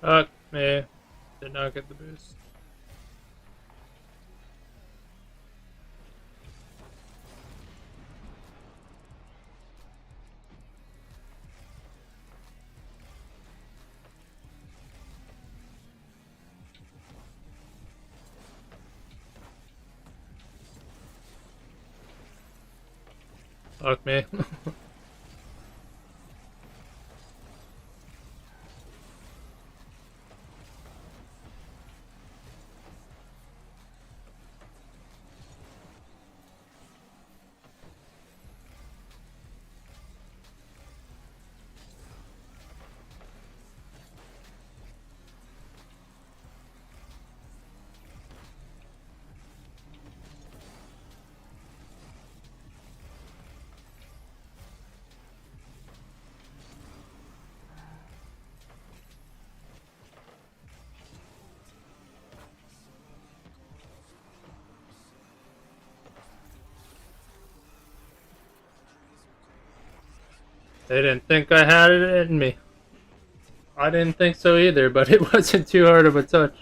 Fuck me. Did not get the boost. Fuck me. They didn't think I had it in me. I didn't think so either, but it wasn't too hard of a touch.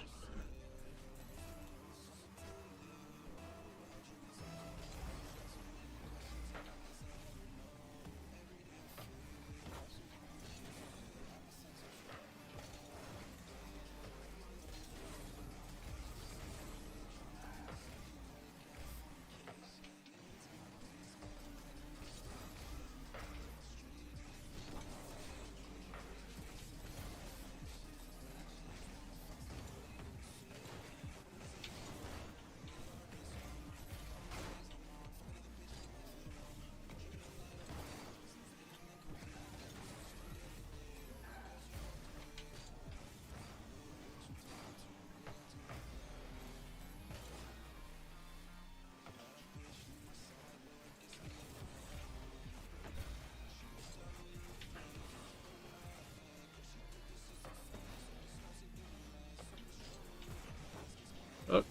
Fuck.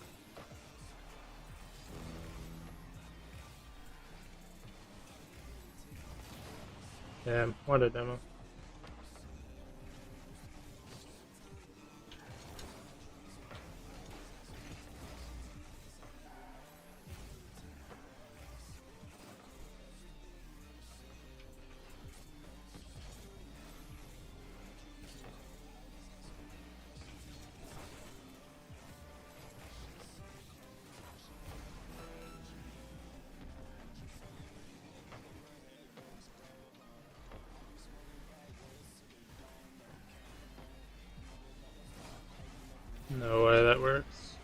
Damn, what a demo. No way that works.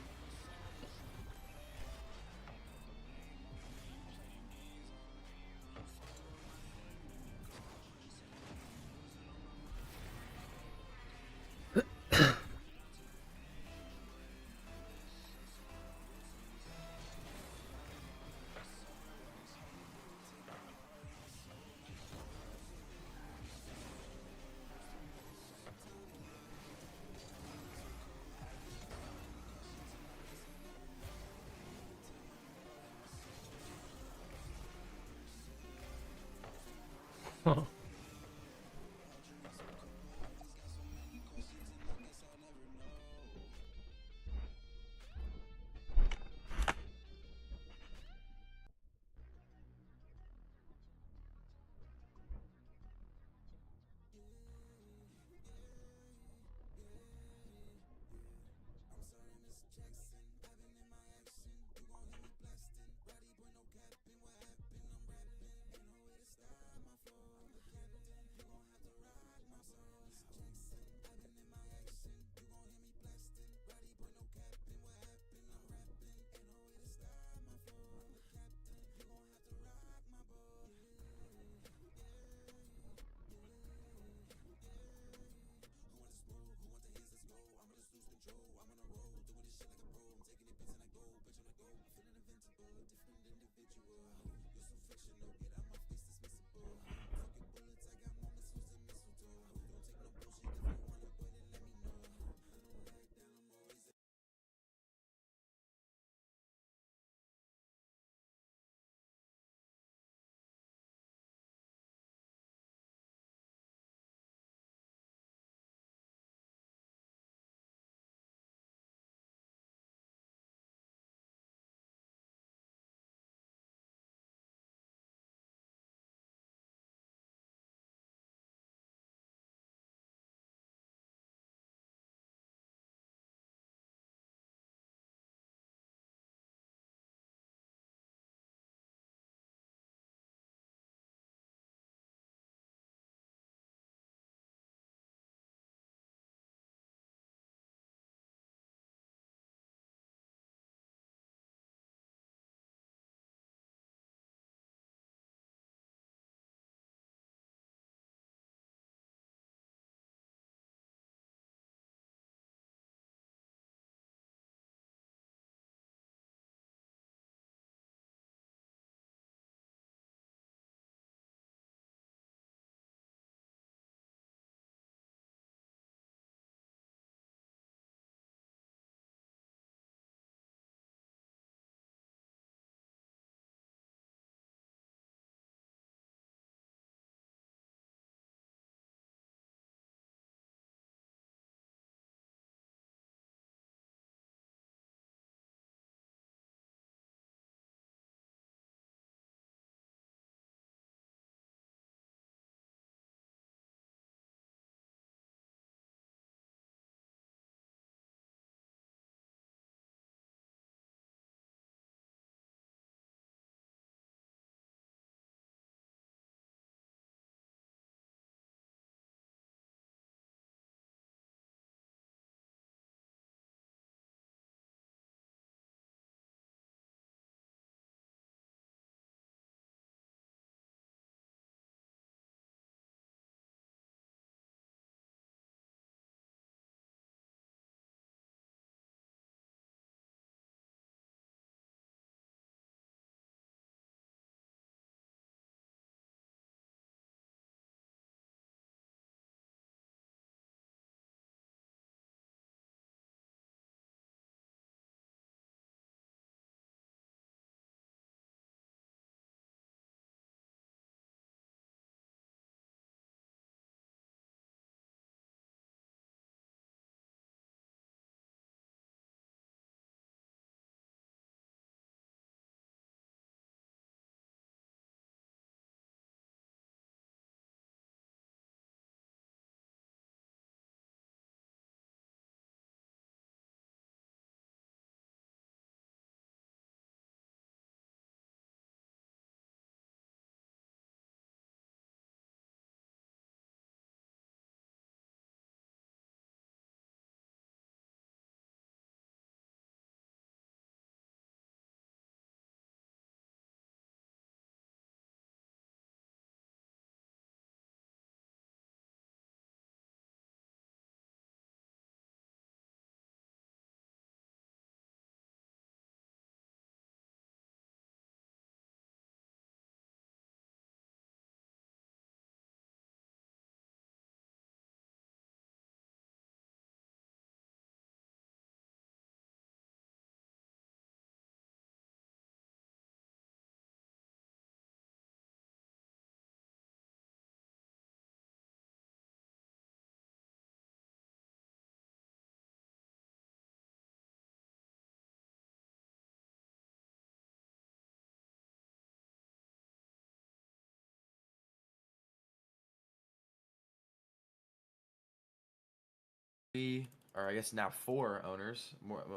or I guess now 4 owners.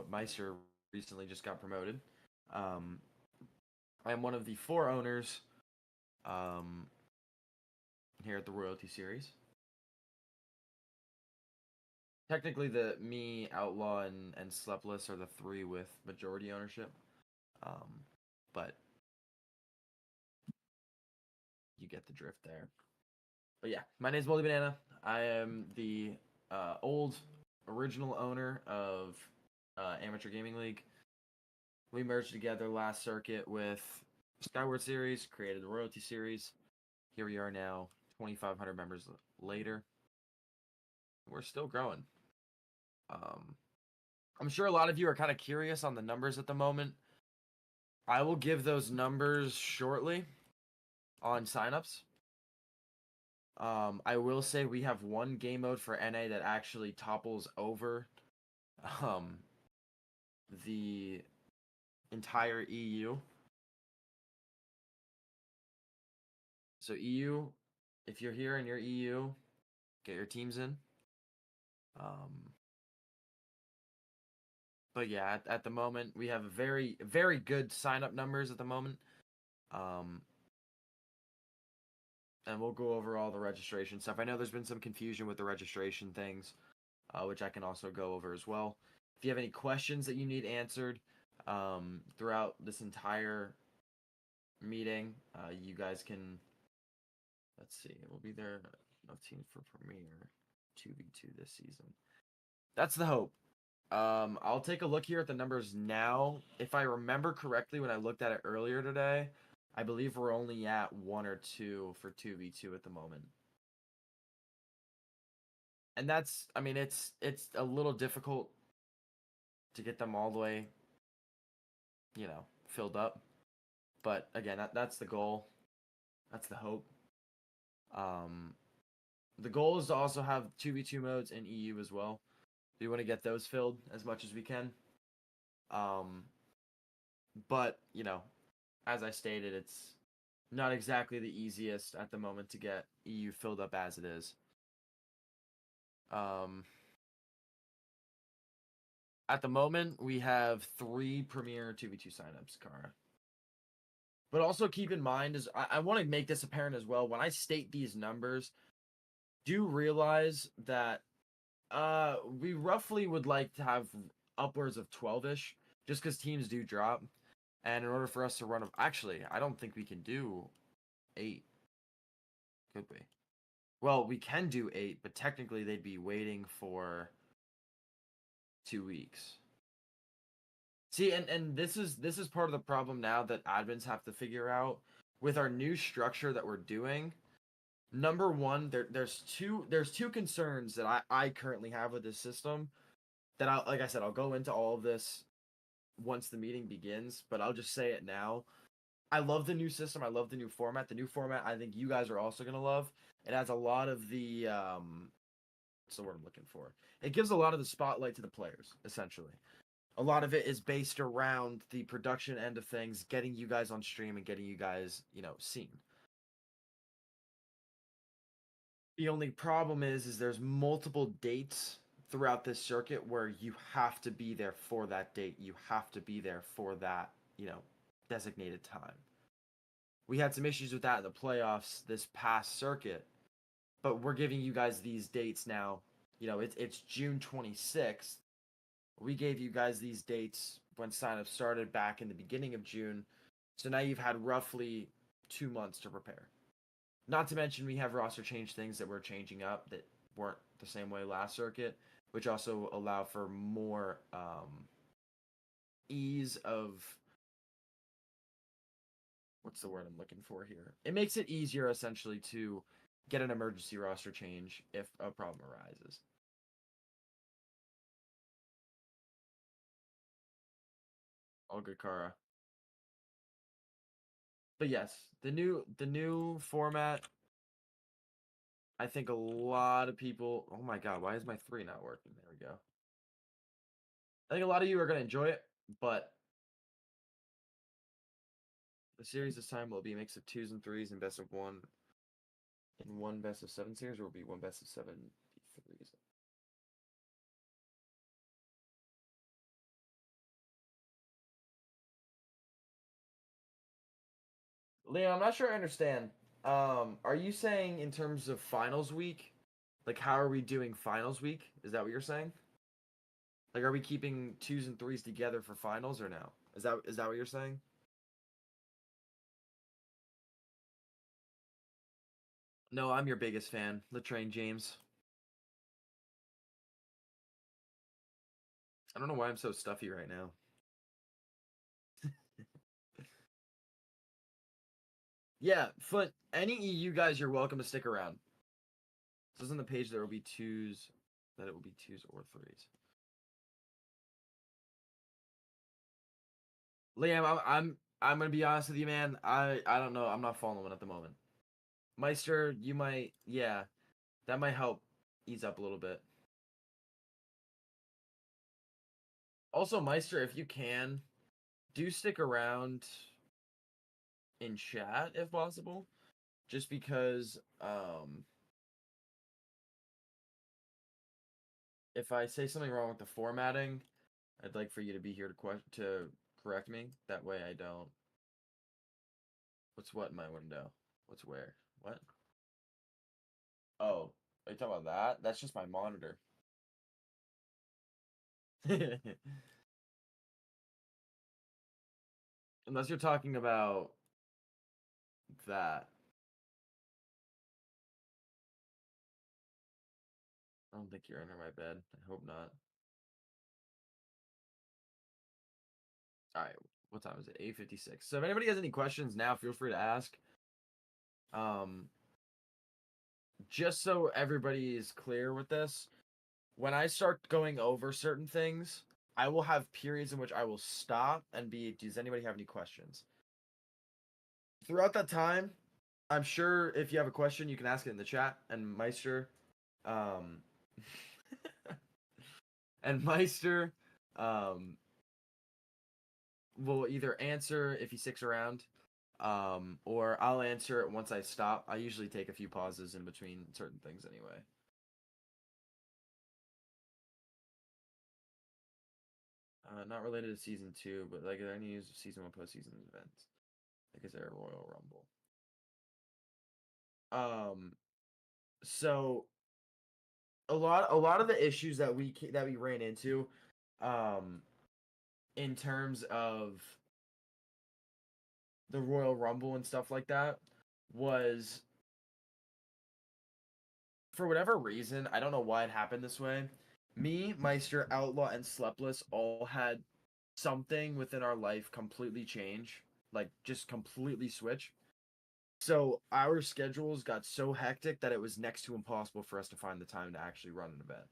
Meister recently just got promoted. I am one of the 4 owners um, here at the Royalty Series. Technically, me, Outlaw, and Sleepless are the 3 with majority ownership. But you get the drift there. But yeah, my name is Moldy Banana. I am the old original owner of Amateur Gaming League. We merged together last circuit with Skyward Series, created the Royalty Series. Here we are now, 2,500 members later. We're still growing. I'm sure a lot of you are kind of curious on the numbers at the moment. I will give those numbers shortly on signups. I will say we have one game mode for NA that actually topples over the entire EU. So EU, if you're here and you're EU, get your teams in. But yeah, at the moment we have very good sign up numbers at the moment. And we'll go over all the registration stuff. I know there's been some confusion with the registration things, which I can also go over as well. If you have any questions that you need answered throughout this entire meeting, you guys can. Let's see, we'll be there. Enough teams for Premier 2v2 this season. That's the hope. I'll take a look here at the numbers now. If I remember correctly, when I looked at it earlier today, I believe we're only at 1 or 2 for 2v2 at the moment. And that's, I mean, it's a little difficult to get them all the way, filled up. But again, that's the goal. That's the hope. The goal is to also have 2v2 modes in EU as well. We want to get those filled as much as we can. But, as I stated, it's not exactly the easiest at the moment to get EU filled up as it is. At the moment, we have 3 Premier 2v2 signups, Kara. But also keep in mind, is I want to make this apparent as well. When I state these numbers, do realize that we roughly would like to have upwards of 12-ish, just because teams do drop. And in order for us to run... Actually, I don't think we can do 8. Could we? Well, we can do 8, but technically they'd be waiting for 2 weeks. See, and this is part of the problem now that admins have to figure out with our new structure that we're doing. Number one, there's two concerns that I currently have with this system that like I said, I'll go into all of this once the meeting begins, but I'll just say it now. I love the new system. I love the new format. The new format I think you guys are also gonna love. It has a lot of the what's the word I'm looking for? It gives a lot of the spotlight to the players, essentially. A lot of it is based around the production end of things, getting you guys on stream and getting you guys, seen. The only problem is there's multiple dates throughout this circuit where you have to be there for that date. You have to be there for that, designated time. We had some issues with that in the playoffs this past circuit, but we're giving you guys these dates now. It's June 26th. We gave you guys these dates when signups started back in the beginning of June. So now you've had roughly 2 months to prepare. Not to mention we have roster change things that we're changing up that weren't the same way last circuit, which also allow for more ease of... What's the word I'm looking for here? It makes it easier, essentially, to get an emergency roster change if a problem arises. All good, Kara. But yes, the new format, I think a lot of people... Oh my god, why is my 3 not working? There we go. I think a lot of you are going to enjoy it, but the series this time will be a mix of 2s and 3s and best of 1 and 1 best of 7 series, or will be 1 best of 7 3s. Liam, I'm not sure I understand. Are you saying in terms of finals week? Like, how are we doing finals week? Is that what you're saying? Like, are we keeping twos and threes together for finals or no? Is that what you're saying? No, I'm your biggest fan, Latrain James. I don't know why I'm so stuffy right now. Yeah, Flint, any EU guys, you're welcome to stick around. It says on the page there will be twos, that it will be twos or threes. Liam, I'm gonna be honest with you, man. I don't know. I'm not following at the moment. Meister, you might, yeah, that might help ease up a little bit. Also, Meister, if you can, do stick around in chat if possible, just because if I say something wrong with the formatting, I'd like for you to be here to correct me. That way I don't. What's what in my window? What's where? What? Oh, are you talking about that? That's just my monitor. Unless you're talking about that. I don't think you're under my bed. I hope not. All right. What time is it? 8:56. So if anybody has any questions now, feel free to ask. Um, just so everybody is clear with this, when I start going over certain things, I will have periods in which I will stop and be, does anybody have any questions? Throughout that time, I'm sure if you have a question, you can ask it in the chat, and Meister, um, and Meister, um, will either answer if he sticks around, or I'll answer it once I stop. I usually take a few pauses in between certain things anyway. Not related to season 2, but like any news of season 1 postseason events. Like, is there a Royal Rumble? So a lot of the issues that we ran into, um, in terms of the Royal Rumble and stuff like that, was for whatever reason, I don't know why it happened this way. Me, Meister, Outlaw, and Sleepless all had something within our life completely change, like just completely switch. So our schedules got so hectic that it was next to impossible for us to find the time to actually run an event.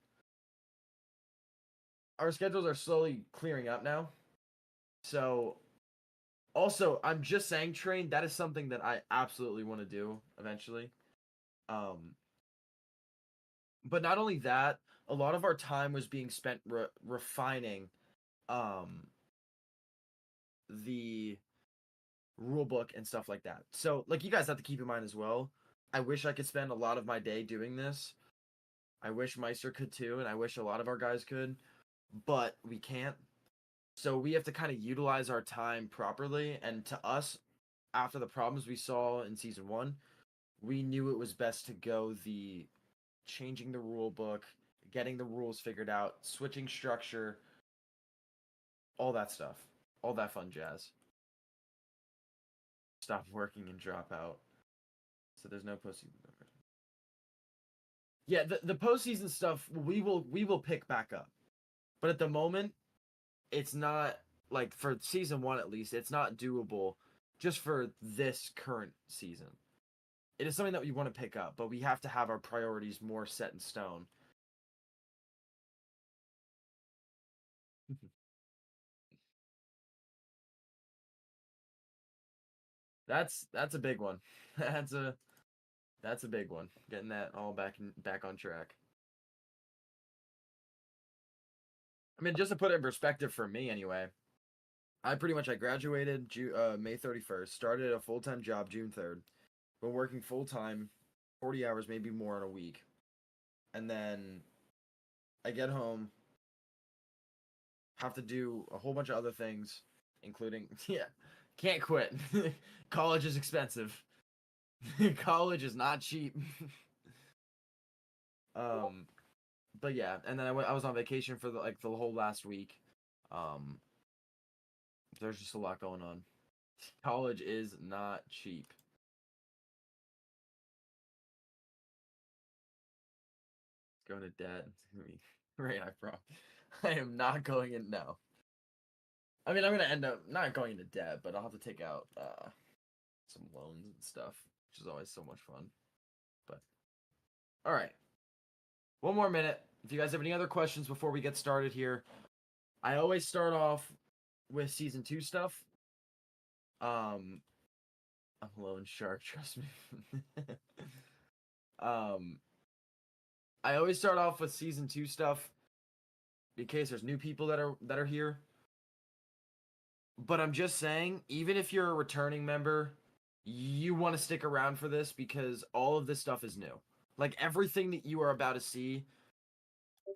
Our schedules are slowly clearing up now. So also, I'm just saying, Train, that is something that I absolutely want to do eventually. Um, but not only that, a lot of our time was being spent refining um the rule book and stuff like that. So, like, you guys have to keep in mind as well. I wish I could spend a lot of my day doing this. I wish Meister could too, and I wish a lot of our guys could, but we can't. So we have to kind of utilize our time properly. And to us, after the problems we saw in season 1, we knew it was best to go the changing the rule book, getting the rules figured out, switching structure, all that stuff, all that fun jazz. Stop working and drop out. So there's no postseason. Yeah, the postseason stuff we will pick back up, but at the moment, it's not, like, for season 1 at least. It's not doable just for this current season. It is something that we want to pick up, but we have to have our priorities more set in stone. That's a big one. That's a big one. Getting that all back on track. I mean, just to put it in perspective for me, anyway. I graduated May 31st. Started a full-time job June 3rd. Been working full-time, 40 hours, maybe more in a week, and then I get home, have to do a whole bunch of other things, including yeah, Can't quit. College is expensive. College is not cheap. But yeah, and then I was on vacation for the whole last week. There's just a lot going on. College is not cheap. Going to debt. Right, I am not going in. No. I mean, I'm gonna end up not going into debt, but I'll have to take out some loans and stuff, which is always so much fun. But all right, one more minute. If you guys have any other questions before we get started here, I always start off with season 2 stuff. I'm a lone shark, trust me. I always start off with season 2 stuff in case there's new people that are here. But I'm just saying, even if you're a returning member, you want to stick around for this because all of this stuff is new. Like everything that you are about to see,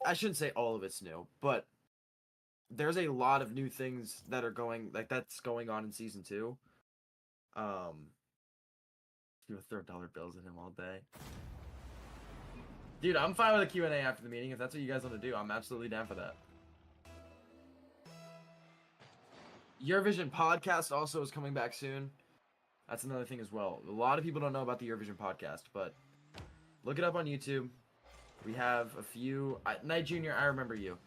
I shouldn't say all of it's new, but there's a lot of new things that are that's going on in season 2. You would throw dollar bills at him all day. Dude, I'm fine with a Q&A after the meeting. If that's what you guys want to do, I'm absolutely down for that. Eurovision podcast also is coming back soon. That's another thing as well. A lot of people don't know about the Eurovision podcast, but look it up on YouTube. We have a few... Night Junior, I remember you.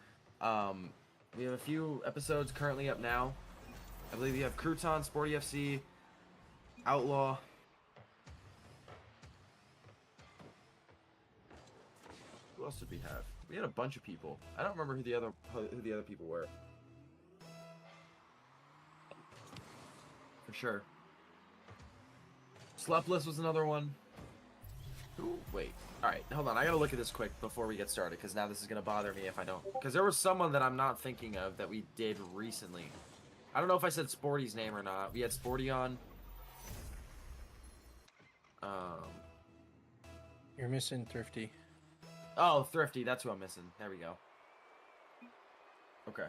We have a few episodes currently up now. I believe we have Crouton, Sporty FC, Outlaw. Who else did we have? We had a bunch of people. I don't remember who the other people were. For sure. Slepless was another one. Ooh, wait. Alright, hold on. I gotta look at this quick before we get started, because now this is gonna bother me if I don't. Because there was someone that I'm not thinking of that we did recently. I don't know if I said Sporty's name or not. We had Sporty on. You're missing Thrifty. Oh, Thrifty. That's who I'm missing. There we go. Okay.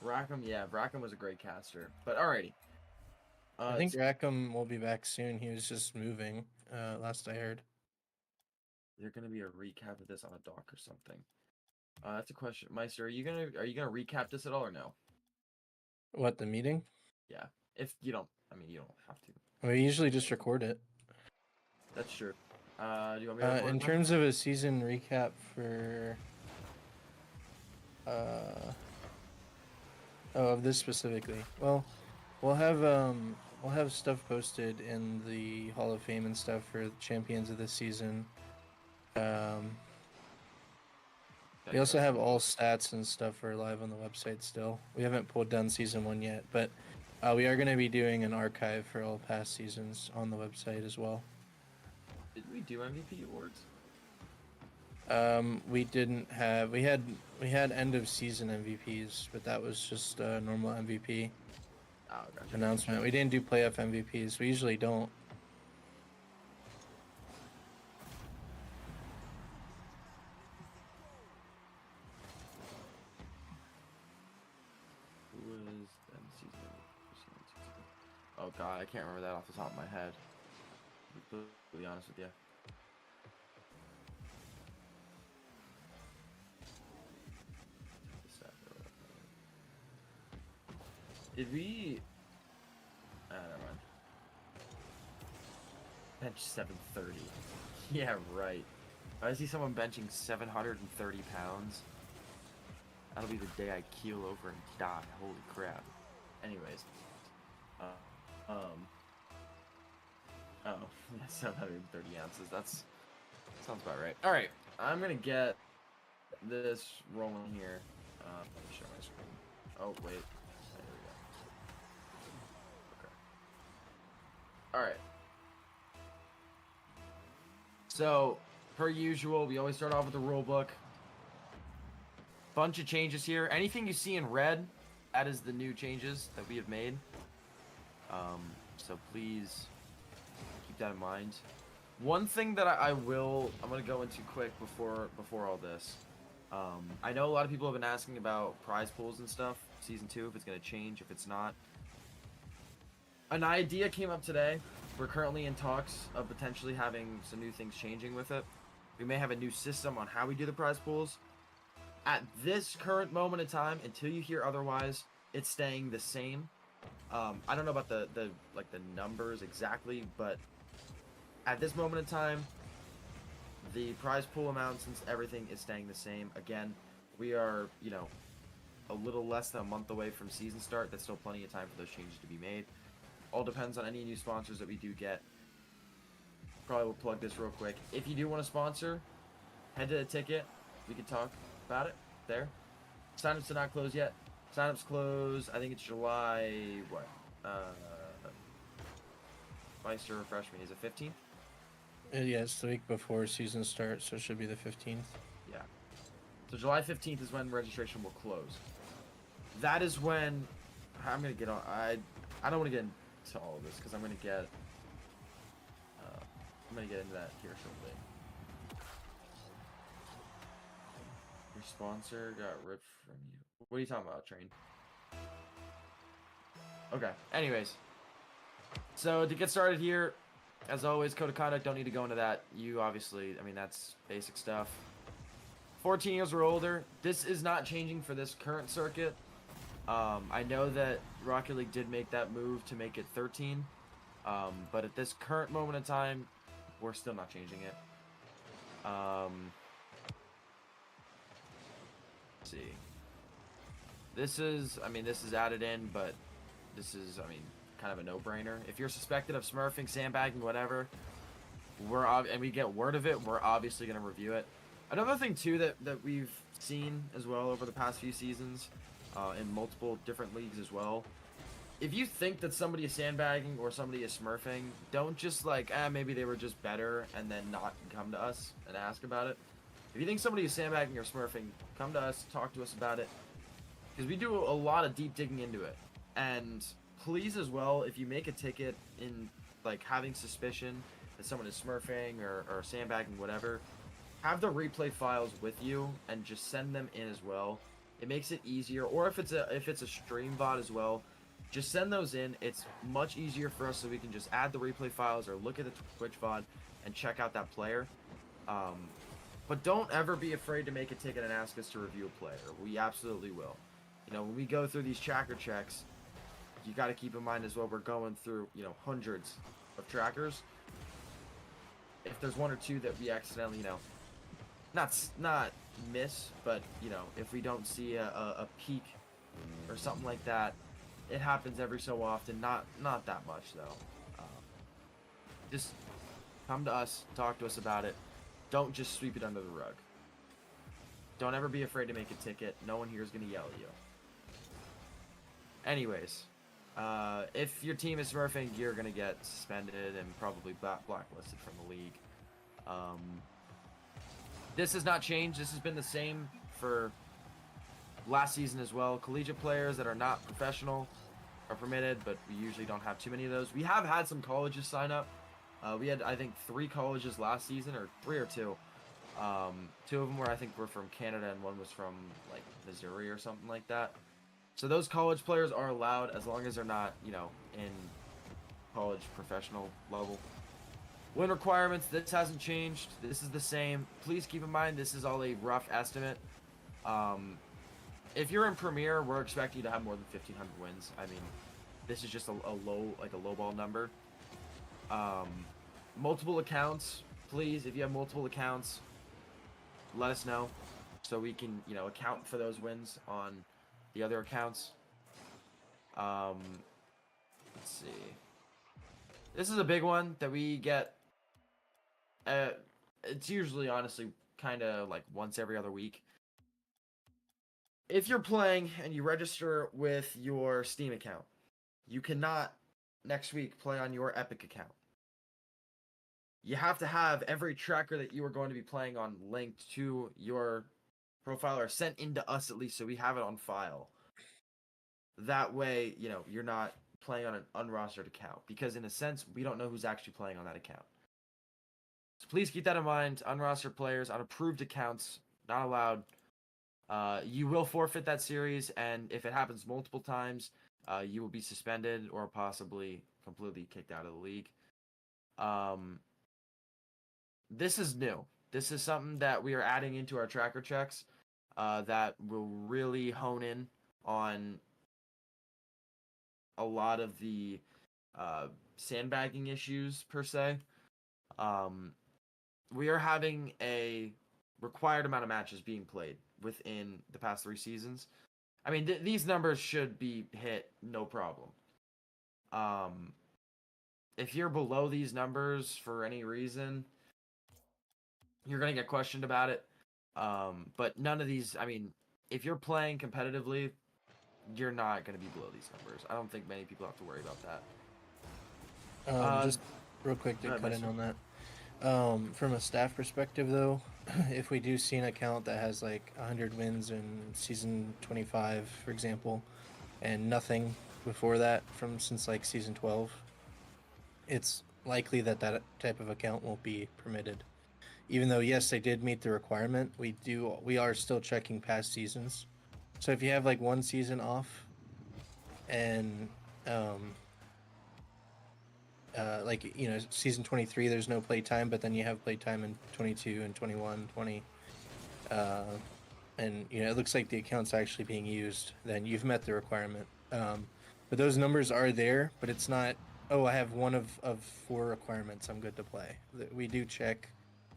Rackham, yeah, Rackham was a great caster. But alrighty. I think Rackham will be back soon. He was just moving, last I heard. There's gonna be a recap of this on a dock or something. That's a question, Meister. Are you gonna recap this at all or no? What, the meeting? Yeah. If you don't, I mean, you don't have to. We usually just record it. That's true. Do you want me to record In it? terms of a season recap for of this specifically. Well, we'll have stuff posted in the Hall of Fame and stuff for the champions of this season. We also have all stats and stuff are live on the website still. We haven't pulled down season 1 yet, but we are going to be doing an archive for all past seasons on the website as well. Did we do MVP awards? We didn't have. We had end of season MVPs, but that was just a normal MVP gotcha. announcement. We didn't do playoff MVPs. We usually don't. Who was end season MVP? Oh god, I can't remember that off the top of my head. To be honest with you. Did we... never mind. Bench 730. Yeah, right. If I see someone benching 730 pounds, that'll be the day I keel over and die. Holy crap. Anyways. Oh, yeah, 730 ounces. Sounds about right. Alright, I'm gonna get this rolling here. Let me share my screen. Oh, wait. There we go. Okay. Alright. So, per usual, we always start off with the rule book. Bunch of changes here. Anything you see in red, that is the new changes that we have made. So please keep that in mind. One thing that I'm gonna go into quick before all this. I know a lot of people have been asking about prize pools and stuff. Season 2, if it's going to change, if it's not. An idea came up today. We're currently in talks of potentially having some new things changing with it. We may have a new system on how we do the prize pools. At this current moment in time, until you hear otherwise, it's staying the same. I don't know about the numbers exactly, but at this moment in time, the prize pool amount, since everything is staying the same, again, we are, a little less than a month away from season start. That's still plenty of time for those changes to be made. All depends on any new sponsors that we do get. Probably will plug this real quick. If you do want to sponsor, head to the ticket. We can talk about it there. Signups did not close yet. Signups close, I think it's July, what? Meister, refresh me, is it 15th? Yeah, it's the week before season starts, so it should be the 15th. Yeah. So July 15th is when registration will close. That is when I'm going to get on. I don't want to get into all of this because I'm going to get into that here shortly. Your sponsor got ripped from you. What are you talking about, Train? Okay. Anyways. So to get started here, as always, code of conduct, don't need to go into that. You obviously, that's basic stuff. 14 years or older. This is not changing for this current circuit. I know that Rocket League did make that move to make it 13. But at this current moment in time, we're still not changing it. Let's see. This is added in, but this is, kind of a no-brainer. If you're suspected of smurfing, sandbagging, whatever, and we get word of it, we're obviously going to review it. Another thing, too, that we've seen as well over the past few seasons, in multiple different leagues as well, if you think that somebody is sandbagging or somebody is smurfing, don't just maybe they were just better and then not come to us and ask about it. If you think somebody is sandbagging or smurfing, come to us, talk to us about it, because we do a lot of deep digging into it. And please as well, if you make a ticket in having suspicion that someone is smurfing or sandbagging, whatever, have the replay files with you and just send them in as well. It makes it easier. Or if it's a stream VOD as well, just send those in. It's much easier for us, so we can just add the replay files or look at the Twitch VOD and check out that player. But don't ever be afraid to make a ticket and ask us to review a player. We absolutely will. When we go through these tracker checks, you got to keep in mind as well, we're going through, hundreds of trackers. If there's one or two that we accidentally, not miss, but, if we don't see a peak or something like that, it happens every so often. Not that much, though. Just come to us, talk to us about it. Don't just sweep it under the rug. Don't ever be afraid to make a ticket. No one here is going to yell at you. Anyways, if your team is smurfing, you're going to get suspended and probably blacklisted from the league. This has not changed. This has been the same for last season as well. Collegiate players that are not professional are permitted, but we usually don't have too many of those. We have had some colleges sign up. We had, I think, 3 colleges last season, or 3 or 2. 2 of them were from Canada, and one was from, Missouri or something like that. So those college players are allowed as long as they're not, in college professional level. Win requirements, this hasn't changed. This is the same. Please keep in mind, this is all a rough estimate. If you're in Premier, we're expecting you to have more than 1,500 wins. This is just a low ball number. Multiple accounts, please, if you have multiple accounts, let us know so we can, account for those wins on the other accounts. Let's see. This is a big one that we get. It's usually, honestly, kind of once every other week. If you're playing and you register with your Steam account, you cannot next week play on your Epic account. You have to have every tracker that you are going to be playing on linked to your profile or sent into us at least, so we have it on file. That way, you're not playing on an unrostered account, because in a sense, we don't know who's actually playing on that account. So please keep that in mind. Unrostered players, unapproved accounts, not allowed. You will forfeit that series, and if it happens multiple times, you will be suspended or possibly completely kicked out of the league. This is new. This is something that we are adding into our tracker checks that will really hone in on a lot of the sandbagging issues, per se. We are having a required amount of matches being played within the past 3 seasons. I mean, these numbers should be hit no problem. If you're below these numbers for any reason, you're going to get questioned about it. But none of these, I mean, if you're playing competitively, you're not going to be below these numbers. I don't think many people have to worry about that. Just real quick to cut in on that. From a staff perspective, though, if we do see an account that has like 100 wins in season 25, for example, and nothing before that since like season 12, it's likely that that type of account won't be permitted. Even though, yes, they did meet the requirement, we are still checking past seasons. So if you have like one season off, and like, you know, season 23 there's no playtime, but then you have playtime in 22 and 21, 20, and you know it looks like the account's actually being used, then you've met the requirement. But those numbers are there, but it's not, oh, I have one of 4 requirements, I'm good to play. We do check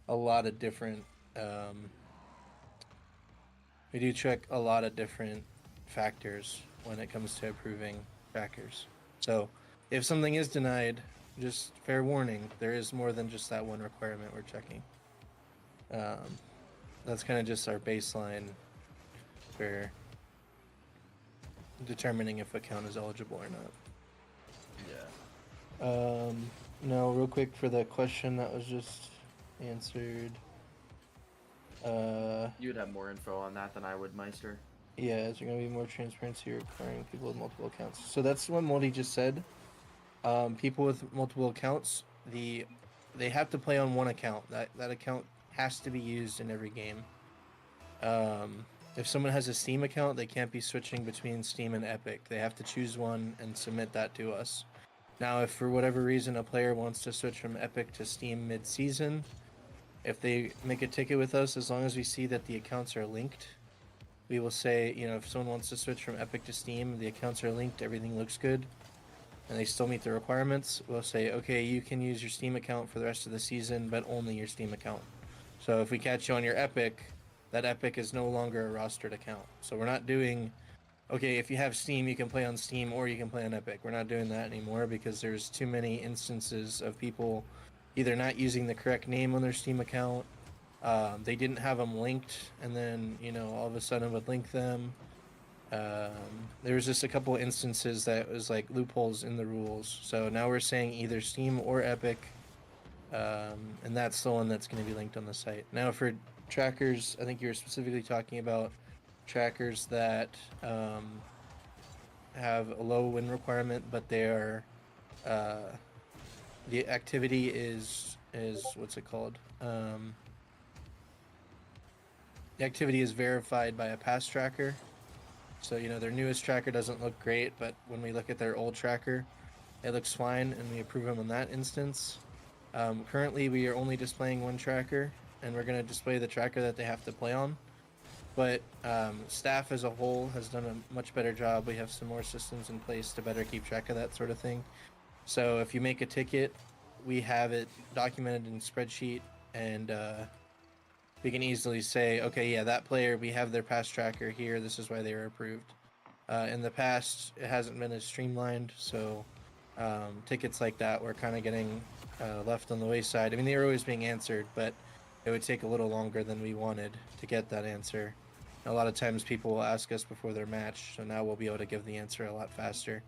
a lot of different factors when it comes to approving trackers. So if something is denied, just fair warning, there is more than just that one requirement we're checking. That's kind of just our baseline for determining if account is eligible or not. Yeah. No, real quick for the question that was just answered. You would have more info on that than I would, Meister. Yeah, is there going to be more transparency requiring people with multiple accounts? So that's what Moldy just said. People with multiple accounts, they have to play on one account. That account has to be used in every game. If someone has a Steam account, they can't be switching between Steam and Epic. They have to choose one and submit that to us. Now, if for whatever reason a player wants to switch from Epic to Steam mid-season, if they make a ticket with us, as long as we see that the accounts are linked, we will say, you know, if someone wants to switch from Epic to Steam, the accounts are linked, everything looks good, and they still meet the requirements, we'll say, okay, you can use your Steam account for the rest of the season, but only your Steam account. So if we catch you on your Epic, that Epic is no longer a rostered account. So we're not doing, okay, if you have Steam, you can play on Steam or you can play on Epic. We're not doing that anymore because there's too many instances of people either not using the correct name on their Steam account, they didn't have them linked, and then, you know, all of a sudden would link them. There was just a couple instances that was like loopholes in the rules. So now we're saying either Steam or Epic, and that's the one that's going to be linked on the site. Now for trackers, I think you were specifically talking about trackers that have a low win requirement, but they are the activity is what's it called? The activity is verified by a past tracker. So, you know, their newest tracker doesn't look great, but when we look at their old tracker, it looks fine, and we approve them in that instance. Currently, we are only displaying one tracker, and we're going to display the tracker that they have to play on. But staff as a whole has done a much better job. We have some more systems in place to better keep track of that sort of thing. So if you make a ticket, we have it documented in spreadsheet, and we can easily say, okay, yeah, that player, we have their past tracker here, this is why they were approved. In the past, it hasn't been as streamlined, so tickets like that were kind of getting left on the wayside. I mean, they were always being answered, but it would take a little longer than we wanted to get that answer. A lot of times people will ask us before their match, so now we'll be able to give the answer a lot faster,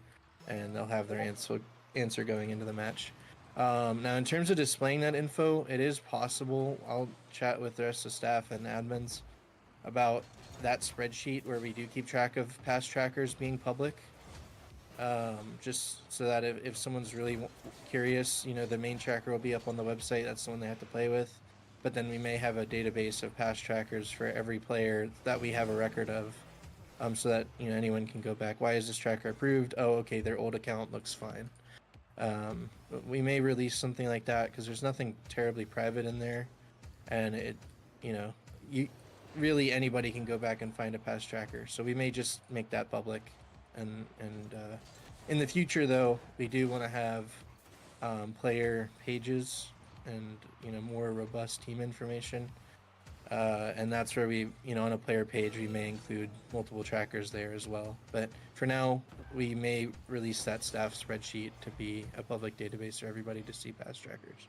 and they'll have their answer going into the match. Now, in terms of displaying that info, it is possible. I'll chat with the rest of staff and admins about that spreadsheet where we do keep track of past trackers being public. Just so that if someone's really curious, you know, the main tracker will be up on the website. That's the one they have to play with. but then we may have a database of past trackers for every player that we have a record of, so that anyone can go back. Why is this tracker approved? Oh, okay, their old account looks fine. But we may release something like that because there's nothing terribly private in there, and you really anybody can go back and find a past tracker. So we may just make that public, and in the future though, we do want to have player pages and more robust team information. And that's where we, on a player page, we may include multiple trackers there as well. But for now, we may release that staff spreadsheet to be a public database for everybody to see past trackers.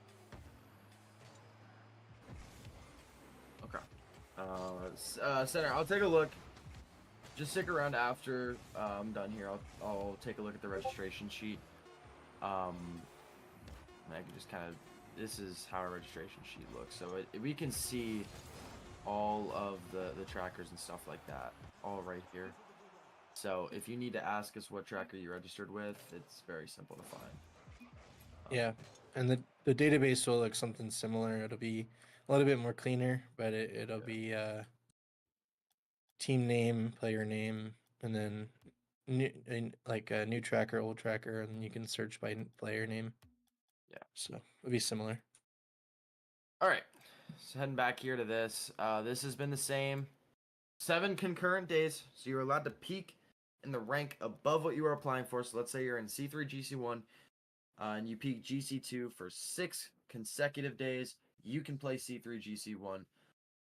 Okay. Center, I'll take a look. Just stick around after I'm done here. I'll take a look at the registration sheet. I can just kind of... This is how our registration sheet looks. So we can see all of the trackers and stuff like that all right here. So if you need to ask us what tracker you registered with, it's very simple to find. Yeah, and the database will look something similar. It'll be a little bit more cleaner, but it'll be team name, player name, and then like a new tracker, old tracker, and you can search by player name. Yeah. So it'll be similar. All right. So heading back here to this. This has been the same. 7 concurrent days. So you're allowed to peak in the rank above what you are applying for. So let's say you're in C3 GC1 and you peak GC2 for 6 consecutive days. You can play C3 GC1.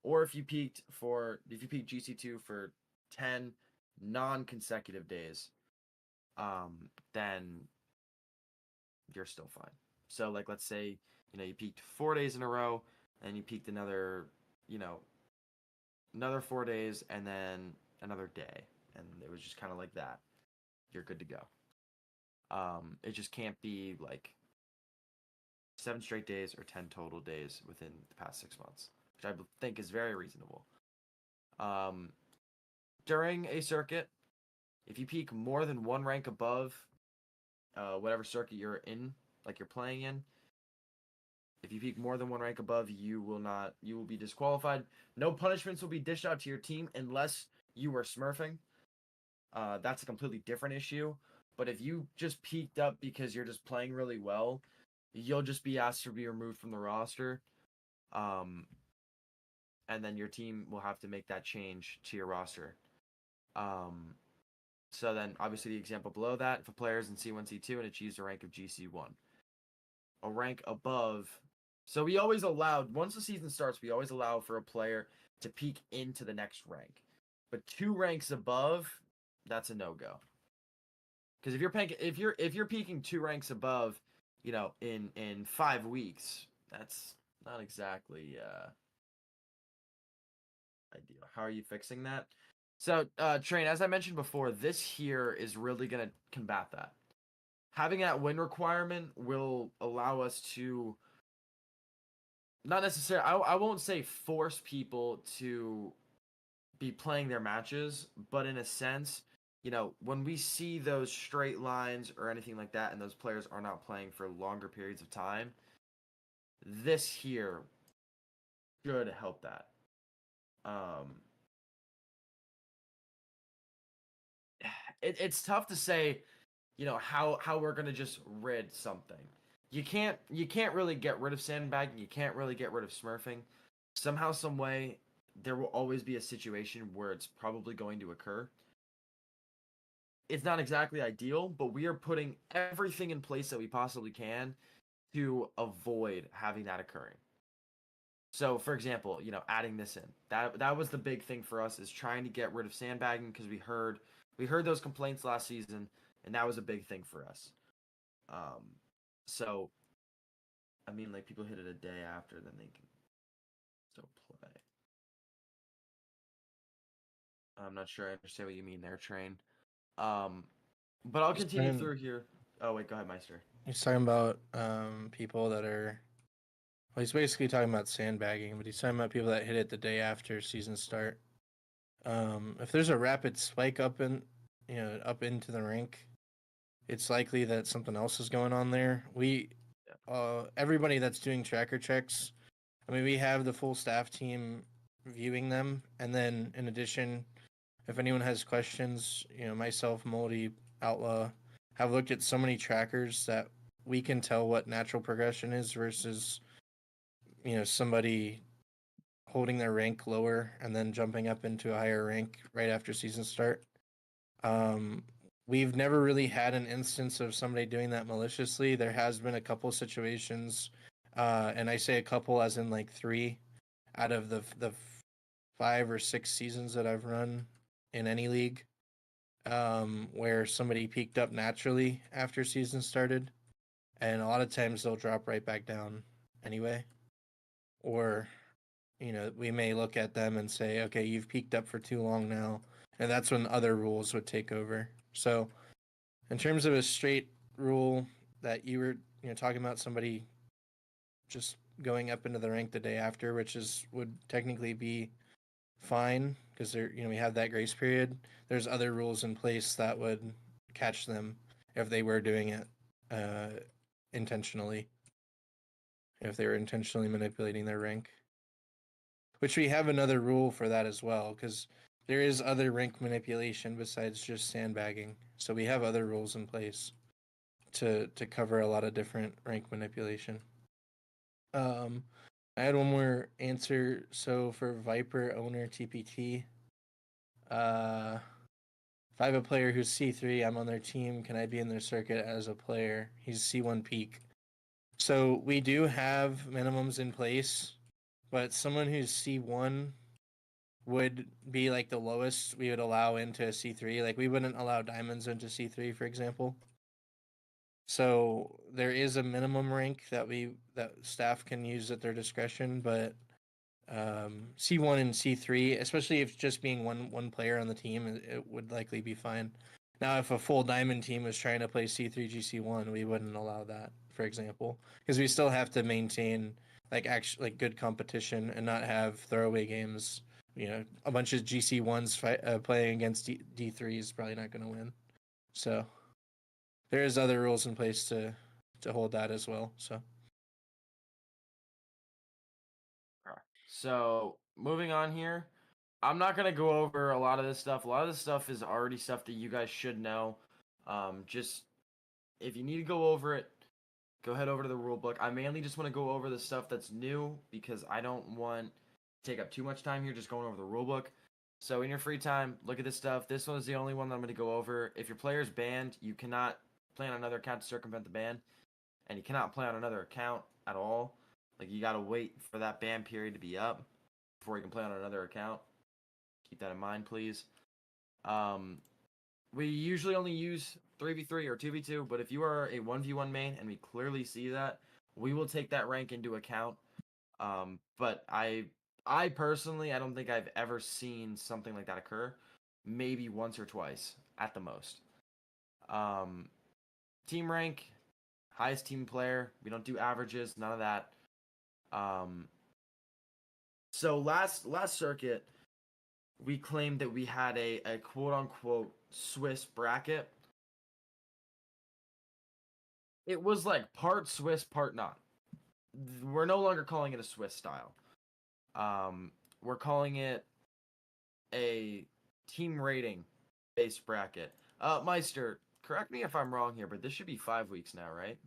Or if you peak GC2 for 10 non-consecutive days, then you're still fine. So like let's say, you peaked 4 days in a row and you peaked another 4 days and then another day, and it was just kind of like that. You're good to go. It just can't be like 7 straight days or 10 total days within the past 6 months, which I think is very reasonable. During a circuit, if you peak more than 1 rank above whatever circuit you're in, like you're playing in, if you peak more than 1 rank above, you will be disqualified. No punishments will be dished out to your team unless you were smurfing. That's a completely different issue. But if you just peaked up because you're just playing really well, you'll just be asked to be removed from the roster. And then your team will have to make that change to your roster. So then, obviously, the example below that, if a player is in C1, C2 and achieves a rank of GC1, a rank above. So we always allowed, once the season starts, we always allow for a player to peak into the next rank. But 2 ranks above, that's a no-go. Because if you're peaking 2 ranks above, in 5 weeks, that's not exactly ideal. How are you fixing that? So, Train, as I mentioned before, this here is really going to combat that. Having that win requirement will allow us to not necessarily, I won't say force people to be playing their matches, but in a sense, when we see those straight lines or anything like that and those players are not playing for longer periods of time, this here should help that. It's tough to say, how we're gonna just rid something. You can't really get rid of sandbagging. You can't really get rid of smurfing. Somehow, some way, there will always be a situation where it's probably going to occur. It's not exactly ideal, but we are putting everything in place that we possibly can to avoid having that occurring. So, for example, adding this in. That was the big thing for us, is trying to get rid of sandbagging, because we heard those complaints last season, and that was a big thing for us. So, I mean, like, people hit it a day after, then they can still play. I'm not sure I understand what you mean there, Train. But I'll continue through here. Oh, wait, go ahead, Meister. He's talking about people that are... Well, he's basically talking about sandbagging, but he's talking about people that hit it the day after season start. If there's a rapid spike up into the rank, it's likely that something else is going on there. Everybody that's doing tracker checks, I mean, we have the full staff team viewing them, and then in addition, if anyone has questions, myself, Moldy, Outlaw, have looked at so many trackers that we can tell what natural progression is versus, somebody holding their rank lower and then jumping up into a higher rank right after season start. We've never really had an instance of somebody doing that maliciously. There has been a couple situations, and I say a couple as in like 3 out of the 5 or 6 seasons that I've run in any league, where somebody peaked up naturally after season started, and a lot of times they'll drop right back down anyway, or we may look at them and say, okay, you've peaked up for too long now, and that's when other rules would take over. So, in terms of a straight rule that you were, talking about somebody just going up into the rank the day after, which would technically be fine because we have that grace period. There's other rules in place that would catch them if they were doing it intentionally, if they were intentionally manipulating their rank. Which we have another rule for that as well, because there is other rank manipulation besides just sandbagging. So we have other rules in place to cover a lot of different rank manipulation. I had one more answer. So for Viper owner TPT, if I have a player who's C3, I'm on their team, can I be in their circuit as a player? He's C1 peak. So we do have minimums in place, but someone who's C1 would be like the lowest we would allow into a C3. Like we wouldn't allow diamonds into C3, for example. So there is a minimum rank that staff can use at their discretion, but C1 and C3, especially if just being one player on the team, it would likely be fine. Now, if a full diamond team was trying to play C3 GC1, we wouldn't allow that, for example, because we still have to maintain like good competition and not have throwaway games. A bunch of GC1s playing against D3 is probably not going to win. So there is other rules in place to hold that as well. So moving on here, I'm not gonna go over a lot of this stuff. A lot of this stuff is already stuff that you guys should know. Just if you need to go over it, go head over to the rule book. I mainly just want to go over the stuff that's new because I don't want to take up too much time here just going over the rule book. So in your free time, look at this stuff. This one is the only one that I'm going to go over. If your player is banned, you cannot play on another account to circumvent the ban, and you cannot play on another account at all. Like, you got to wait for that ban period to be up before you can play on another account. Keep that in mind, please. We usually only use 3v3 or 2v2, but if you are a 1v1 main and we clearly see that, we will take that rank into account. But I personally, I don't think I've ever seen something like that occur. Maybe once or twice at the most. Team rank, highest team player. We don't do averages, none of that. So last circuit, we claimed that we had a quote unquote Swiss bracket. It was like part Swiss, part not. We're no longer calling it a Swiss style. We're calling it a team rating based bracket. Meister, correct me if I'm wrong here, but this should be 5 weeks now, right?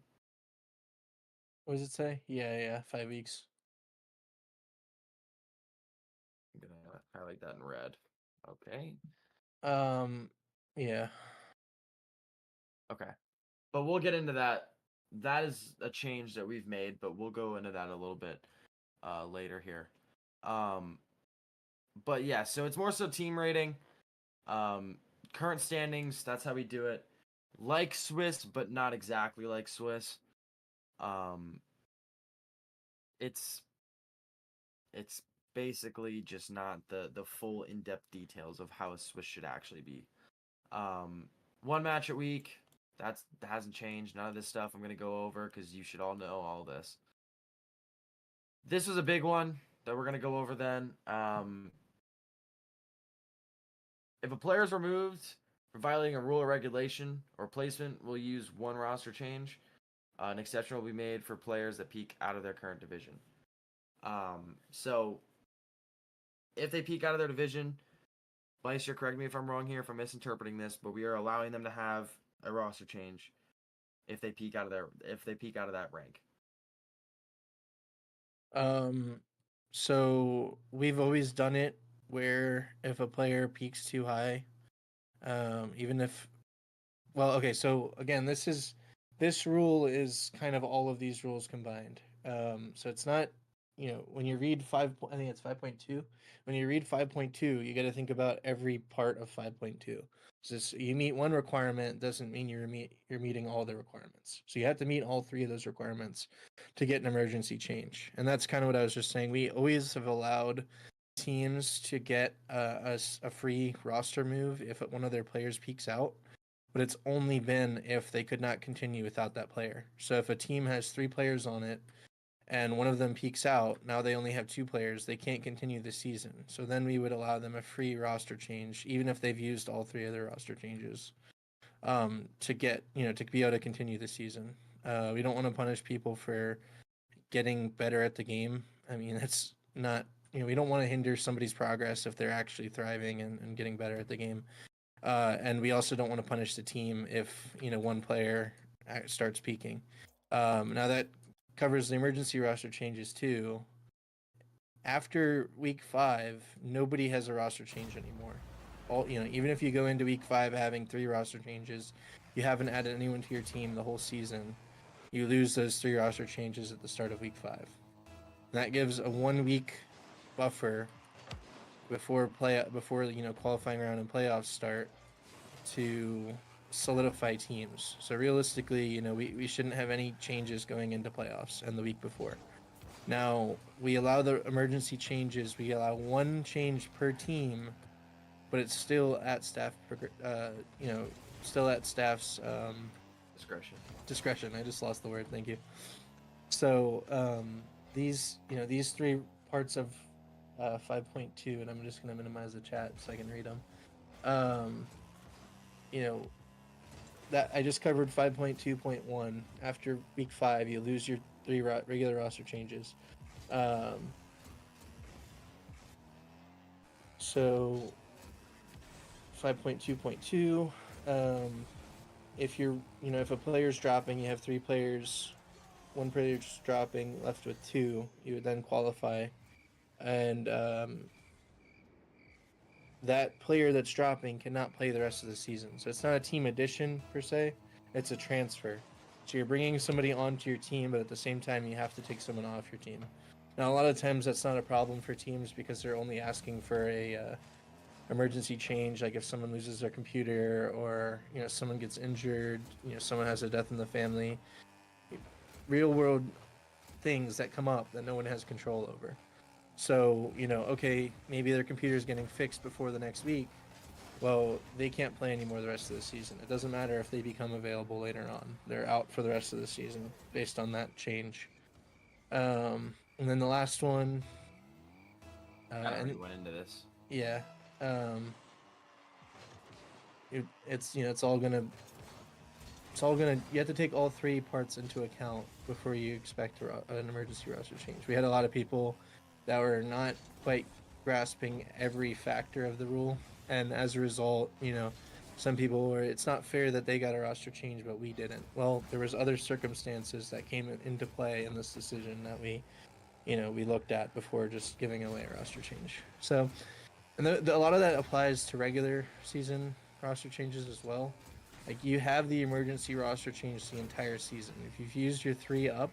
What does it say? Yeah, 5 weeks. I'm gonna highlight that in red. Okay. Yeah. Okay. But we'll get into that. That is a change that we've made, but we'll go into that a little bit later here. But yeah, so it's more so team rating. Current standings, that's how we do it. Like Swiss, but not exactly like Swiss. It's basically just not the full in-depth details of how a Swiss should actually be. One match a week. That hasn't changed. None of this stuff I'm going to go over because you should all know all this. This was a big one that we're going to go over then. If a player is removed for violating a rule or regulation or placement, we'll use one roster change. An exception will be made for players that peak out of their current division. So if they peak out of their division, Meister, correct me if I'm wrong here, if I'm misinterpreting this, but we are allowing them to have a roster change if they peak out of that rank. So we've always done it where if a player peaks too high, even if, well, okay, so again, this rule is kind of all of these rules combined. So it's not, when you read I think it's 5.2. When you read 5.2, you got to think about every part of 5.2. So you meet one requirement doesn't mean you're meeting all the requirements. So you have to meet all three of those requirements to get an emergency change. And that's kind of what I was just saying. We always have allowed teams to get a free roster move if one of their players peaks out, but it's only been if they could not continue without that player. So if a team has 3 players on it and one of them peaks out, now they only have 2 players, they can't continue the season. So then we would allow them a free roster change, even if they've used all 3 of their roster changes, to get, to be able to continue the season. We don't want to punish people for getting better at the game. I mean, that's not, we don't want to hinder somebody's progress if they're actually thriving and getting better at the game. And we also don't want to punish the team if, one player starts peaking. Now that covers the emergency roster changes too. After week 5, nobody has a roster change anymore. Even if you go into week 5 having 3 roster changes, you haven't added anyone to your team the whole season, you lose those 3 roster changes at the start of week 5. And that gives a 1-week buffer before qualifying round and playoffs start to solidify teams. So realistically, we shouldn't have any changes going into playoffs and the week before. Now, we allow the emergency changes. We allow 1 change per team, but it's still at staff's discretion. I just lost the word. Thank you. So these 3 parts of 5.2, and I'm just going to minimize the chat so I can read them. That I just covered 5.2.1. After week 5, you lose your 3 regular roster changes. So 5.2.2. If if a player's dropping, you have 3 players, 1 player's dropping, left with 2, you would then qualify, and that player that's dropping cannot play the rest of the season. So it's not a team addition per se, it's a transfer. So you're bringing somebody onto your team, but at the same time you have to take someone off your team. Now a lot of times that's not a problem for teams because they're only asking for a emergency change, like if someone loses their computer or someone gets injured, someone has a death in the family, real world things that come up that no one has control over. So, okay, maybe their computer's getting fixed before the next week. Well, they can't play anymore the rest of the season. It doesn't matter if they become available later on. They're out for the rest of the season based on that change. And then the last one... I already went into this. Yeah. It's all gonna... You have to take all 3 parts into account before you expect an emergency roster change. We had a lot of people that were not quite grasping every factor of the rule, and as a result, some people were, it's not fair that they got a roster change but we didn't. Well, there was other circumstances that came into play in this decision that we looked at before just giving away a roster change. So, and a lot of that applies to regular season roster changes as well. Like, you have the emergency roster change the entire season. If you've used your 3 up,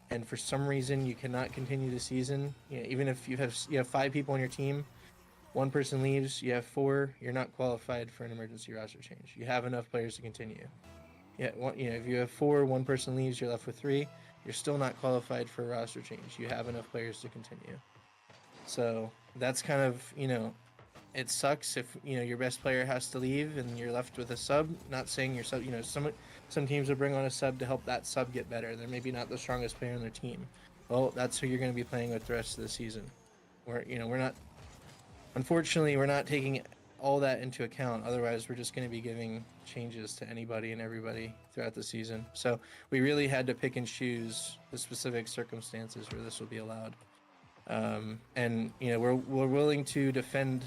and for some reason you cannot continue the season, even if you have 5 people on your team, 1 person leaves, you have 4, you're not qualified for an emergency roster change. You have enough players to continue. If you have 4, 1 person leaves, you're left with 3, you're still not qualified for a roster change. You have enough players to continue. So that's kind of, it sucks if your best player has to leave and you're left with a sub. Not saying your sub, some teams will bring on a sub to help that sub get better. They're maybe not the strongest player on their team. Well, that's who you're going to be playing with the rest of the season. Unfortunately, we're not taking all that into account. Otherwise, we're just going to be giving changes to anybody and everybody throughout the season. So we really had to pick and choose the specific circumstances where this will be allowed. And you know, we're willing to defend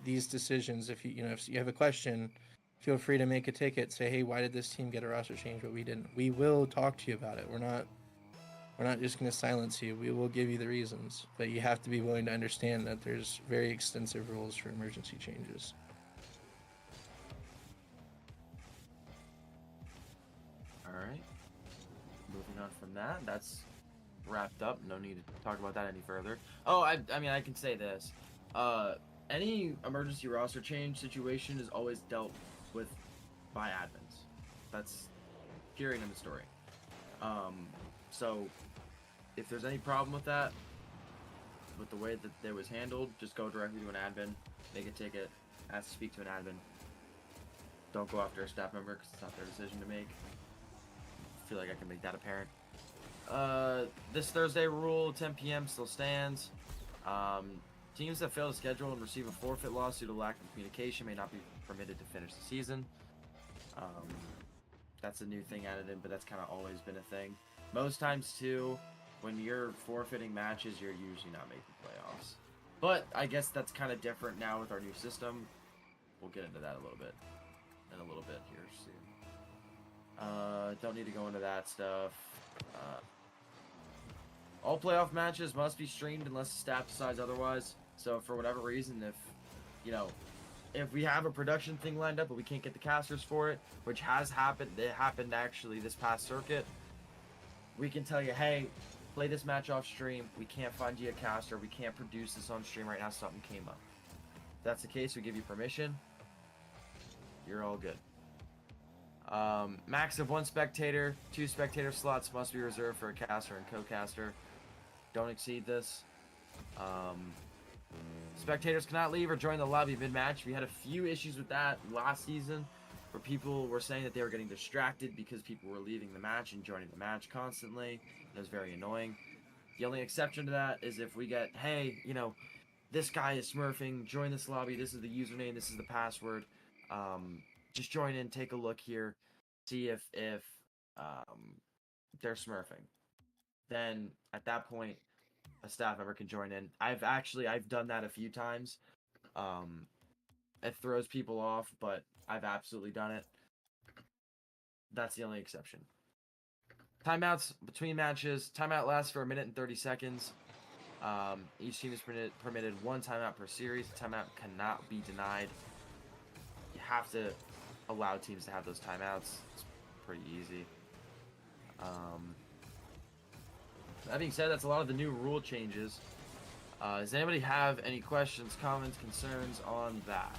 these decisions. If you have a question, feel free to make a ticket. Say, hey, why did this team get a roster change but we didn't? We will talk to you about it. We're not just going to silence you. We will give you the reasons, but you have to be willing to understand that there's very extensive rules for emergency changes. All right. Moving on from that, that's wrapped up. No need to talk about that any further. Oh, I mean, I can say this. Any emergency roster change situation is always dealt with by admins. That's period in the story. So if there's any problem with that, with the way that it was handled, just go directly to an admin, make a ticket, ask to speak to an admin. Don't go after a staff member because it's not their decision to make. I feel like I can make that apparent. This Thursday rule, 10 p.m. still stands. Teams that fail to schedule and receive a forfeit loss due to lack of communication may not be permitted to finish the season. That's a new thing added in, but that's kind of always been a thing. Most times, too, when you're forfeiting matches, you're usually not making playoffs. But I guess that's kind of different now with our new system. We'll get into that a little bit here soon. Don't need to go into that stuff. All playoff matches must be streamed unless the staff decides otherwise. So for whatever reason, if we have a production thing lined up but we can't get the casters for it, which has happened, it happened actually this past circuit, we can tell you, hey, play this match off stream. We can't find you a caster. We can't produce this on stream right now. Something came up. If that's the case, we give you permission. You're all good. Max of 1 spectator. 2 spectator slots must be reserved for a caster and co-caster. Don't exceed this. Spectators cannot leave or join the lobby mid-match. We had a few issues with that last season, where people were saying that they were getting distracted because people were leaving the match and joining the match constantly. It was very annoying. The only exception to that is if we get, hey, this guy is smurfing, join this lobby, this is the username, this is the password. Just join in, take a look here, see if they're smurfing. Then at that point, a staff member can join in. I've done that a few times. It throws people off, but I've absolutely done it. That's the only exception. Timeouts between matches. Timeout lasts for 1 minute and 30 seconds. Each team is permitted 1 timeout per series. Timeout cannot be denied. You have to allow teams to have those timeouts. It's pretty easy. That being said, that's a lot of the new rule changes. Does anybody have any questions, comments, concerns on that?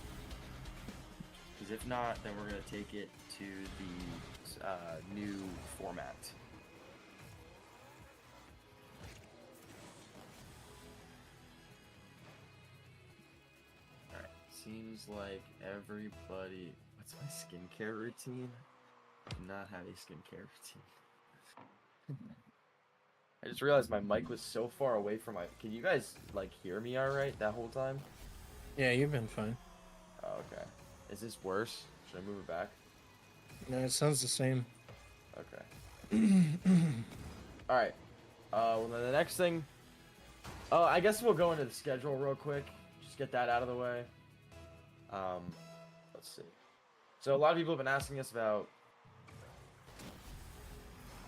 Because if not, then we're going to take it to the new format. Alright, seems like everybody... What's my skincare routine? I do not have a skincare routine. I just realized my mic was so far away from my... Can you guys, hear me alright that whole time? Yeah, you've been fine. Oh, okay. Is this worse? Should I move it back? No, it sounds the same. Okay. Alright. Well, then the next thing... Oh, I guess we'll go into the schedule real quick. Just get that out of the way. Let's see. So a lot of people have been asking us about...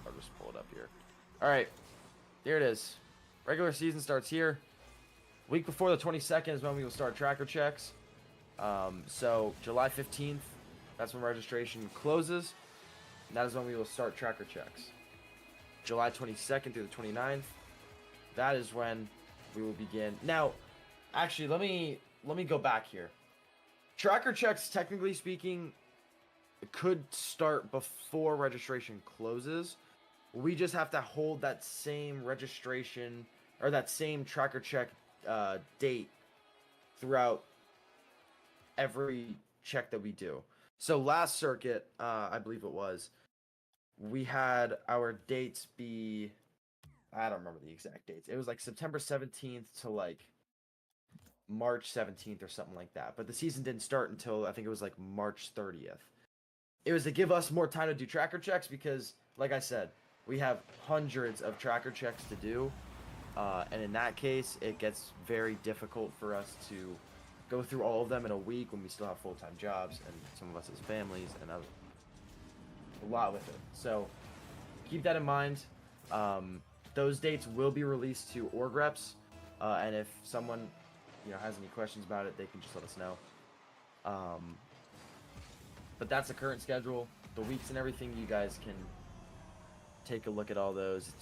I'll just pull it up here. Alright. Here it is. Regular season starts here. Week before the 22nd is when we will start tracker checks. So July 15th, that's when registration closes. And that is when we will start tracker checks. July 22nd through the 29th, that is when we will begin. Now, actually, let me go back here. Tracker checks, technically speaking, could start before registration closes. We just have to hold that same registration or that same tracker check date throughout every check that we do. So last circuit, I believe it was, we had our dates be, I don't remember the exact dates. It was September 17th to March 17th or something like that. But the season didn't start until I think it was like March 30th. It was to give us more time to do tracker checks because, like I said, we have hundreds of tracker checks to do. And in that case, it gets very difficult for us to go through all of them in a week when we still have full-time jobs and some of us as families and a lot with it. So keep that in mind. Those dates will be released to org reps, and if someone has any questions about it, they can just let us know. But that's the current schedule, the weeks and everything. You guys can take a look at all those.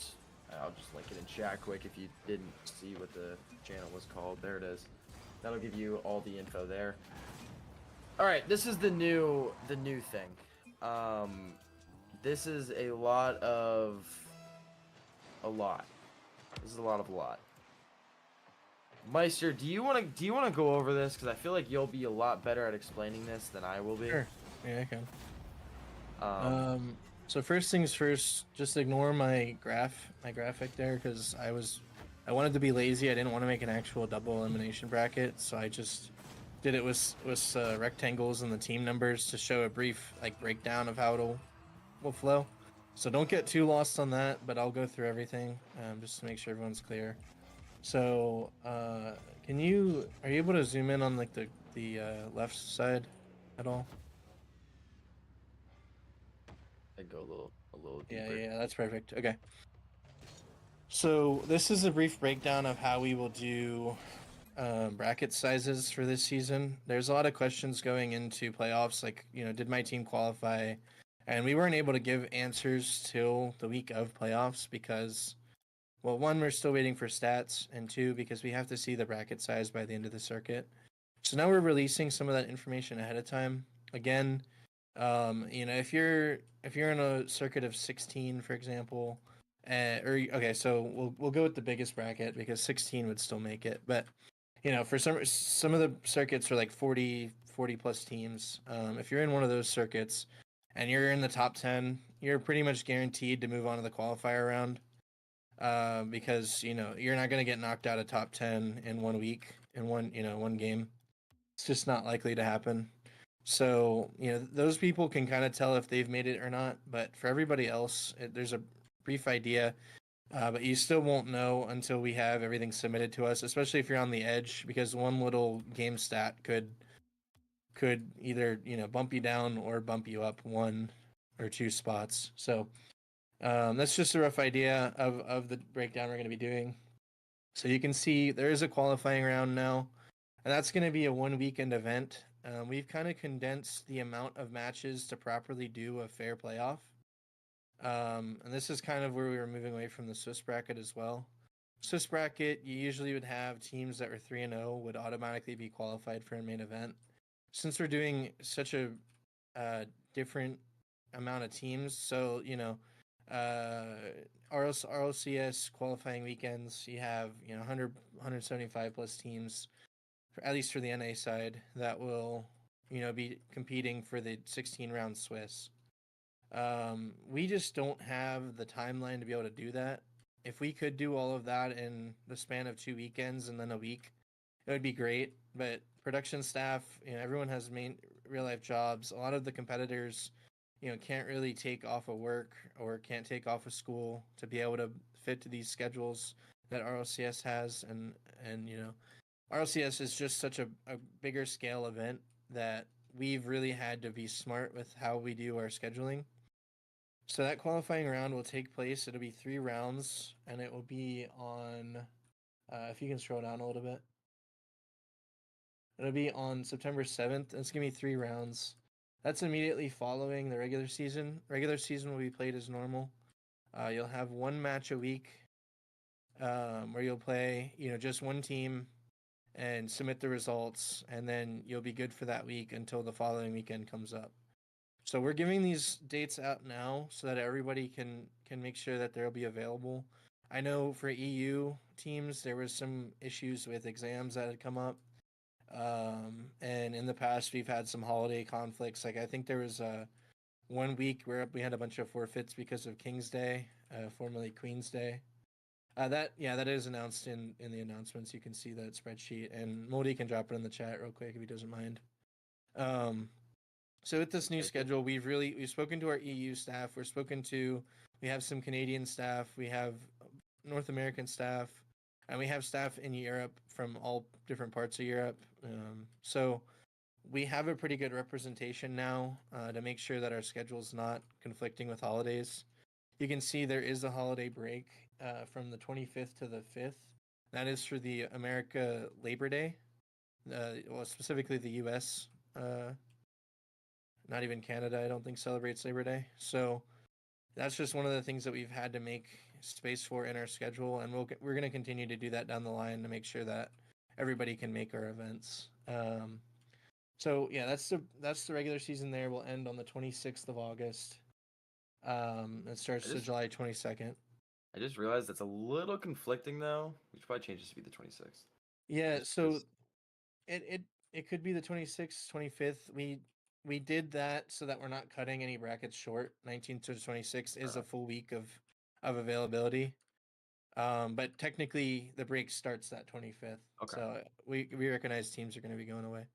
I'll just link it in chat quick if you didn't see what the channel was called. There it is. That'll give you all the info there. All right, this is the new thing. This is a lot. This is a lot. Meister, do you want to go over this? Because I feel like you'll be a lot better at explaining this than I will be. Sure. Yeah, I can. So first things first, just ignore my graphic there because I wanted to be lazy. I didn't want to make an actual double elimination bracket, so I just did it with rectangles and the team numbers to show a brief breakdown of how will flow. So don't get too lost on that, but I'll go through everything just to make sure everyone's clear. So are you able to zoom in on the left side at all? I go a little deeper. Yeah, that's perfect. Okay. So this is a brief breakdown of how we will do bracket sizes for this season. There's a lot of questions going into playoffs, did my team qualify? And we weren't able to give answers till the week of playoffs because, well, one, we're still waiting for stats, and two, because we have to see the bracket size by the end of the circuit. So now we're releasing some of that information ahead of time. Again, if you're in a circuit of 16, for example, so we'll go with the biggest bracket because 16 would still make it. But for some of the circuits are 40 plus teams. If you're in one of those circuits and you're in the top 10, you're pretty much guaranteed to move on to the qualifier round. Because you're not going to get knocked out of top 10 in 1 week in one game. It's just not likely to happen. So those people can kind of tell if they've made it or not. But for everybody else, there's a brief idea, but you still won't know until we have everything submitted to us. Especially if you're on the edge, because one little game stat could either bump you down or bump you up 1 or 2 spots. So. That's just a rough idea of the breakdown we're going to be doing. So you can see there is a qualifying round now, and that's going to be a 1 weekend event. We've kind of condensed the amount of matches to properly do a fair playoff. And this is kind of where we were moving away from the Swiss bracket as well. Swiss bracket, you usually would have teams that were 3-0 would automatically be qualified for a main event. Since we're doing such a different amount of teams, so RLCS qualifying weekends, you have 175 plus teams, at least for the NA side, that will be competing for the 16 round Swiss. We just don't have the timeline to be able to do that. If we could do all of that in the span of 2 weekends and then a week, it would be great. But production staff, everyone has real life jobs. A lot of the competitors can't really take off of work or can't take off of school to be able to fit to these schedules that RLCS has. And RLCS is just such a bigger scale event that we've really had to be smart with how we do our scheduling. So that qualifying round will take place. It'll be 3 rounds, and it will be on, if you can scroll down a little bit. It'll be on September 7th. It's going to be 3 rounds. That's immediately following the regular season. Regular season will be played as normal. You'll have 1 match a week where you'll play, just 1 team and submit the results, and then you'll be good for that week until the following weekend comes up. So we're giving these dates out now so that everybody can make sure that they'll be available. I know for EU teams, there was some issues with exams that had come up. And in the past, we've had some holiday conflicts. I think there was 1 week where we had a bunch of forfeits because of King's Day, formerly Queen's Day. That is announced in the announcements. You can see that spreadsheet, and Moldy can drop it in the chat real quick if he doesn't mind. So with this new schedule, we've spoken to our EU staff. We have some Canadian staff. We have North American staff, and we have staff in Europe from all different parts of Europe. So we have a pretty good representation now to make sure that our schedule is not conflicting with holidays. You can see there is a holiday break from the 25th to the 5th. That is for the America Labor Day, well, specifically the U.S. Not even Canada, I don't think, celebrates Labor Day. So that's just one of the things that we've had to make space for in our schedule, and we're going to continue to do that down the line to make sure that everybody can make our events. So yeah, that's the regular season. There will end on the 26th of August. It starts to July 22nd. I just realized that's a little conflicting though. We should probably change this to be the 26th. Yeah, so it could be the 26th, 25th. We did that so that we're not cutting any brackets short. 19th to 26th is a full week of availability. But technically the break starts that 25th. Okay. So we recognize teams are going to be going away.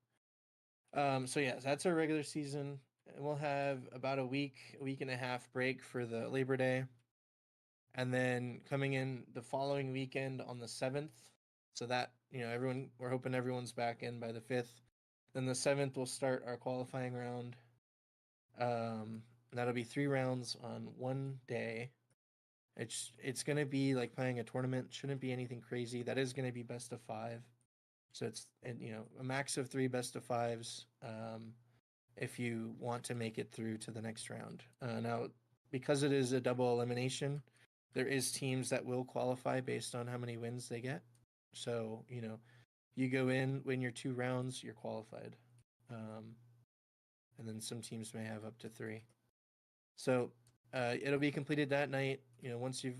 So yeah, that's our regular season. We'll have about a week and a half break for the Labor Day. And then coming in the following weekend on the 7th. So that, we're hoping everyone's back in by the 5th. Then the 7th we'll start our qualifying round. That'll be 3 rounds on one day. It's going to be like playing a tournament. Shouldn't be anything crazy. That is going to be best of 5. So it's a max of 3 best of 5s if you want to make it through to the next round. Now, because it is a double elimination, there is teams that will qualify based on how many wins they get. So, you go in, win your 2 rounds, you're qualified. And then some teams may have up to 3. So it'll be completed that night. Once you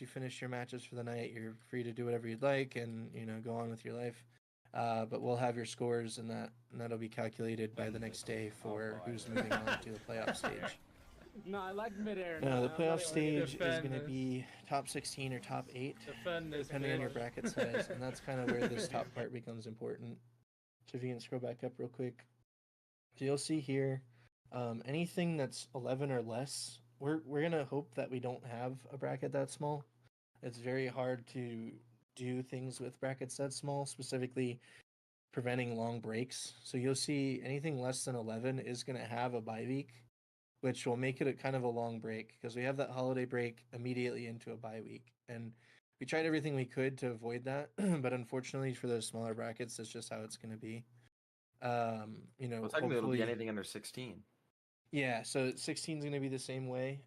finish your matches for the night, you're free to do whatever you'd like and go on with your life. But we'll have your scores, and that'll be calculated by the next day for who's moving on to the playoff stage. No, I like midair. No, the playoff stage is going to be top 16 or top 8, depending on your bracket size, and that's kind of where this top part becomes important. So if you can scroll back up real quick, so you'll see here, anything that's 11 or less, we're gonna hope that we don't have a bracket that small. It's very hard to do things with brackets that small, specifically preventing long breaks. So you'll see anything less than 11 is gonna have a bye week, which will make it a kind of a long break because we have that holiday break immediately into a bye week. And we tried everything we could to avoid that, but unfortunately for those smaller brackets, that's just how it's going to be. Well, technically it'll be anything under 16. Yeah, so 16 is going to be the same way.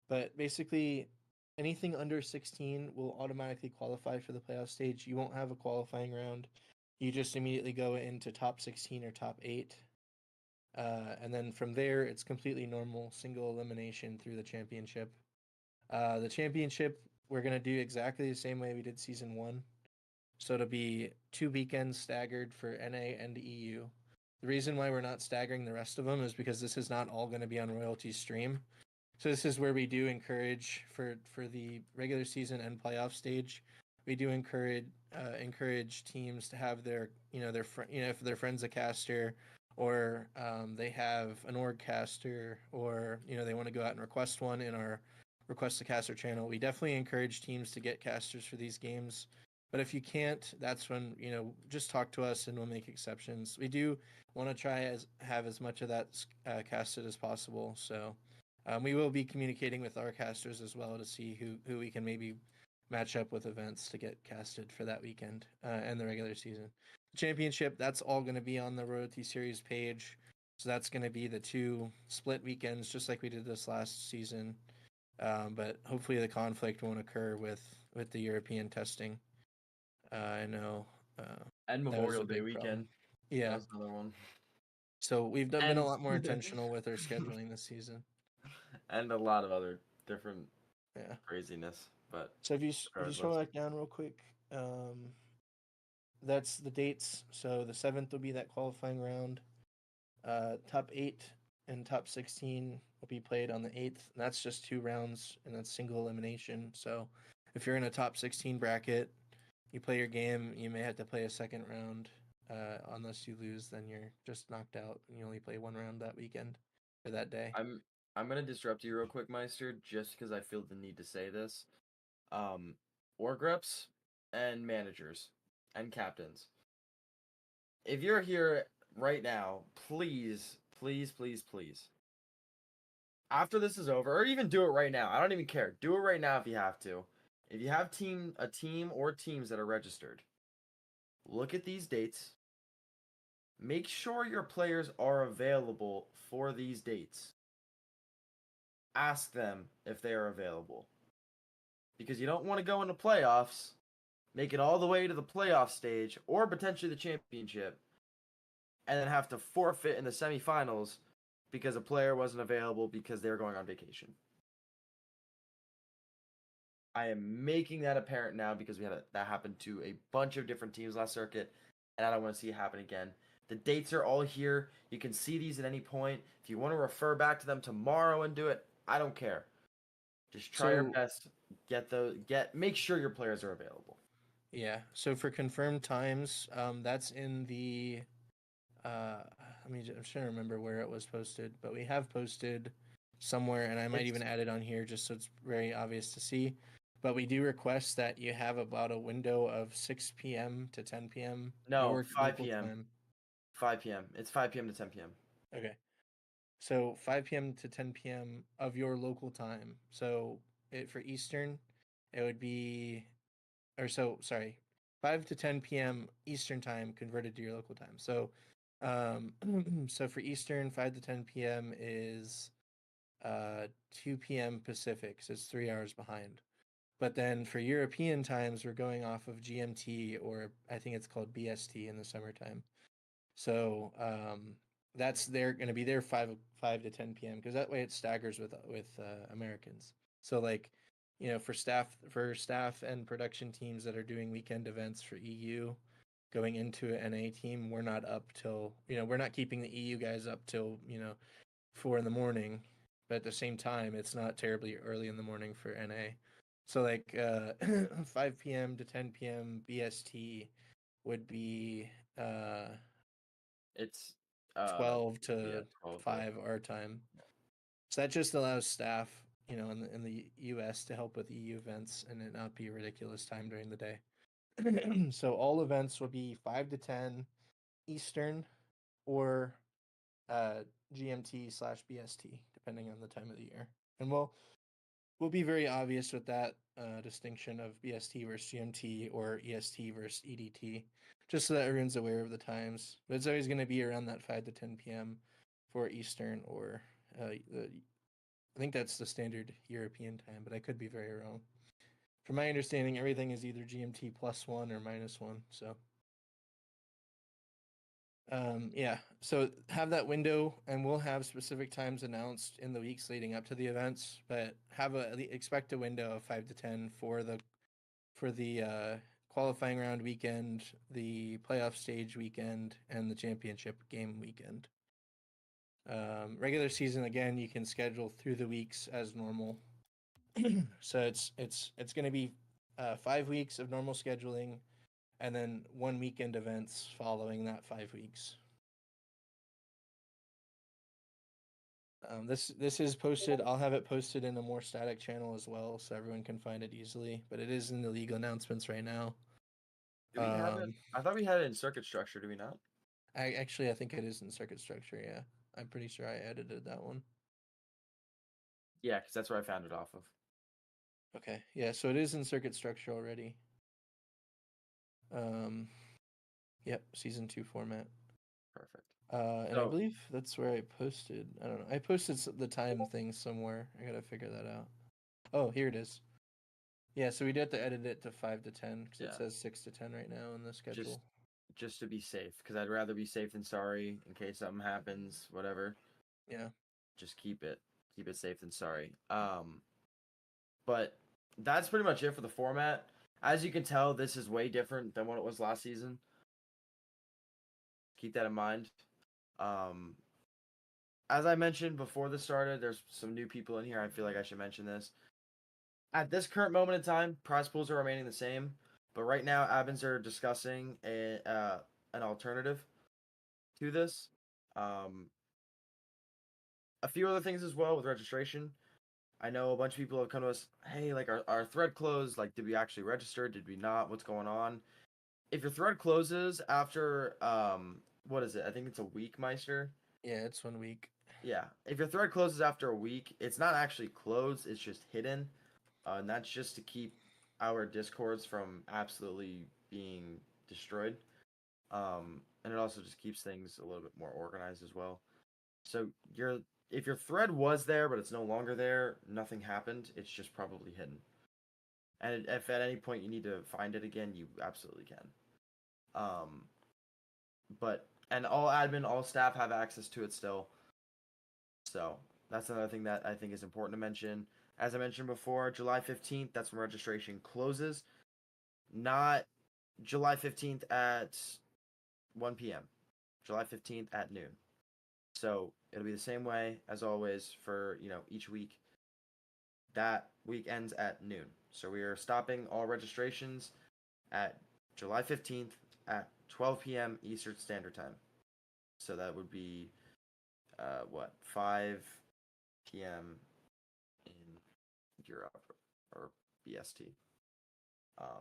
But basically, anything under 16 will automatically qualify for the playoff stage. You won't have a qualifying round. You just immediately go into top 16 or top 8. And then from there, it's completely normal, single elimination through the championship. The championship, we're going to do exactly the same way we did season 1. So it'll be 2 weekends staggered for NA and EU. The reason why we're not staggering the rest of them is because this is not all going to be on Royalty's stream. So this is where we do encourage for the regular season and playoff stage. We do encourage teams to have their if their friend's a caster, or they have an org caster, or they want to go out and request one in our request a caster channel. We definitely encourage teams to get casters for these games. But if you can't, that's when just talk to us and we'll make exceptions. We do want to try have as much of that casted as possible. So we will be communicating with our casters as well to see who we can maybe match up with events to get casted for that weekend and the regular season. Championship, that's all going to be on the Royalty Series page. So that's going to be the 2 split weekends, just like we did this last season. But hopefully the conflict won't occur with the European testing. I know. And Memorial Day weekend. Yeah. That's another one. So we've been a lot more intentional with our scheduling this season. And a lot of other different craziness. But so if you scroll back down real quick, that's the dates. So the 7th will be that qualifying round. Top 8 and top 16 will be played on the 8th. And that's just 2 rounds, and that's single elimination. So if you're in a top 16 bracket, you play your game, you may have to play a second round. Unless you lose, then you're just knocked out, and you only play one round that weekend or that day. I'm gonna disrupt you real quick, Meister, just because I feel the need to say this. Org reps and managers and captains. If you're here right now, please, please, please, please. After this is over, or even do it right now. I don't even care. Do it right now if you have to. If you have a team or teams that are registered, look at these dates. Make sure your players are available for these dates. Ask them if they are available. Because you don't want to go into playoffs, make it all the way to the playoff stage, or potentially the championship, and then have to forfeit in the semifinals because a player wasn't available because they were going on vacation. I am making that apparent now because that happened to a bunch of different teams last circuit, and I don't want to see it happen again. The dates are all here. You can see these at any point. If you want to refer back to them tomorrow and do it, I don't care. Just try your best. Make sure your players are available. Yeah. So for confirmed times, that's in the. I'm trying to remember where it was posted, but we have posted somewhere, and I might even add it on here just so it's very obvious to see. But we do request that you have about a window of 6 p.m. to 10 p.m. No, your 5 local p.m. time. 5 p.m. It's 5 p.m. to 10 p.m. Okay. So 5 p.m. to 10 p.m. of your local time. So for Eastern, it would be, 5 to 10 p.m. Eastern time converted to your local time. So, so for Eastern, 5 to 10 p.m. is 2 p.m. Pacific, so it's 3 hours behind. But then for European times, we're going off of GMT, or I think it's called BST in the summertime. So they're going to be there 5 to 10 p.m. because that way it staggers with Americans. So like, for staff and production teams that are doing weekend events for EU, going into an NA team, we're not up till we're not keeping the EU guys up till 4 in the morning, but at the same time, it's not terribly early in the morning for NA. So like 5 p.m. to 10 p.m. BST would be It's 12 to yeah, 12 5 our time. So that just allows staff, in the US to help with EU events and it not be a ridiculous time during the day. So all events will be 5 to 10 Eastern or GMT/BST, depending on the time of the year. And we'll be very obvious with that distinction of BST versus GMT or EST versus EDT, just so that everyone's aware of the times. But it's always going to be around that 5 to 10 p.m. for Eastern, or I think that's the standard European time, but I could be very wrong. From my understanding, everything is either GMT +1 or -1. So, yeah. So have that window, and we'll have specific times announced in the weeks leading up to the events. But expect a window of 5 to 10 for the qualifying round weekend, the playoff stage weekend, and the championship game weekend. Regular season, again, you can schedule through the weeks as normal. So it's going to be 5 weeks of normal scheduling, and then 1 weekend events following that 5 weeks. This is posted. I'll have it posted in a more static channel as well, so everyone can find it easily. But it is in the league announcements right now. Do we have it? I thought we had it in circuit structure. Do we not? I think it is in circuit structure. Yeah, I'm pretty sure I edited that one. Yeah, because that's where I found it off of. Okay, yeah, so it is in circuit structure already. Yep, season 2 format. Perfect. And I believe that's where I posted. I don't know. I posted the time thing somewhere. I gotta figure that out. Oh, here it is. Yeah, so we'd have to edit it to 5 to 10 because it says 6 to 10 right now in the schedule. Just to be safe, because I'd rather be safe than sorry in case something happens, whatever. Yeah. Just keep it safe than sorry. But that's pretty much it for the format. As you can tell, this is way different than what it was last season. Keep that in mind. As I mentioned before this started, there's some new people in here. I feel like I should mention this. At this current moment in time, prize pools are remaining the same, but right now admins are discussing an alternative to this. A few other things as well with registration. I know a bunch of people have come to us, hey, like our thread closed, like did we actually register? Did we not? What's going on? If your thread closes after what is it? I think it's a week, Meister. Yeah, it's 1 week. Yeah. If your thread closes after a week, it's not actually closed, it's just hidden. And that's just to keep our discords from absolutely being destroyed. And it also just keeps things a little bit more organized as well. So if your thread was there but it's no longer there, nothing happened. It's just probably hidden. And if at any point you need to find it again, you absolutely can. But and all staff have access to it still. So that's another thing that I think is important to mention. As I mentioned before, July 15th, that's when registration closes. Not July 15th at 1 p.m. July 15th at noon. So it'll be the same way as always for, each week. That week ends at noon. So we are stopping all registrations at July 15th at 12 p.m. Eastern Standard Time. So that would be 5 p.m. in Europe or BST.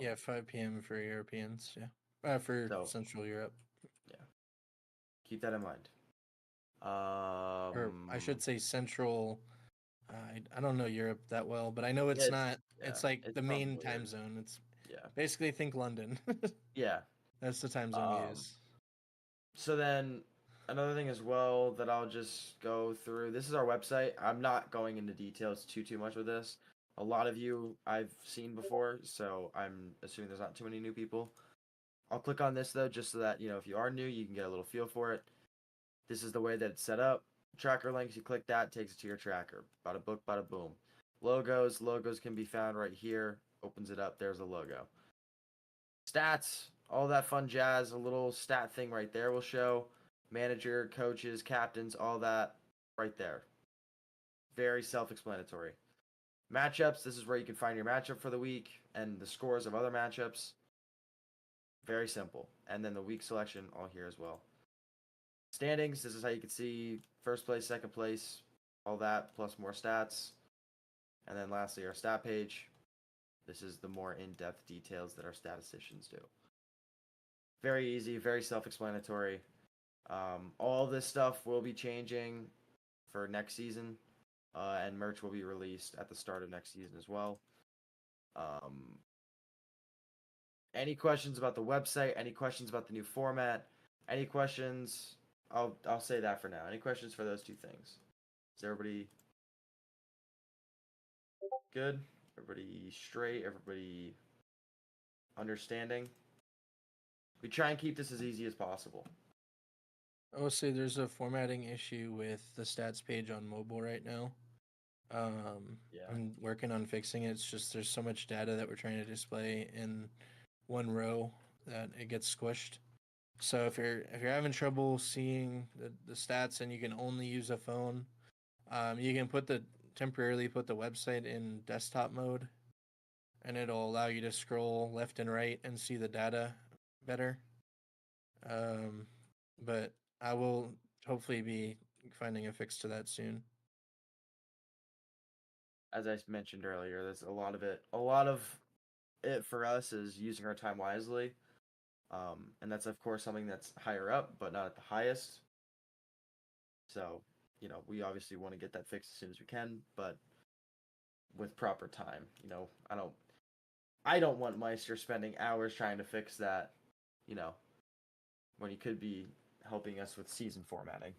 Yeah, 5 p.m. for Europeans. Yeah, for So- Central Europe, Keep that in mind. or I should say Central. I don't know Europe that well, but I know it's Yeah, not. yeah, It's like it's the main probably time weird. zone. It's Yeah. basically think London. Yeah. That's the time zone we use. So then another thing as well that I'll just go through. This is our website. I'm not going into details too much with this. A lot of you I've seen before, so I'm assuming there's not too many new people. I'll click on this though, just so that if you are new, you can get a little feel for it. This is the way that it's set up. Tracker links, you click that, takes it to your tracker. Bada book, bada boom. Logos can be found right here. Opens it up, there's a logo. Stats, all that fun jazz, a little stat thing right there will show. Manager, coaches, captains, all that right there. Very self-explanatory. Matchups, this is where you can find your matchup for the week and the scores of other matchups. Very simple. And then the week selection all here as well. Standings, this is how you can see first place, second place, all that, plus more stats. And then lastly, our stat page. This is the more in-depth details that our statisticians do. Very easy, very self-explanatory. All this stuff will be changing for next season, and merch will be released at the start of next season as well. Any questions about the website? Any questions about the new format? Any questions? I'll say that for now. Any questions for those two things? Is everybody good? Everybody straight? Everybody understanding? We try and keep this as easy as possible. Oh, see, there's a formatting issue with the stats page on mobile right now. Yeah. I'm working on fixing it. It's just there's so much data that we're trying to display in one row that it gets squished. So if you're having trouble seeing the stats and you can only use a phone, you can temporarily put the website in desktop mode, and it'll allow you to scroll left and right and see the data better. But I will hopefully be finding a fix to that soon. As I mentioned earlier, there's a lot of it for us is using our time wisely. And that's of course something that's higher up, but not at the highest. So, we obviously want to get that fixed as soon as we can, but with proper time. I don't want Meister spending hours trying to fix that, when he could be helping us with season formatting.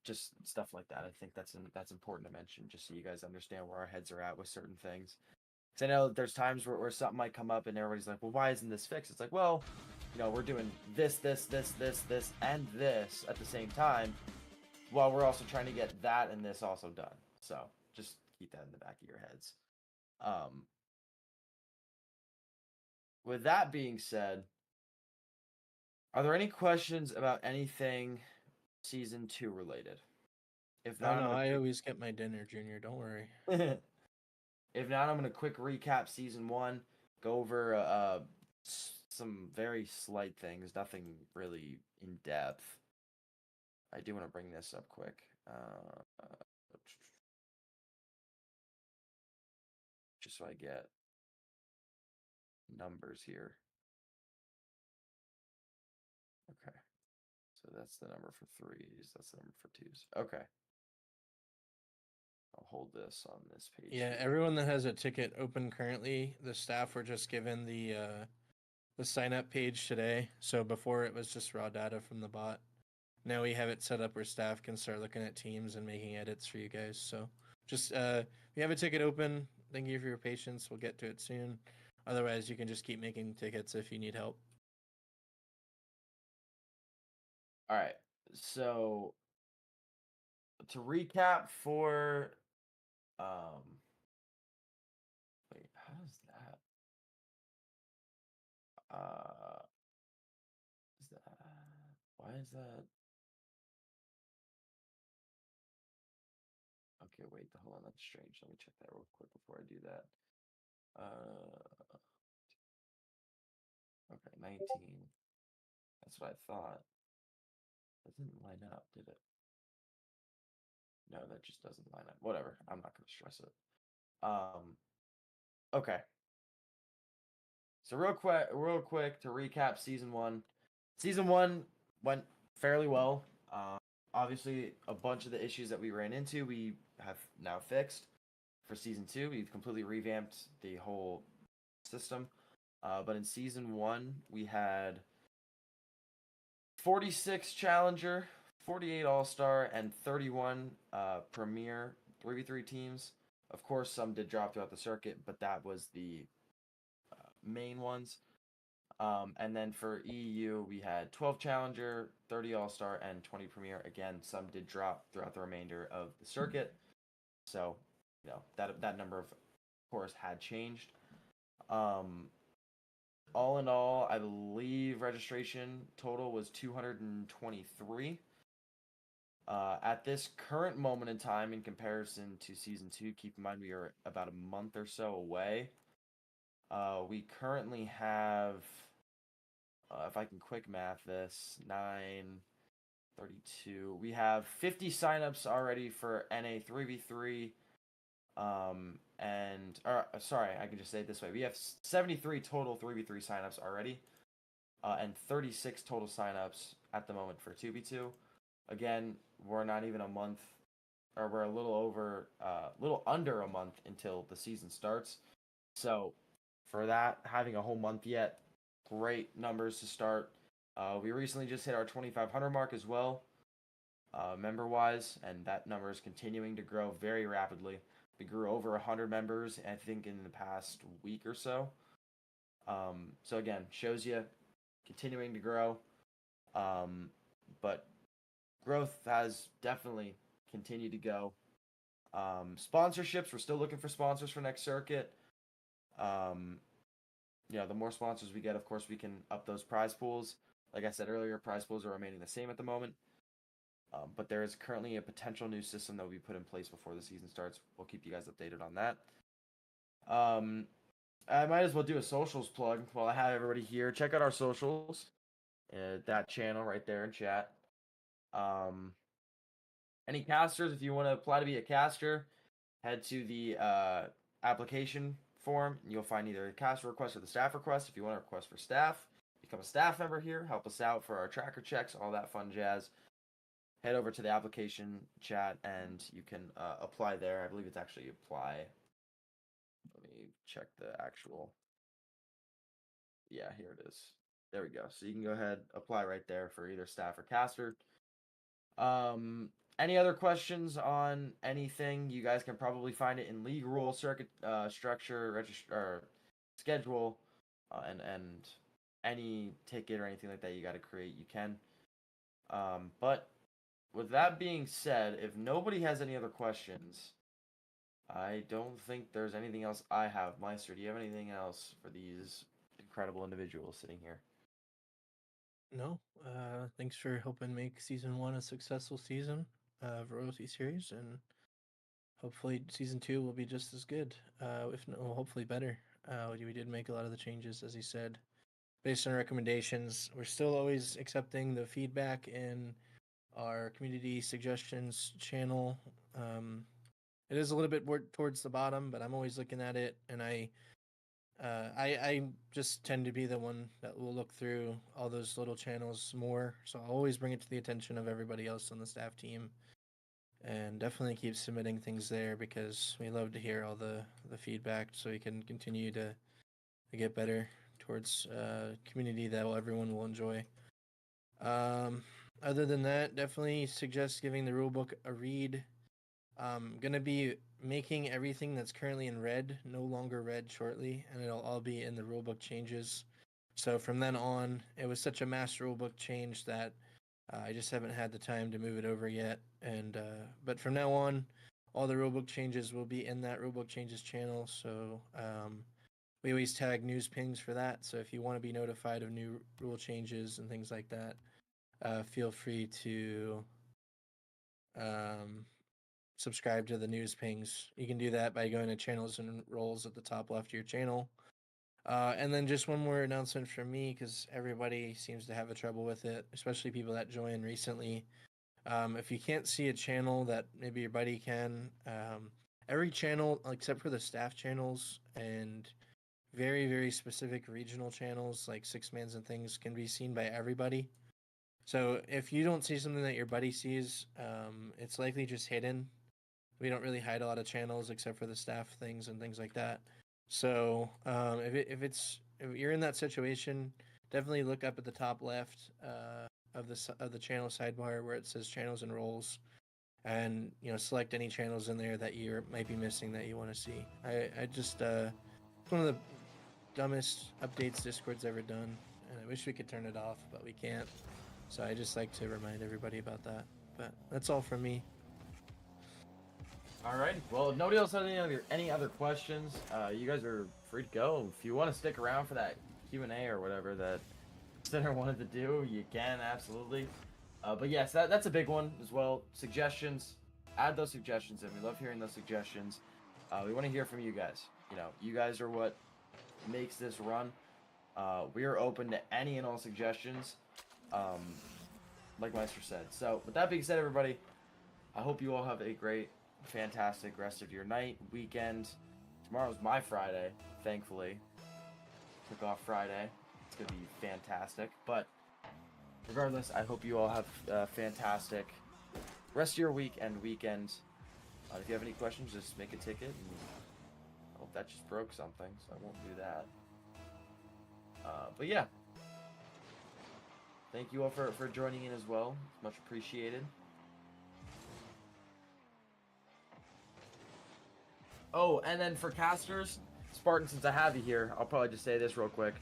Just stuff like that. I think that's important to mention, just so you guys understand where our heads are at with certain things. Because I know there's times where something might come up and everybody's like, well, why isn't this fixed? It's like, well, we're doing this, and this at the same time, while we're also trying to get that and this also done. So just keep that in the back of your heads. With that being said, are there any questions about anything season 2 related? If No, not, I always get my dinner, Junior. Don't worry. If not, I'm gonna quick recap season 1, go over some very slight things, nothing really in depth. I do want to bring this up quick. Just so I get numbers here. Okay. So that's the number for 3s. That's the number for 2s. Okay. I'll hold this on this page. Yeah, here. everyone that has a ticket open currently, the staff were just given the sign up page today. So before it was just raw data from the bot. Now we have it set up where staff can start looking at teams and making edits for you guys. So just if you have a ticket open, thank you for your patience. We'll get to it soon. Otherwise, you can just keep making tickets if you need help. All right. So to recap for wait, how does that is that why is that okay, wait, hold on, that's strange. Let me check that real quick before I do that. Okay, 19. That's what I thought. That didn't line up, did it? No, that just doesn't line up. Whatever. I'm not gonna stress it. Okay. So real quick to recap season 1. Season 1 went fairly well. Obviously, a bunch of the issues that we ran into, we have now fixed. For season 2, we've completely revamped the whole system. But in season 1, we had 46 Challenger, 48 All-Star, and 31 Premier 3v3 teams. Of course, some did drop throughout the circuit, but that was the main ones. And then for EU, we had 12 Challenger, 30 All-Star, and 20 Premier. Again, some did drop throughout the remainder of the circuit. So, you know, that number of course had changed. All in all, I believe registration total was 223. At this current moment in time, in comparison to season 2, keep in mind we are about a month or so away. We currently have, if I can quick math this, 932. We have 50 signups already for NA 3v3. Sorry, I can just say it this way. We have 73 total 3v3 signups already, and 36 total signups at the moment for 2v2. Again, we're not even a month, or we're a little under a month until the season starts. So, for that, having a whole month yet, great numbers to start. We recently just hit our 2,500 mark as well, member-wise, and that number is continuing to grow very rapidly. We grew over 100 members, I think, in the past week or so. So again, shows you continuing to grow. But growth has definitely continued to go. Sponsorships, we're still looking for sponsors for next circuit. The more sponsors we get, of course, we can up those prize pools. Like I said earlier, prize pools are remaining the same at the moment. But there is currently a potential new system that will be put in place before the season starts. We'll keep you guys updated on that. I might as well do a socials plug while I have everybody here. Check out our socials. That channel right there in chat. Any casters, if you want to apply to be a caster, head to the application form. And you'll find either a caster request or the staff request. If you want a request for staff, become a staff member here. Help us out for our tracker checks, all that fun jazz. Head over to the application chat and you can apply there. I believe it's actually apply. Let me check the actual. Yeah, here it is. There we go. So you can go ahead, apply right there for either staff or caster. Any other questions on anything? You guys can probably find it in league rule, circuit structure, register, schedule, and any ticket or anything like that you got to create, you can. But with that being said, if nobody has any other questions, I don't think there's anything else I have. Meister, do you have anything else for these incredible individuals sitting here? No, thanks for helping make season 1 a successful season of Royalty Series, and hopefully season 2 will be just as good. If no, hopefully better. We did make a lot of the changes, as he said, based on recommendations. We're still always accepting the feedback in our community suggestions channel. It is a little bit more towards the bottom, but I'm always looking at it, and I just tend to be the one that will look through all those little channels more. So I'll always bring it to the attention of everybody else on the staff team, and definitely keep submitting things there because we love to hear all the feedback, so we can continue to get better towards community that everyone will enjoy. Other than that, definitely suggest giving the rulebook a read. I'm gonna be making everything that's currently in red no longer red shortly, and it'll all be in the rulebook changes. So from then on, it was such a mass rulebook change that I just haven't had the time to move it over yet. And but from now on, all the rulebook changes will be in that rulebook changes channel. So we always tag news pings for that. So if you want to be notified of new rule changes and things like that, feel free to subscribe to the news pings. You can do that by going to channels and roles at the top left of your channel. And then just one more announcement from me, because everybody seems to have a trouble with it, especially people that join recently. If you can't see a channel that maybe your buddy can, every channel except for the staff channels and very, very specific regional channels like Six Mans and things can be seen by everybody. So if you don't see something that your buddy sees, it's likely just hidden. We don't really hide a lot of channels except for the staff things and things like that. So if you're in that situation, definitely look up at the top left of the channel sidebar where it says channels and roles, and select any channels in there that you might be missing that you want to see. I just it's one of the dumbest updates Discord's ever done, and I wish we could turn it off, but we can't. So I just like to remind everybody about that. But that's all from me. All right. Well, if nobody else has any other questions, you guys are free to go. If you want to stick around for that Q&A or whatever that Center wanted to do, you can absolutely. But yes, that's a big one as well. Suggestions, add those suggestions in. We love hearing those suggestions. We want to hear from you guys. You guys are what makes this run. We are open to any and all suggestions, like Meister said. So with that being said, everybody, I hope you all have a great, fantastic rest of your night, weekend. Tomorrow's my Friday, thankfully. Took off Friday. It's gonna be fantastic. But regardless, I hope you all have a fantastic rest of your week and weekend. If you have any questions, just make a ticket. And I hope that just broke something, so I won't do that. But yeah, thank you all for joining in as well. It's much appreciated. Oh, and then for casters, Spartan, since I have you here, I'll probably just say this real quick.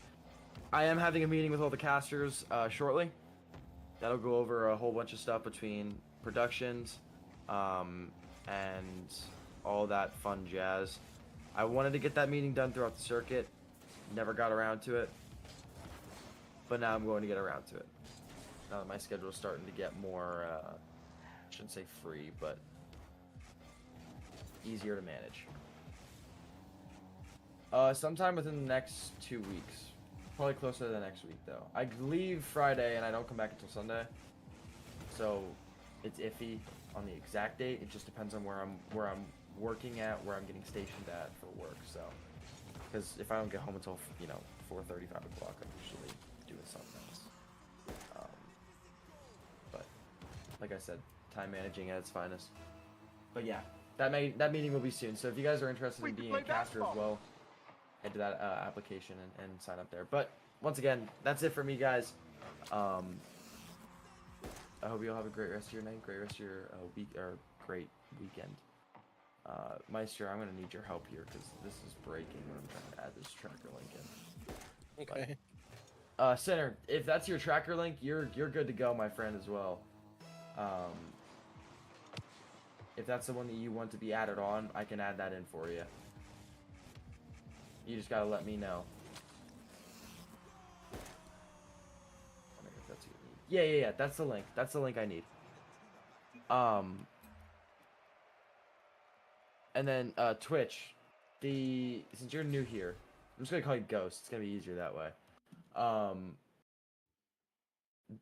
I am having a meeting with all the casters shortly. That'll go over a whole bunch of stuff between productions and all that fun jazz. I wanted to get that meeting done throughout the circuit. Never got around to it. But now I'm going to get around to it. Now that my schedule is starting to get more, I shouldn't say free, but easier to manage. Sometime within the next 2 weeks. Probably closer to the next week, though. I leave Friday, and I don't come back until Sunday. So, it's iffy on the exact date. It just depends on where I'm working at, where I'm getting stationed at for work, so. Because if I don't get home until, 4:30, 5 o'clock, I'm usually doing something else. But, like I said, time managing at its finest. But yeah, that meeting will be soon. So if you guys are interested in being a caster as well, head to that application and sign up there. But once again, that's it for me, guys. I hope you all have a great rest of your night, great rest of your week, or great weekend. Meister, I'm gonna need your help here because this is breaking when I'm trying to add this tracker link in. Okay. But, Center, if that's your tracker link, you're good to go, my friend, as well. If that's the one that you want to be added on, I can add that in for you. You just gotta let me know. I wonder if that's what you need. Yeah. That's the link. That's the link I need. And then Twitch, since you're new here, I'm just gonna call you Ghost. It's gonna be easier that way.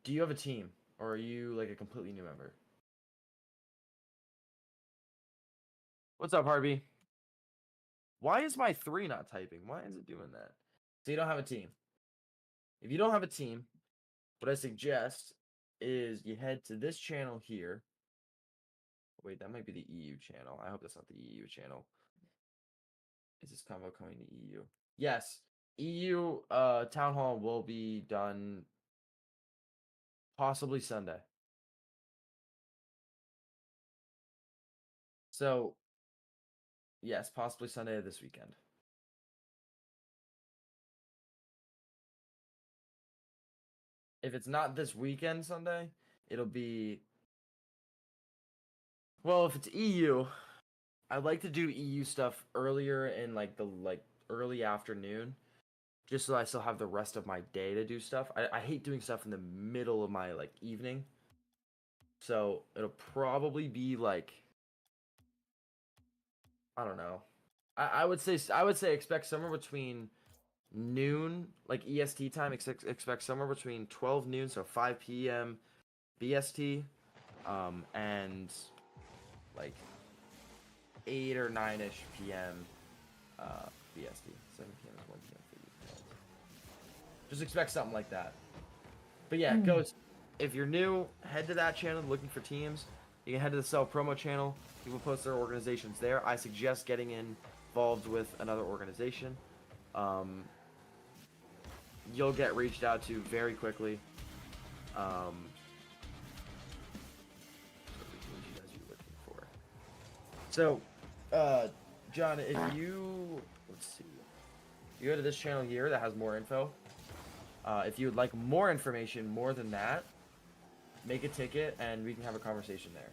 Do you have a team, or are you like a completely new member? What's up, Harvey? Why is my 3 not typing? Why is it doing that? So you don't have a team. If you don't have a team, what I suggest is you head to this channel here. Wait, that might be the EU channel. I hope that's not the EU channel. Is this convo coming to EU? Yes. EU town hall will be done possibly Sunday. So, yes, possibly Sunday of this weekend. If it's not this weekend Sunday, it'll be... Well, if it's EU, I'd like to do EU stuff earlier in like the early afternoon, just so I still have the rest of my day to do stuff. I hate doing stuff in the middle of my like evening. So it'll probably be like, I don't know. I would say expect somewhere between noon, like EST time, expect somewhere between 12 noon, so 5 p.m. BST, and like 8 or 9ish p.m. BST. 7 p.m. is 1 p.m. for you. Just expect something like that. But yeah, Ghost, if you're new, head to that channel looking for teams. You can head to the Sell Promo channel. People post their organizations there. I suggest getting involved with another organization. You'll get reached out to very quickly. What you guys are looking for? So, John, if you let's see, you go to this channel here that has more info. If you would like more information, more than that, make a ticket and we can have a conversation there.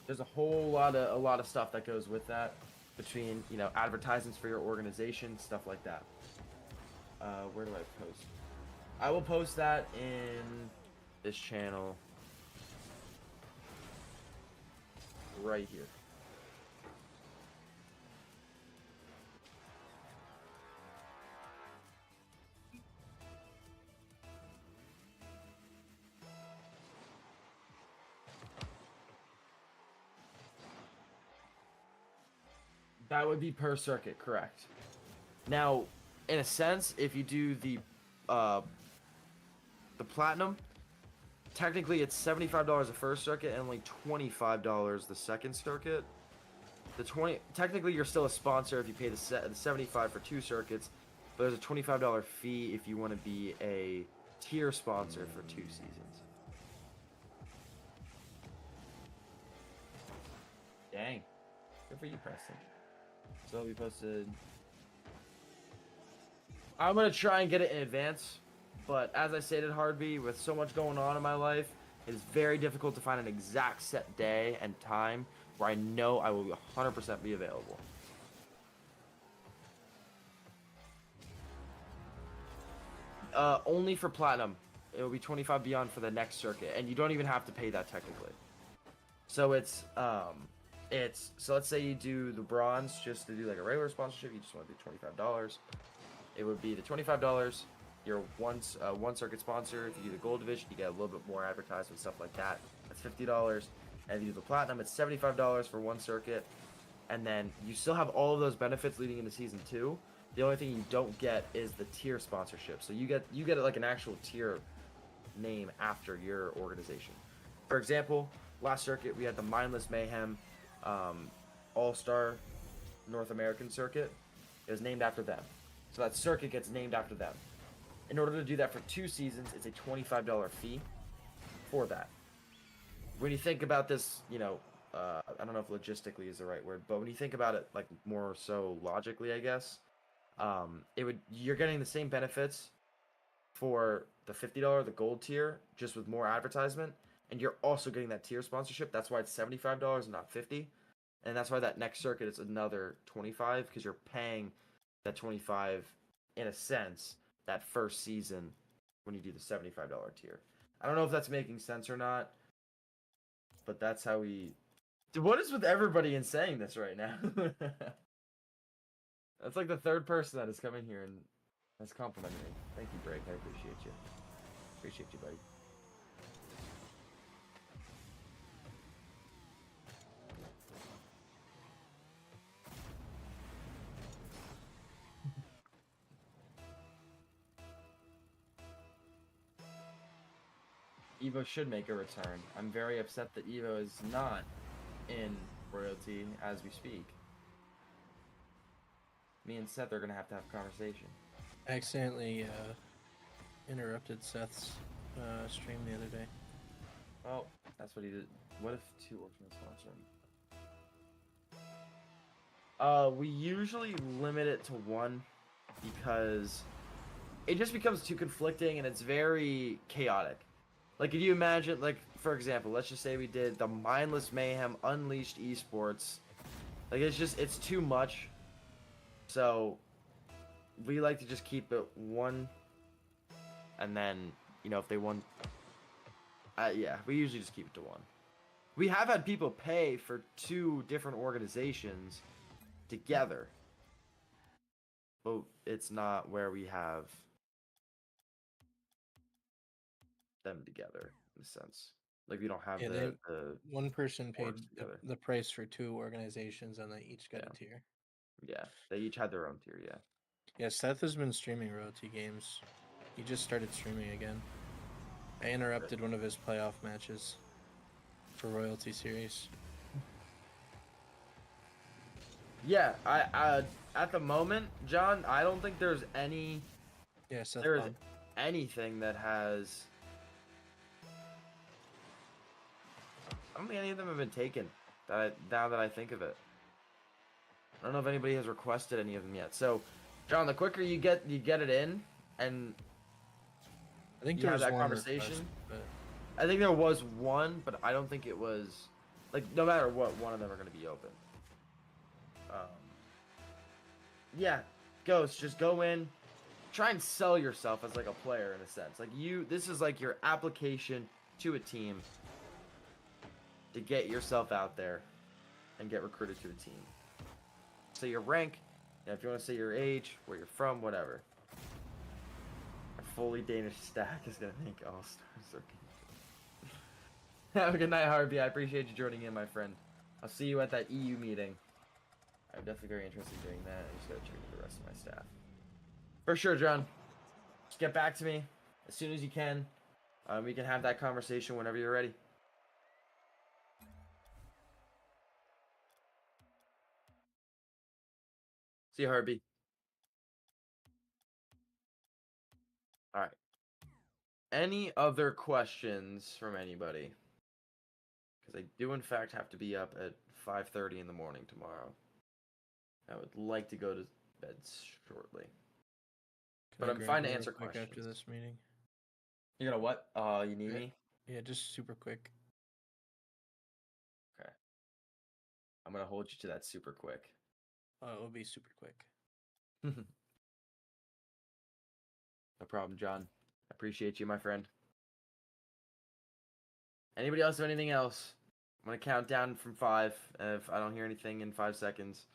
There's a whole lot of stuff that goes with that, between advertisements for your organization, stuff like that. Where do I post? I will post that in this channel right here. That would be per circuit, correct. Now, in a sense, if you do the platinum, technically it's $75 the first circuit and only $25 the second circuit. Technically you're still a sponsor if you pay the 75 for 2 circuits, but there's a $25 fee if you want to be a tier sponsor for 2 seasons. Dang. Good for you, Preston. So we posted. I'm gonna try and get it in advance, but as I stated, Hardby, with so much going on in my life, it is very difficult to find an exact set day and time where I know I will 100% be available. Only for platinum, it will be 25 beyond for the next circuit, and you don't even have to pay that technically. So it's so let's say you do the bronze just to do like a regular sponsorship, you just want to do $25. It would be the $25. You're one circuit sponsor. If you do the gold division, you get a little bit more advertisement, stuff like that. That's $50. And if you do the platinum, it's $75 for 1 circuit. And then you still have all of those benefits leading into season 2. The only thing you don't get is the tier sponsorship. So you get like an actual tier name after your organization. For example, last circuit we had the Mindless Mayhem All-Star North American circuit. It was named after them. So that circuit gets named after them. In order to do that for 2 seasons, it's a $25 fee for that. When you think about this, I don't know if logistically is the right word, but when you think about it like more so logically, I guess, you're getting the same benefits for the $50, the gold tier, just with more advertisement, and you're also getting that tier sponsorship. That's why it's $75 and not $50, and that's why that next circuit is another $25, because you're paying that $25 in a sense that first season when you do the $75 tier. I don't know if that's making sense or not, but that's how we What is with everybody in saying this right now? That's like the third person that has come in here and has complimented me. Thank you, Break. I appreciate you. Appreciate you, buddy. Evo should make a return. I'm very upset that Evo is not in royalty as we speak. Me and Seth are gonna have a conversation. I accidentally interrupted Seth's stream the other day. Oh, that's what he did. What if two orphans sponsor him? We usually limit it to one because it just becomes too conflicting and it's very chaotic. Like, could you imagine, like, for example, let's just say we did the Mindless Mayhem Unleashed Esports. Like, it's too much. So, we like to just keep it one. And then, you know, if they won. Yeah, we usually just keep it to one. We have had people pay for two different organizations together. But it's not where we have them together in a sense. Like we don't have Yeah, the one person paid orgs together. the price for two organizations, and they each got Yeah. a tier. Yeah, they each had their own tier. Yeah. Yeah, Seth has been streaming royalty games. He just started streaming again. I interrupted one of his playoff matches for royalty series. Yeah, I at the moment, John, I don't think there's any Yeah, Seth. there's Bob. anything that has. I don't think any of them have been taken. Now that I think of it, I don't know if anybody has requested any of them yet. So, John, the quicker you get it in, and I think you there have was that one conversation. request, but I think there was one, but I don't think it was like no matter what, one of them are going to be open. Yeah, Ghost, just go in, try and sell yourself as like a player in a sense. Like this is like your application to a team to get yourself out there and get recruited to a team. So your rank, if you want to say your age, where you're from, whatever. A fully Danish stack is gonna make all stars. Have a good night, Harvey. I appreciate you joining in, my friend. I'll see you at that EU meeting. I'm definitely very interested in doing that. I just gotta check with the rest of my staff. For sure, John. Just get back to me as soon as you can. We can have that conversation whenever you're ready. See you, Harvey. All right. Any other questions from anybody? Because I do, in fact, have to be up at 5:30 in the morning tomorrow. I would like to go to bed shortly. But I'm fine to answer questions. after this meeting. You're gonna what? You need me? Yeah, just super quick. Okay. I'm gonna hold you to that super quick. It will be super quick. No problem, John. I appreciate you, my friend. Anybody else have anything else? I'm gonna count down from 5. If I don't hear anything in 5 seconds,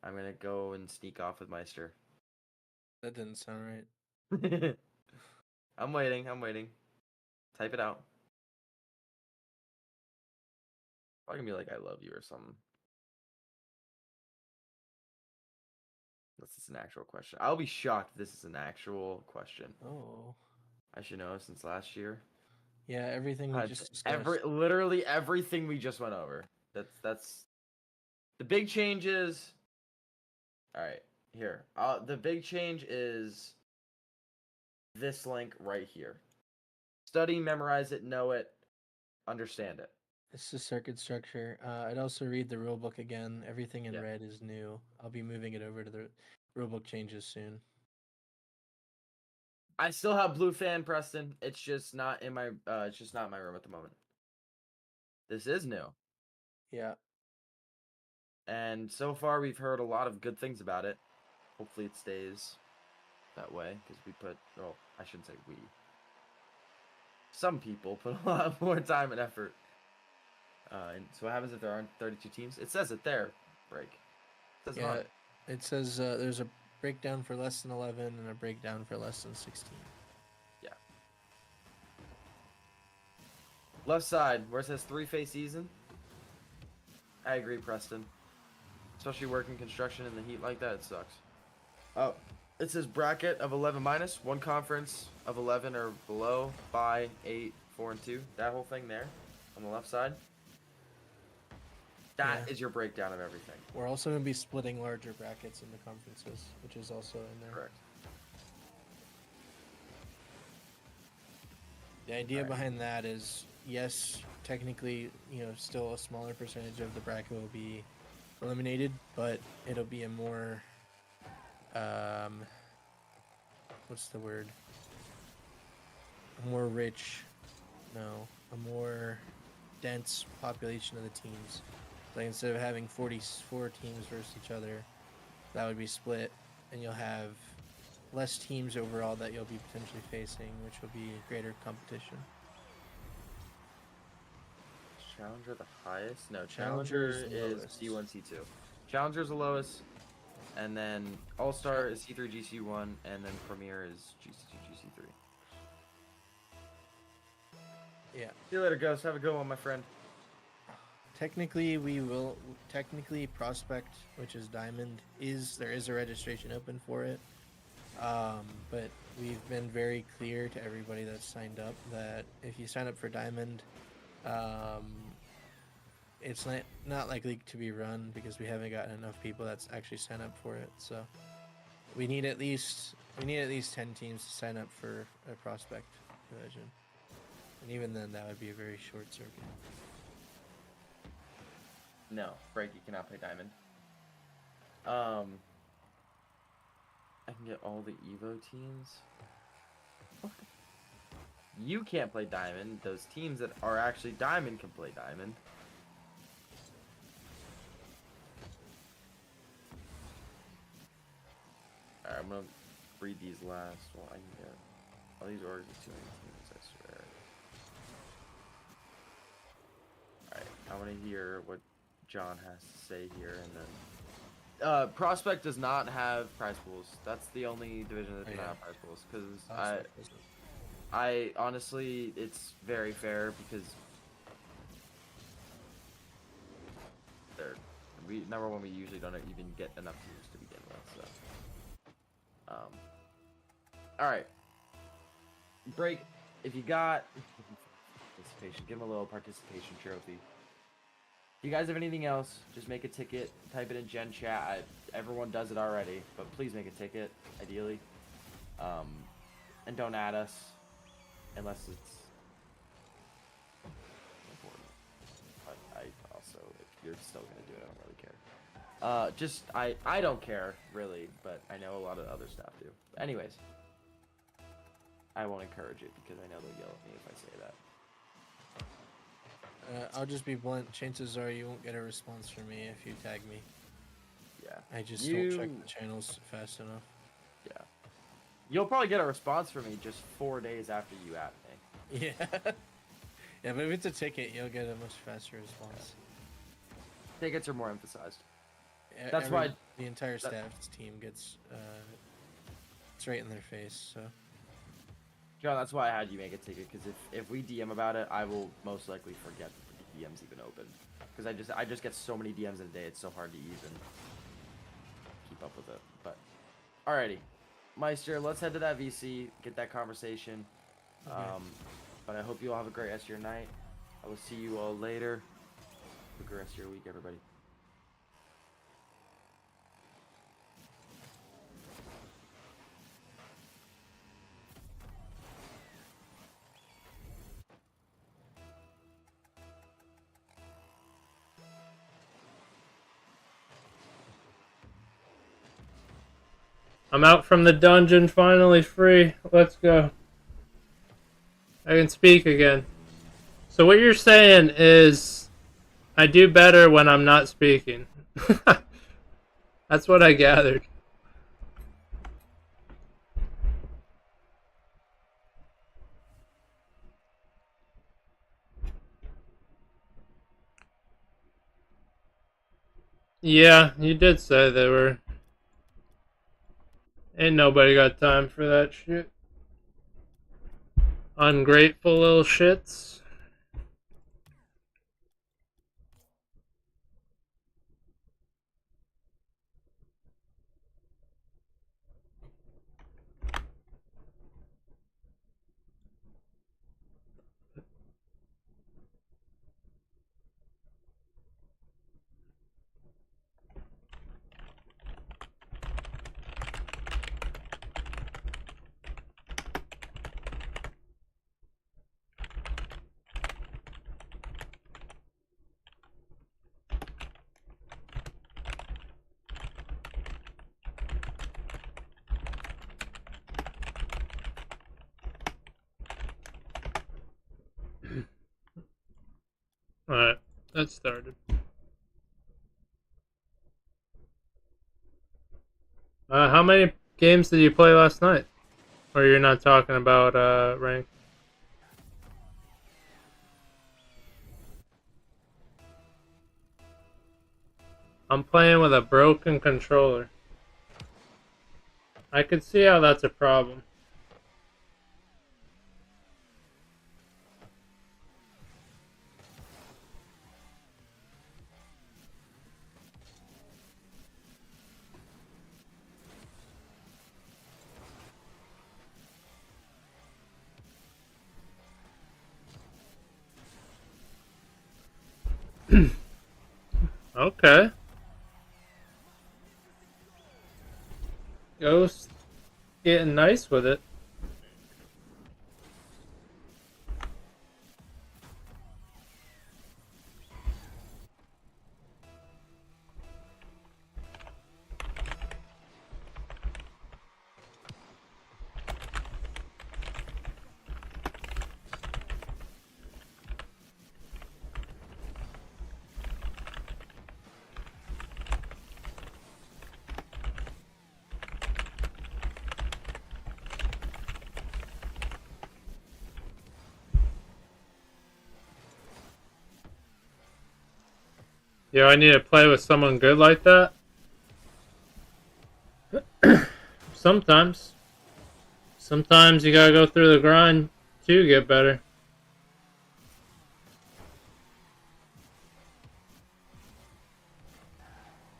I'm gonna go and sneak off with Meister. That didn't sound right. I'm waiting. Type it out. Probably gonna be like, I love you or something. Unless it's an actual question. I'll be shocked if this is an actual question. Oh. I should know since last year. Yeah, everything we just discussed. Literally everything we just went over. That's the big changes. All right, here. The big change is this link right here. Study, memorize it, know it, understand it. It's the circuit structure. I'd also read the rulebook again. Everything in red is new. I'll be moving it over to the rulebook changes soon. I still have blue fan, Preston. It's just not in my it's just not in my room at the moment. This is new. Yeah. And so far we've heard a lot of good things about it. Hopefully it stays that way because we put, well, I shouldn't say we. Some people put a lot more time and effort And so what happens if there aren't 32 teams? It says it there. Break. It says it Yeah, on. it says there's a breakdown for less than 11 and a breakdown for less than 16. Yeah. Left side, where it says 3-phase season. I agree, Preston. Especially working construction in the heat like that, it sucks. Oh, it says bracket of 11 minus, one conference of 11 or below, by 8, 4, and 2. That whole thing there on the left side. That is your breakdown of everything. We're also going to be splitting larger brackets into conferences, which is also in there. Correct. The idea behind that is, yes, technically, still a smaller percentage of the bracket will be eliminated, but it'll be a more, what's the word? A more rich, a more dense population of the teams. Like instead of having 44 teams versus each other, that would be split, and you'll have less teams overall that you'll be potentially facing, which will be greater competition. Challenger the highest? No, Challenger Challenger is the is lowest. C1, C2. Challenger's the lowest, and then All-Star is C3, GC1, and then Premier is GC2, GC3. Yeah. See you later, Ghost. Have a good one, my friend. Technically, Prospect, which is Diamond, there is a registration open for it. But we've been very clear to everybody that's signed up that if you sign up for Diamond, it's not likely to be run because we haven't gotten enough people that's actually signed up for it. So we need at least 10 teams to sign up for a Prospect division, and even then, that would be a very short circuit. No, Break, you cannot play Diamond. I can get all the Evo teams. You can't play Diamond. Those teams that are actually Diamond can play Diamond. Alright, I'm gonna read these last. Well, I can get all these orgs are too many teams, I swear. Alright, I wanna hear what John has to say here, and then Prospect does not have prize pools. That's the only division that does not have prize pools. Because I honestly, it's very fair because number one, we usually don't even get enough teams to begin with. So, all right, Break. If you got participation, give him a little participation trophy. If you guys have anything else, just make a ticket, type it in Gen Chat. Everyone does it already, but please make a ticket, ideally. And don't add us, unless it's important. But I also, if you're still gonna do it, I don't really care. I don't care, really, but I know a lot of other staff do. Anyways, I won't encourage it because I know they'll yell at me if I say that. I'll just be blunt. Chances are you won't get a response from me if you tag me. Yeah. I just don't check the channels fast enough. Yeah. You'll probably get a response from me just 4 days after you at me. Yeah. Yeah, but if it's a ticket, you'll get a much faster response. Tickets are more emphasized. That's why the entire staff's team gets it's right in their face. So. John, that's why I had you make a ticket, because if we DM about it, I will most likely forget that the DM's even open. Because I just get so many DMs in a day, it's so hard to even keep up with it. But, alrighty. Meister, let's head to that VC, get that conversation. Okay. But I hope you all have a great rest of your night. I will see you all later. Have a great rest of your week, everybody. I'm out from the dungeon, finally free. Let's go. I can speak again. So what you're saying is I do better when I'm not speaking. That's what I gathered. Yeah, you did say they were. Ain't nobody got time for that shit. Ungrateful little shits. Alright, that started. How many games did you play last night? Or you're not talking about rank? I'm playing with a broken controller. I could see how that's a problem. Okay. Ghost getting nice with it. Yo, I need to play with someone good like that. Sometimes. Sometimes you gotta go through the grind to get better.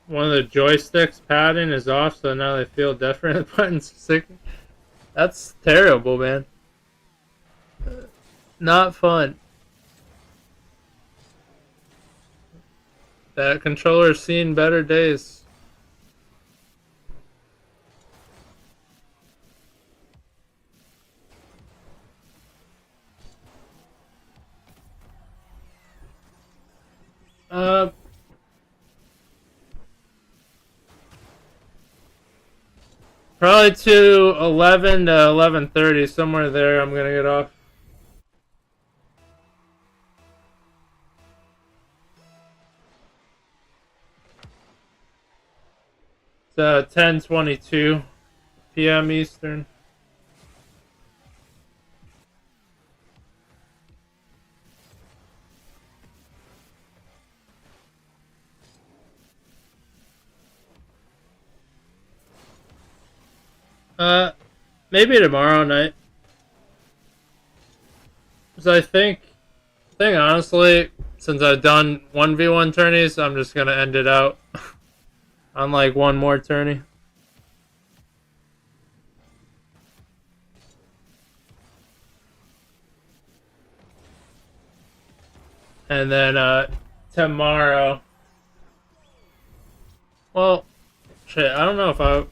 One of the joysticks padding is off, so now they feel different. The button's sick. That's terrible, man. Not fun. That controller's seen better days. Probably to 11 to 11:30, somewhere there. I'm gonna get off. It's 10:22 p.m. Eastern. Maybe tomorrow night. So I think honestly, since I've done 1v1 tourneys, I'm just gonna end it out on like one more tourney. And then tomorrow. Well, shit, I don't know if I.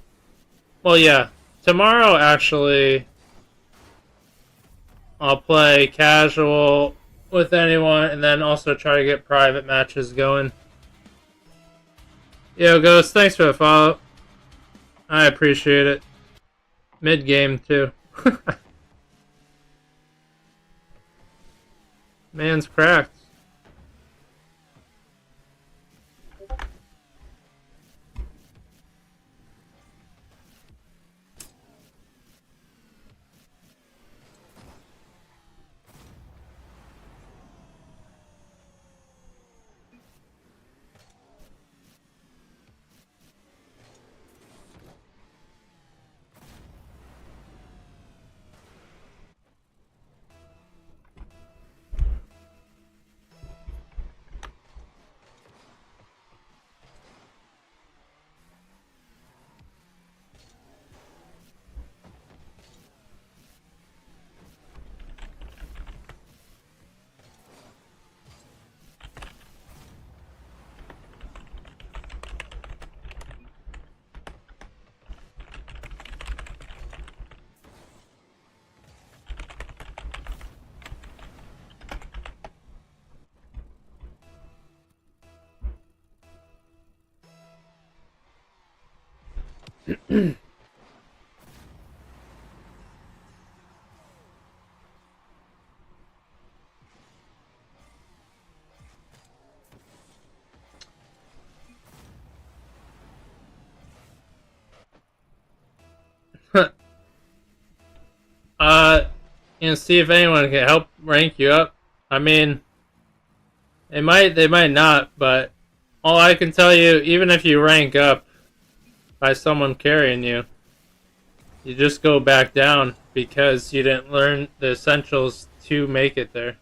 Well, yeah, tomorrow actually, I'll play casual with anyone, and then also try to get private matches going. Yo, Ghost, thanks for the follow. I appreciate it. Mid game too. Man's cracked. See if anyone can help rank you up. I mean, they might not, but all I can tell you, even if you rank up by someone carrying you, you just go back down because you didn't learn the essentials to make it there.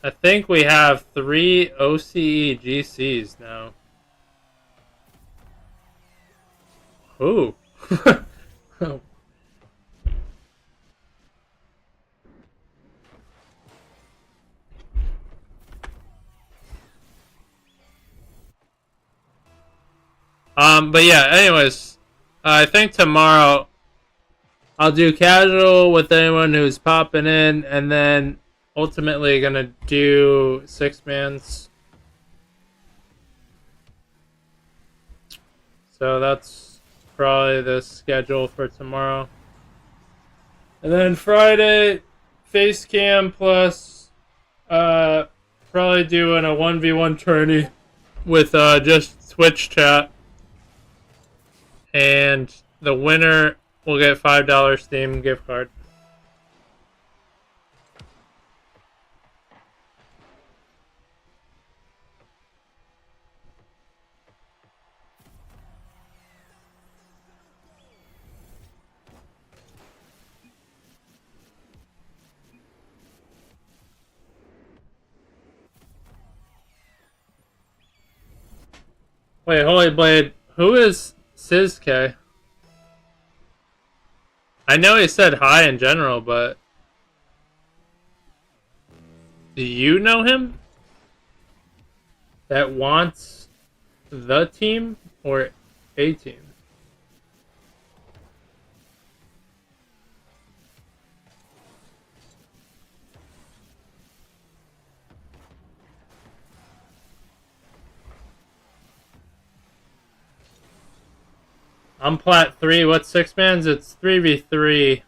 I think we have 3 OCE GCs now. Ooh. But yeah, anyways, I think tomorrow I'll do casual with anyone who's popping in, and then ultimately gonna do 6-mans. So that's probably the schedule for tomorrow. And then Friday, face cam plus probably doing a 1v1 tourney with just Twitch chat. And the winner will get $5 Steam gift card. Wait, Holy Blade, who is SizK? I know he said hi in general, but do you know him? That wants the team or a team? I'm plat 3. What's 6-mans? It's 3v3.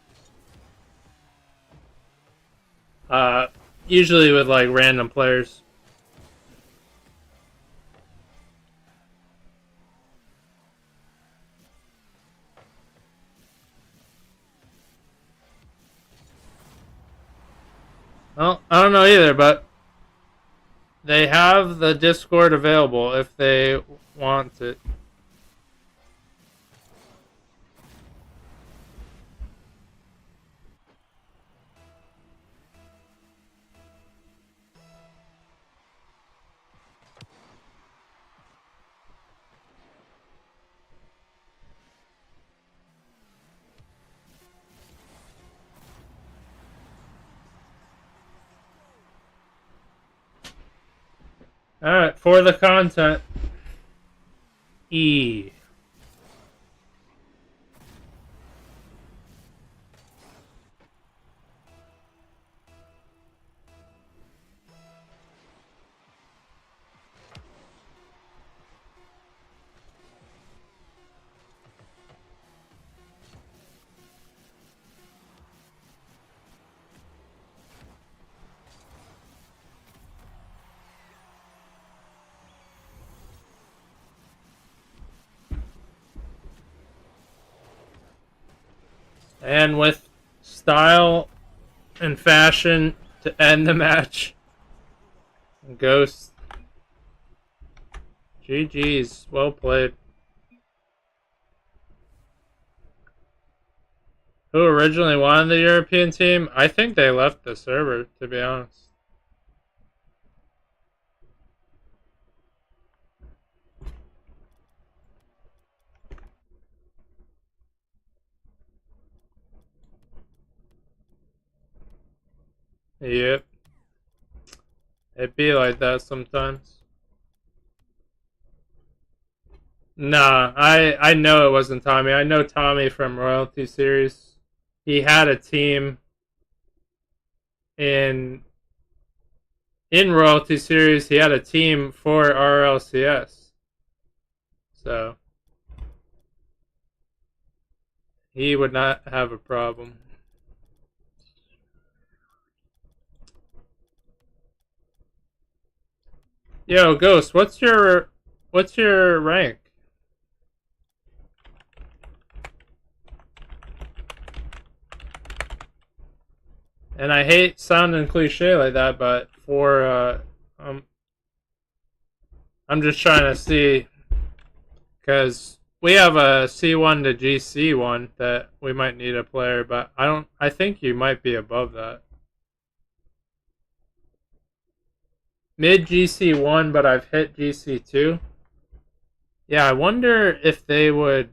Usually with like random players. Well, I don't know either, but they have the Discord available if they want it. Alright, for the content. E. And with style and fashion to end the match, Ghost. GG's. Well played. Who originally wanted the European team? I think they left the server, to be honest. Yep. It be like that sometimes. Nah, I know it wasn't Tommy. I know Tommy from Royalty Series. He had a team in in Royalty Series, he had a team for RLCS. So he would not have a problem. Yo, Ghost, what's your rank? And I hate sounding cliche like that, but for I'm just trying to see, because we have a C1 to GC one that we might need a player, but I think you might be above that. Mid GC1, but I've hit GC2. Yeah, I wonder if they would.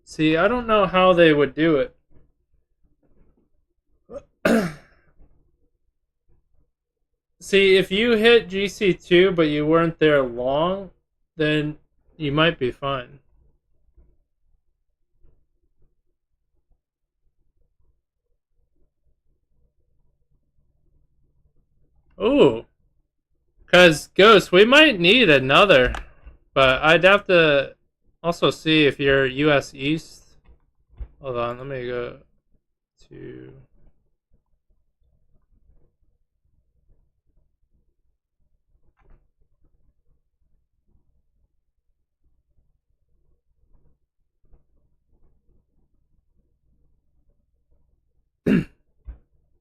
See, I don't know how they would do it. See, if you hit GC2 but you weren't there long, then you might be fine. Ooh. Because, Ghost, we might need another. But I'd have to also see if you're US East. Hold on, let me go to...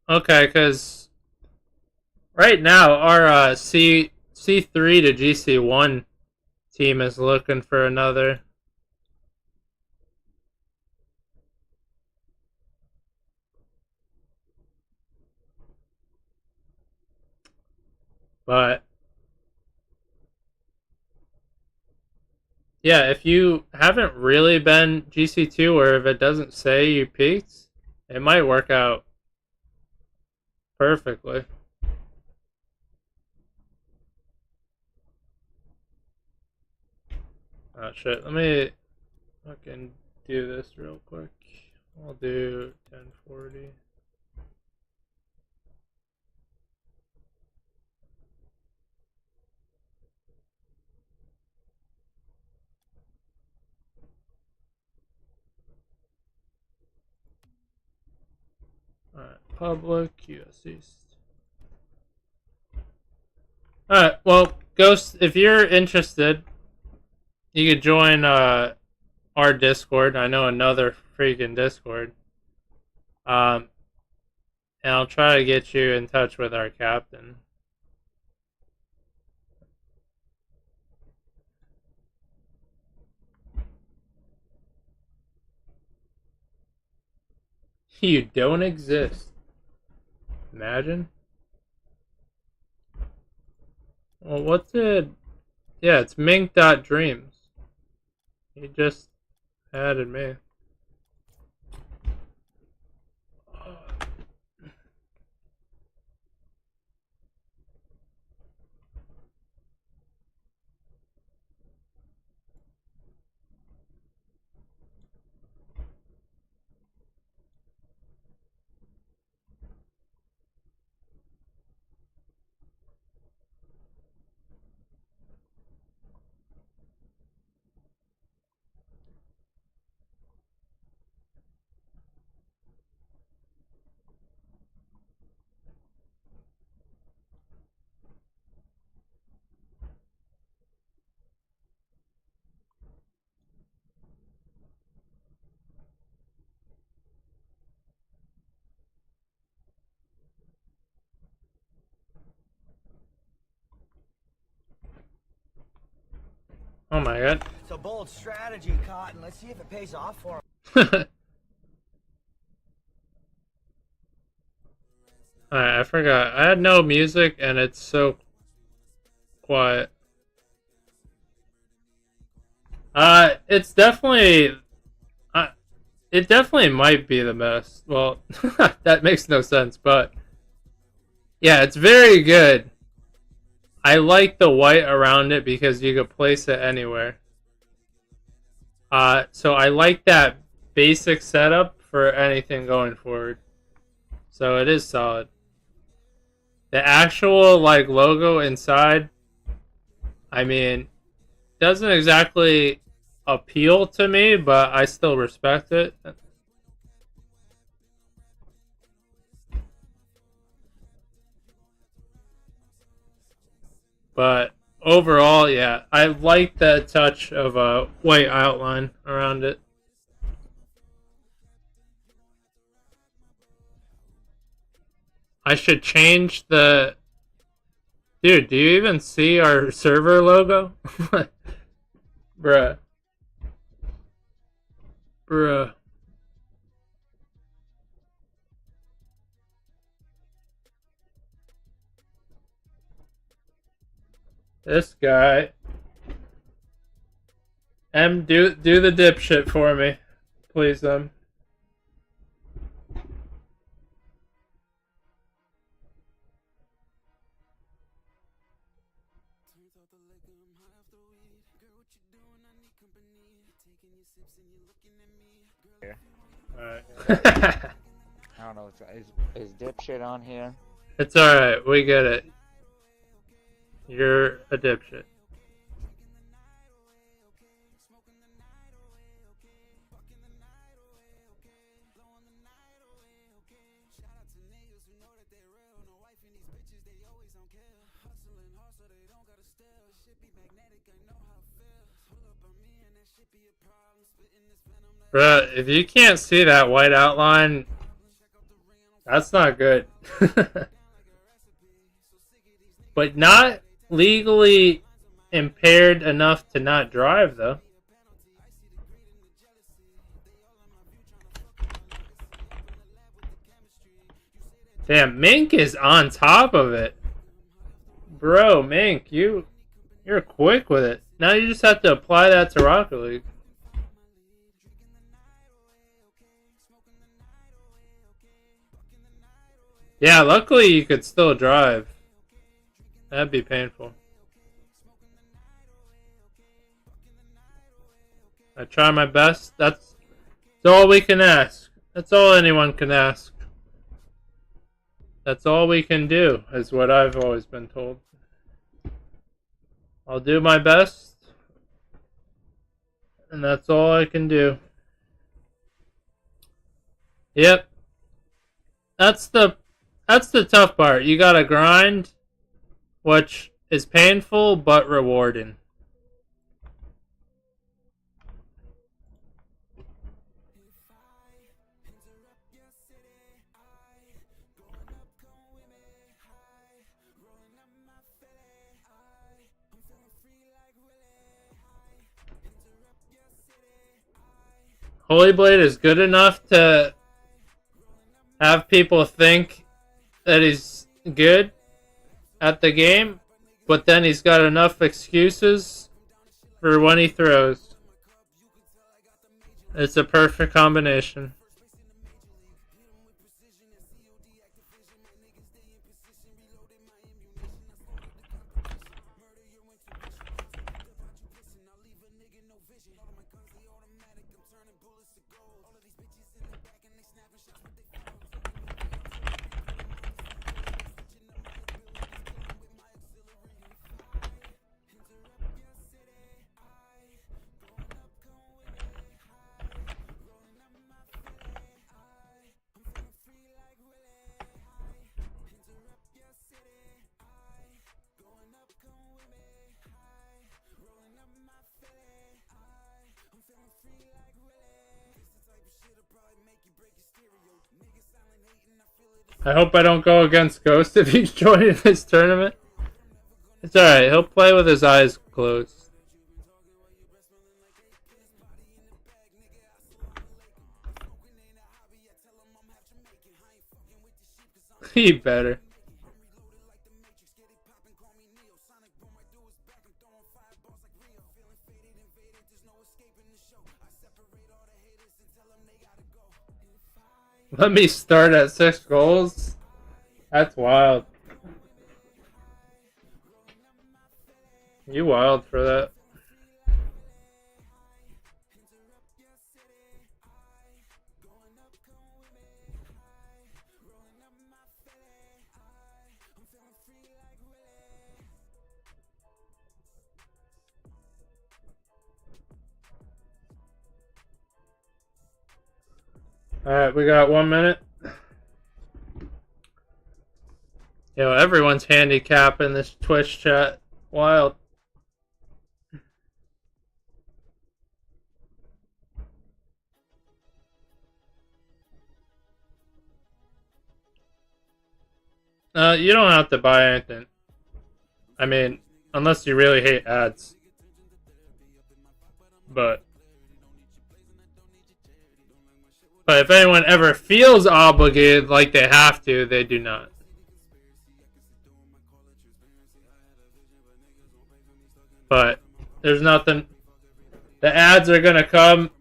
Okay, because right now our C3 to GC1 team is looking for another. But yeah, if you haven't really been GC2 or if it doesn't say you peaked, it might work out perfectly. Oh shit, let me fucking do this real quick. I'll do 1040. Alright, public, US East. Alright, well, Ghost, if you're interested, you could join our Discord. I know another freaking Discord. And I'll try to get you in touch with our captain. You don't exist. Imagine. Well, what did... Yeah, it's mink.dreams. He just added me. Oh my god. It's a bold strategy, Cotton. Let's see if it pays off for him. Alright, I forgot. I had no music and it's so quiet. It's definitely... it definitely might be the best. Well, that makes no sense, but... Yeah, it's very good. I like the white around it because you could place it anywhere. So I like that basic setup for anything going forward. So it is solid. The actual like logo inside, I mean, doesn't exactly appeal to me, but I still respect it. But overall, yeah, I like the touch of a white outline around it. I should change the... Dude, do you even see our server logo? Bruh. Bruh. This guy. Do the dipshit for me. Please, Alright. I don't know. Is dipshit on here? It's alright, we get it. You're a dipshit. Bruh, if you can't see that white outline, that's not good. But not legally impaired enough to not drive, though. Damn, Mink is on top of it. Bro, Mink, you're quick with it. Now you just have to apply that to Rocket League. Yeah, luckily you could still drive. That'd be painful. I try my best. That's all we can ask. That's all anyone can ask. That's all we can do, is what I've always been told. I'll do my best. And that's all I can do. Yep. That's the tough part. You gotta grind, which is painful but rewarding. Holy Blade is good enough to have people think that he's good at the game, but then he's got enough excuses for when he throws. It's a perfect combination. I hope I don't go against Ghost if he's joining this tournament. It's alright, he'll play with his eyes closed. He better. Let me start at 6 goals? That's wild. You wild for that. Alright, we got 1 minute. Yo, everyone's handicap in this Twitch chat. Wild. You don't have to buy anything. I mean, unless you really hate ads. But if anyone ever feels obligated like they have to, they do not. But there's nothing. The ads are gonna come.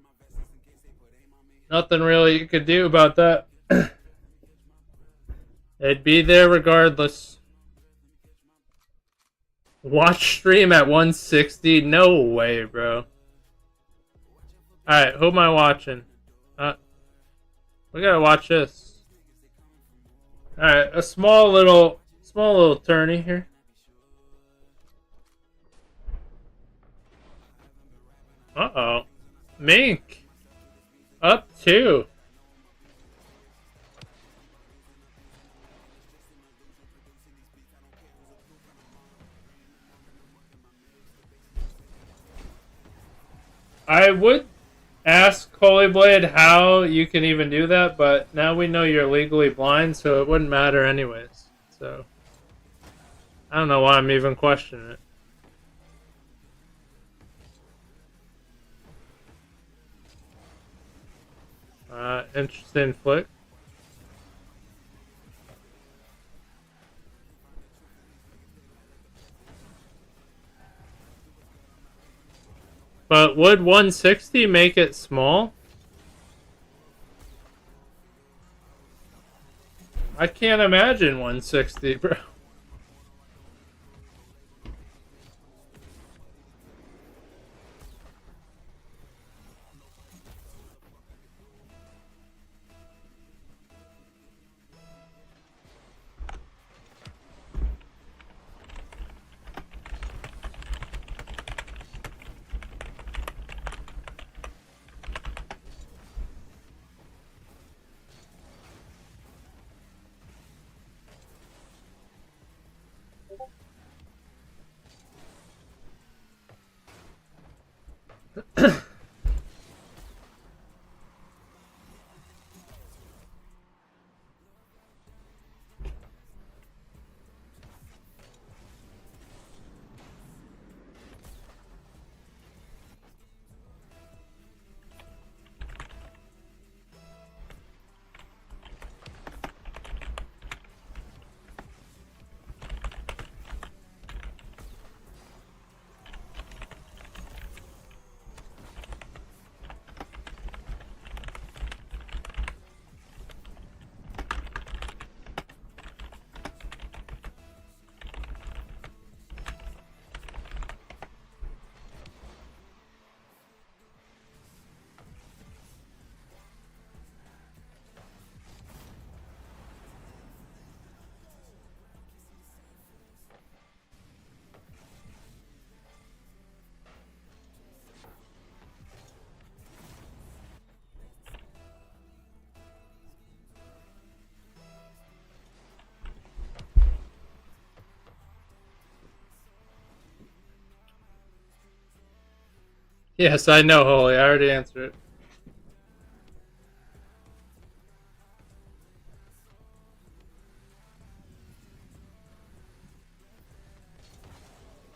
Nothing really you could do about that. They'd be there regardless. Watch stream at 160? No way, bro. Alright, who am I watching? We gotta watch this. Alright, a small little tourney here. Uh-oh. Mink. Up 2. I would ask Holy Blade how you can even do that, but now we know you're legally blind, so it wouldn't matter anyways. So I don't know why I'm even questioning it. Interesting flick. But would 160 make it small? I can't imagine 160, bro. Yes, I know, Holy. I already answered it.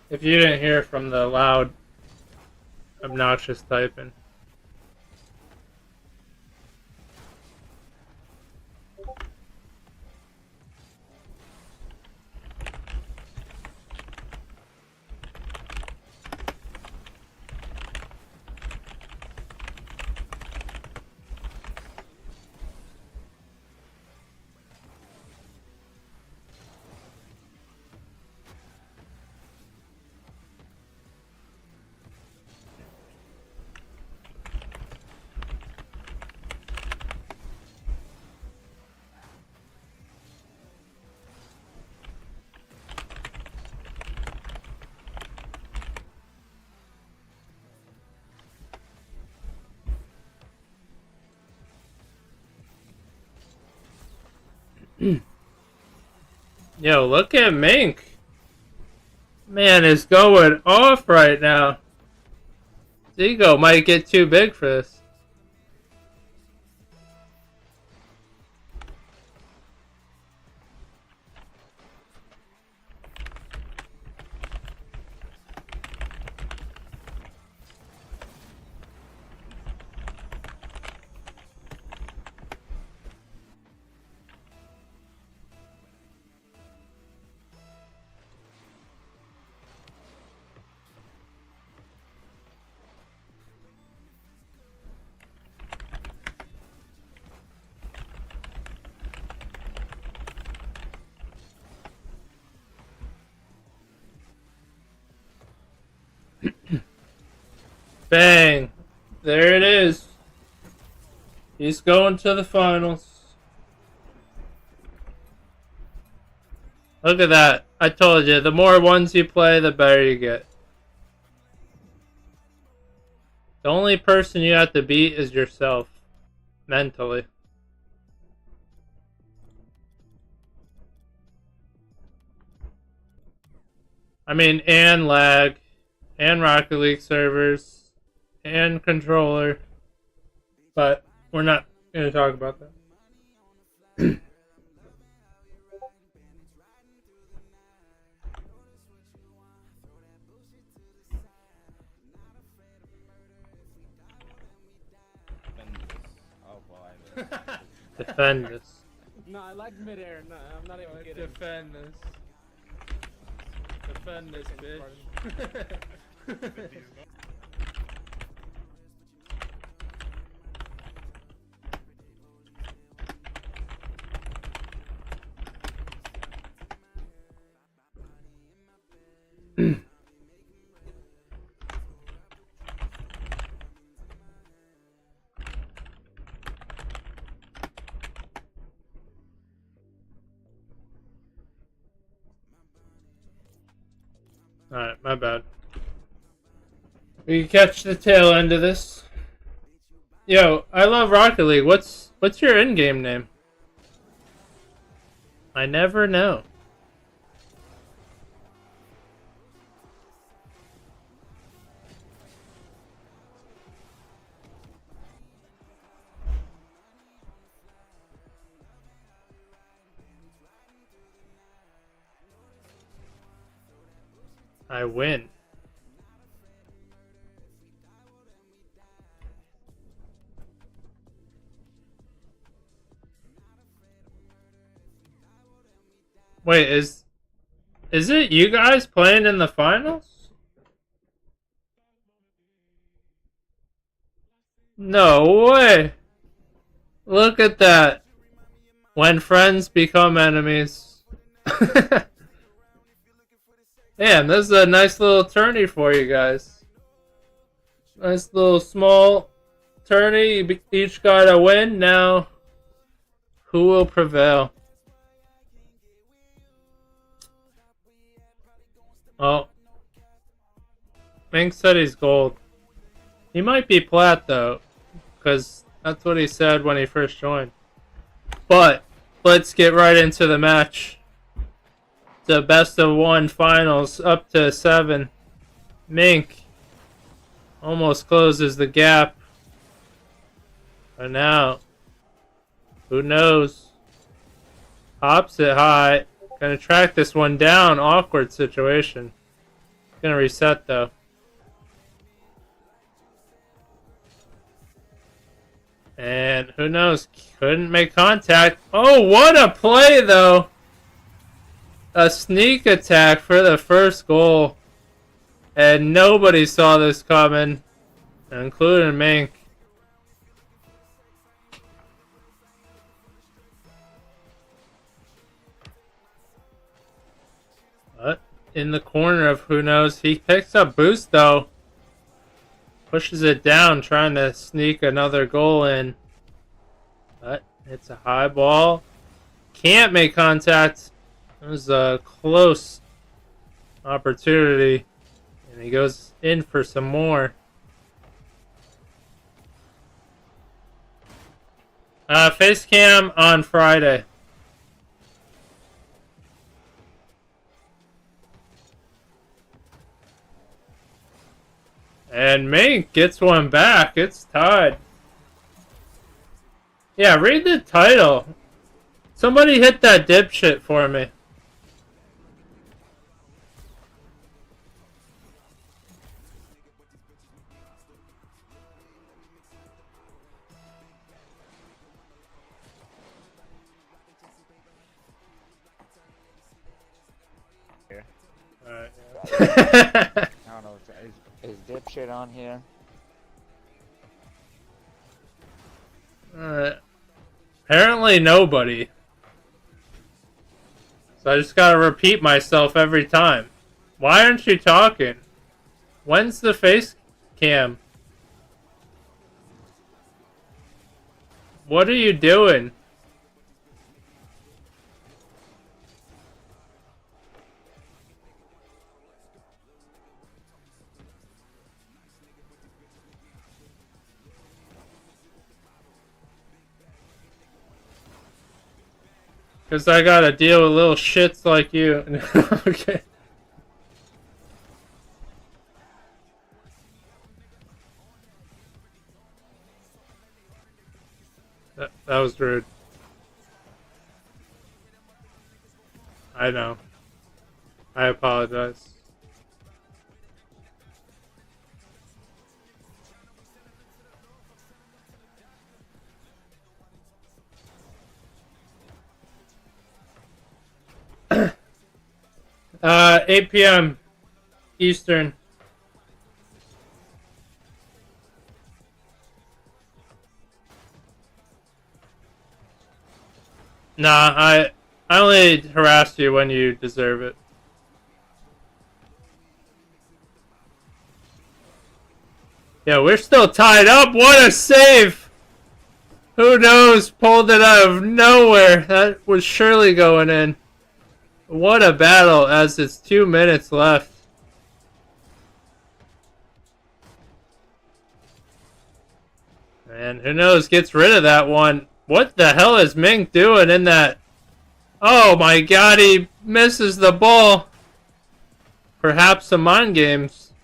If you didn't hear from the loud, obnoxious typing. Yo, look at Mink. Man is going off right now. His ego might get too big for this. Bang! There it is. He's going to the finals. Look at that. I told you, the more ones you play, the better you get. The only person you have to beat is yourself. Mentally. I mean, and lag. And Rocket League servers. And controller, but we're not going to talk about that. Defend this. No, I like midair. No, I'm not even kidding. Defend this. Defend this, bitch. Alright, my bad. We can catch the tail end of this. Yo, I love Rocket League. What's your in-game name? I never know. I win. Wait, is it you guys playing in the finals? No way. Look at that. When friends become enemies. Damn, this is a nice little tourney for you guys. Nice little small tourney. You each got a win. Now, who will prevail? Oh. Mink said he's gold. He might be plat though, because that's what he said when he first joined. But, let's get right into the match. The best of 1 finals up to 7. Mink almost closes the gap. But now, who knows? Hops it high. Gonna track this one down. Awkward situation. Gonna reset though. And who knows? Couldn't make contact. Oh, what a play though! A sneak attack for the first goal. And nobody saw this coming, including Mink. But in the corner of who knows, he picks up boost though. Pushes it down, trying to sneak another goal in. But it's a high ball. Can't make contact. It was a close opportunity. And he goes in for some more. Face cam on Friday. And Mink gets one back. It's tied. Yeah, read the title. Somebody hit that dipshit for me. Alright. I don't know. Is dipshit on here? Apparently nobody. So I just gotta repeat myself every time. Why aren't you talking? When's the face cam? What are you doing? Because I gotta deal with little shits like you. Okay. That was rude. I know. I apologize. Uh, 8 p.m. Eastern. Nah, I only harassed you when you deserve it. Yeah, we're still tied up. What a save! Who knows? Pulled it out of nowhere. That was surely going in. What a battle as it's 2 minutes left. And who knows? Gets rid of that one. What the hell is Mink doing in that? Oh my god, he misses the ball. Perhaps some mind games.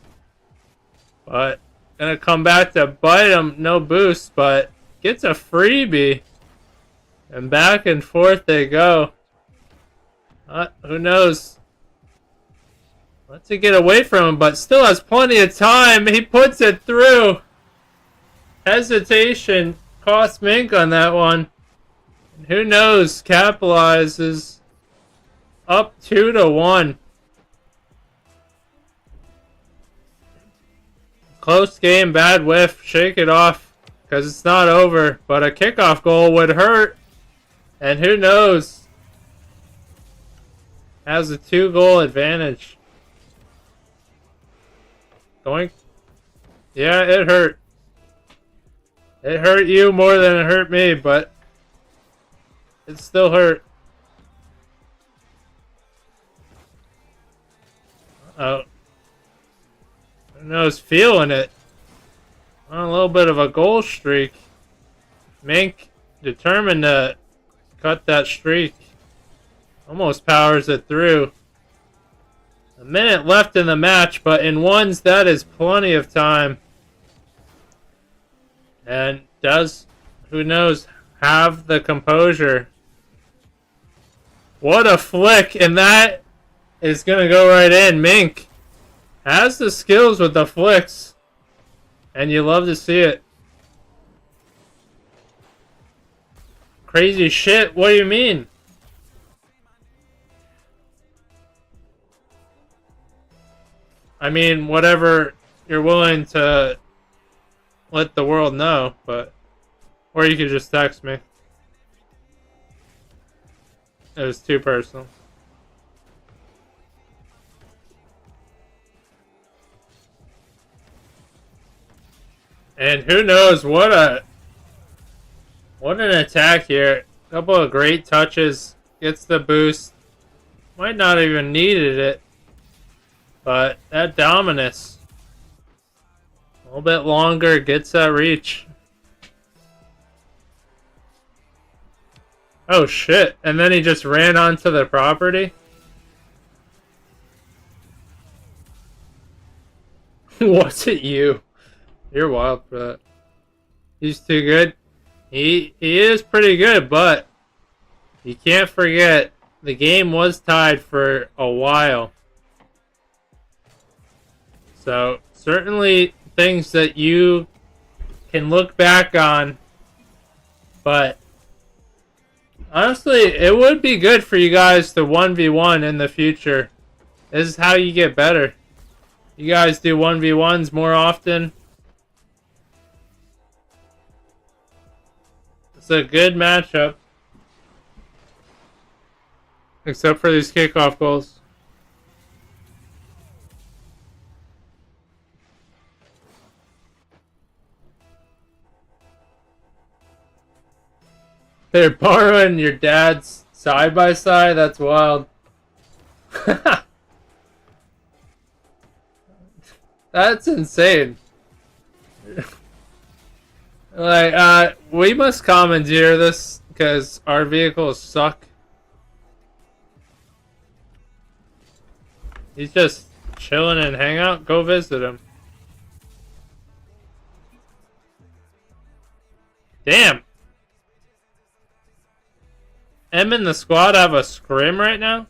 But gonna come back to bite him. No boost, but gets a freebie. And back and forth they go. Who knows? Lets it get away from him, but still has plenty of time. He puts it through. Hesitation cost Mink on that one. And who knows? Capitalizes. Up 2-1. Close game, bad whiff. Shake it off because it's not over. But a kickoff goal would hurt. And who knows? Has a 2-goal advantage. Going. Yeah, it hurt. It hurt you more than it hurt me, but it still hurt. Oh. Who knows? Feeling it. On a little bit of a goal streak. Mink determined to cut that streak. Almost powers it through. A minute left in the match, but in ones, that is plenty of time. And does, who knows, have the composure. What a flick, and that is going to go right in. Mink has the skills with the flicks, and you love to see it. Crazy shit, what do you mean? I mean, whatever you're willing to let the world know, but... Or you could just text me. It was too personal. And who knows, what an attack here. A couple of great touches. Gets the boost. Might not even needed it. But that Dominus, a little bit longer, gets that reach. Oh shit, and then he just ran onto the property? Was it you? You're wild for that. He's too good. He is pretty good, but you can't forget the game was tied for a while. So certainly things that you can look back on, but honestly, it would be good for you guys to 1v1 in the future. This is how you get better. You guys do 1v1s more often. It's a good matchup. Except for these kickoff goals. They're borrowing your dad's side by side? That's wild. That's insane. Like, we must commandeer this because our vehicles suck. He's just chilling and hang out. Go visit him. Damn. M and the squad have a scrim right now?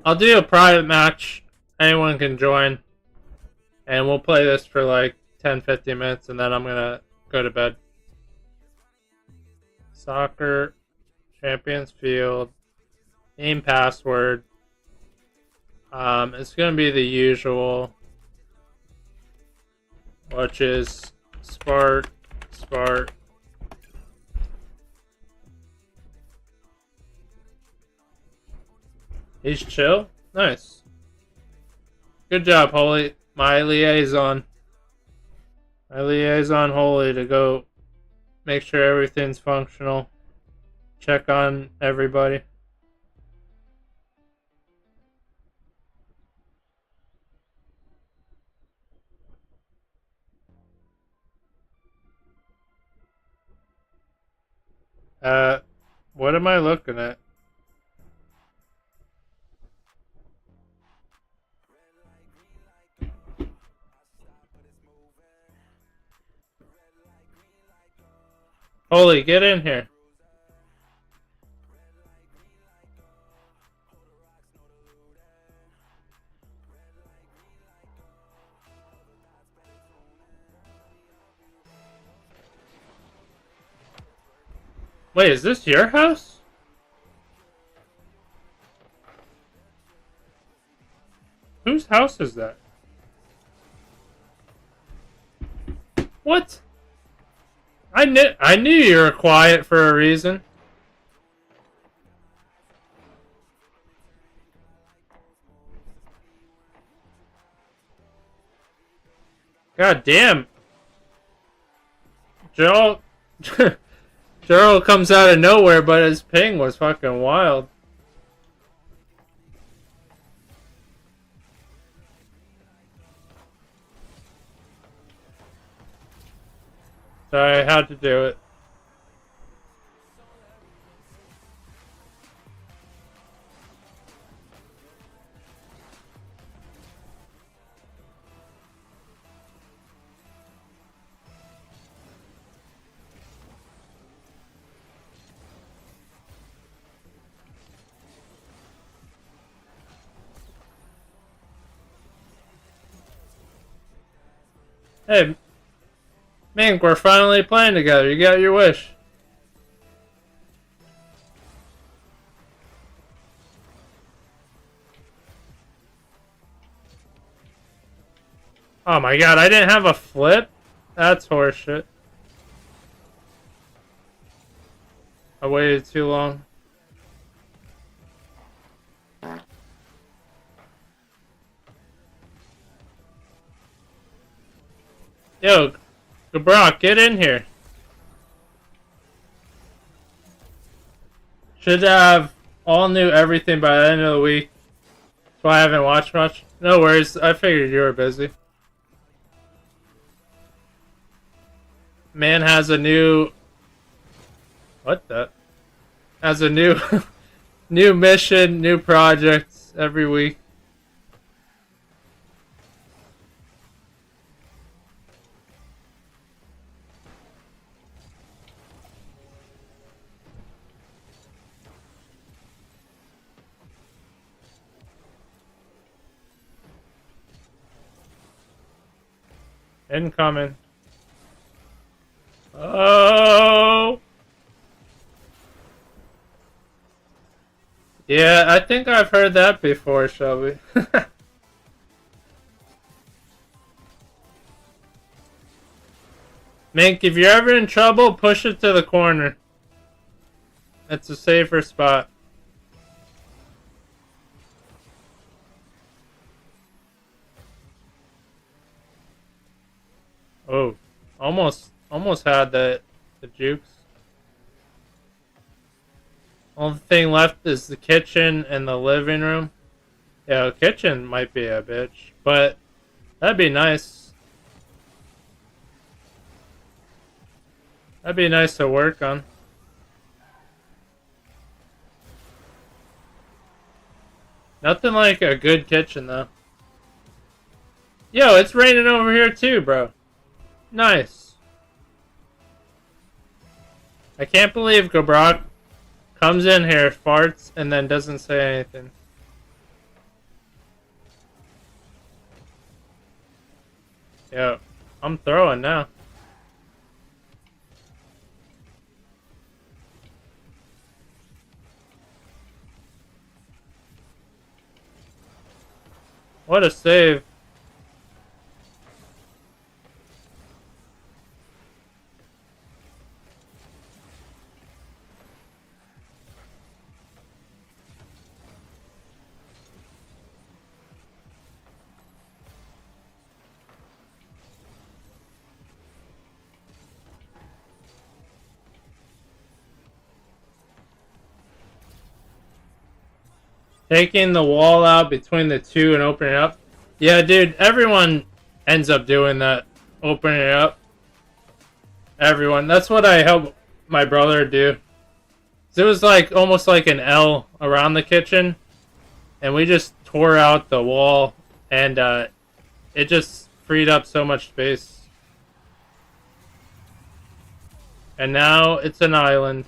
I'll do a private match. Anyone can join. And we'll play this for like 10-15 minutes and then I'm gonna go to bed. Soccer, Champions Field, name password. It's gonna be the usual, which is Spart. He's chill? Nice. Good job, Holy. My liaison. Holy, to go make sure everything's functional. Check on everybody. What am I looking at? Holy, get in here. Wait, is this your house? Whose house is that? What? I knew you were quiet for a reason. God damn. Joel Joel comes out of nowhere, but his ping was fucking wild. So I had to do it. Hey, Mink, we're finally playing together. You got your wish. Oh my god, I didn't have a flip? That's horseshit. I waited too long. Yo, Gabrock, get in here. Should have all new everything by the end of the week. That's why I haven't watched much. No worries, I figured you were busy. Man has a new... What the? Has a new... new mission, new projects every week. Incoming. Oh! Yeah, I think I've heard that before, Shelby. Mink, if you're ever in trouble, push it to the corner. It's a safer spot. Oh, almost had the jukes. Only thing left is the kitchen and the living room. Yeah, the kitchen might be a bitch, but that'd be nice. That'd be nice to work on. Nothing like a good kitchen, though. Yo, it's raining over here, too, bro. Nice. I can't believe Gobrock comes in here, farts, and then doesn't say anything. Yo, I'm throwing now. What a save. Taking the wall out between the two and opening it up. Yeah, dude, everyone ends up doing that. Opening it up. Everyone. That's what I helped my brother do. It was like almost like an L around the kitchen. And we just tore out the wall. And it just freed up so much space. And now it's an island.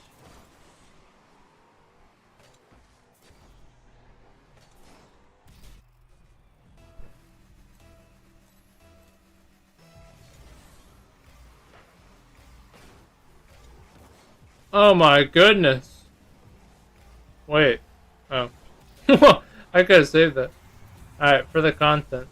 Oh my goodness. Wait. Oh. I could have saved that. Alright, for the content.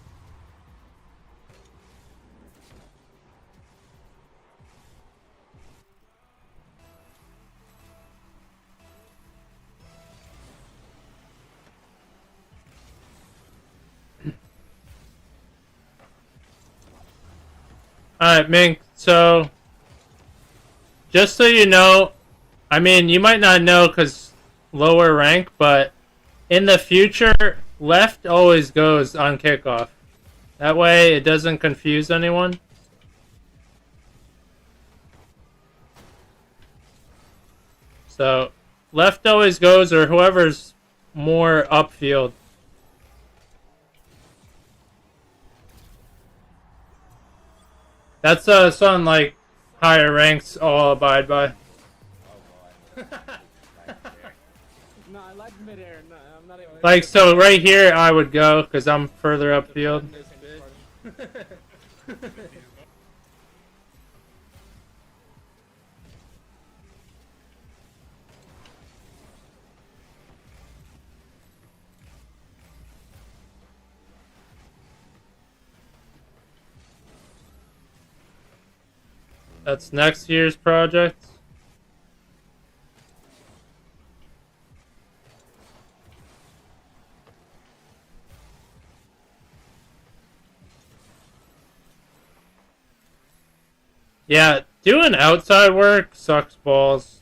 Alright, Mink, so... Just so you know, I mean, you might not know because lower rank, but in the future, left always goes on kickoff. That way, it doesn't confuse anyone. So, left always goes, or whoever's more upfield. That's something like higher ranks all abide by. No, I like midair. No, I'm not even. Like, so right here I would go, because I'm further upfield. That's next year's project. Yeah, doing outside work sucks balls.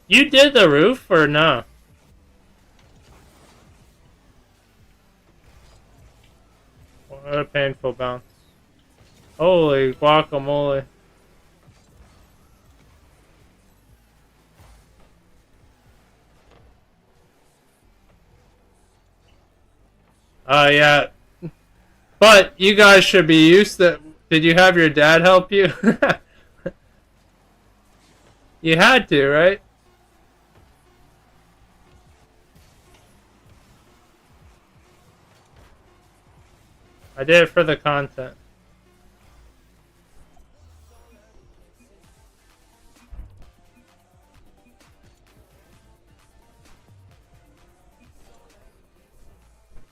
You did the roof or no? What a painful bounce. Holy guacamole. Yeah. But you guys should be used to... Did you have your dad help you? You had to, right? I did it for the content.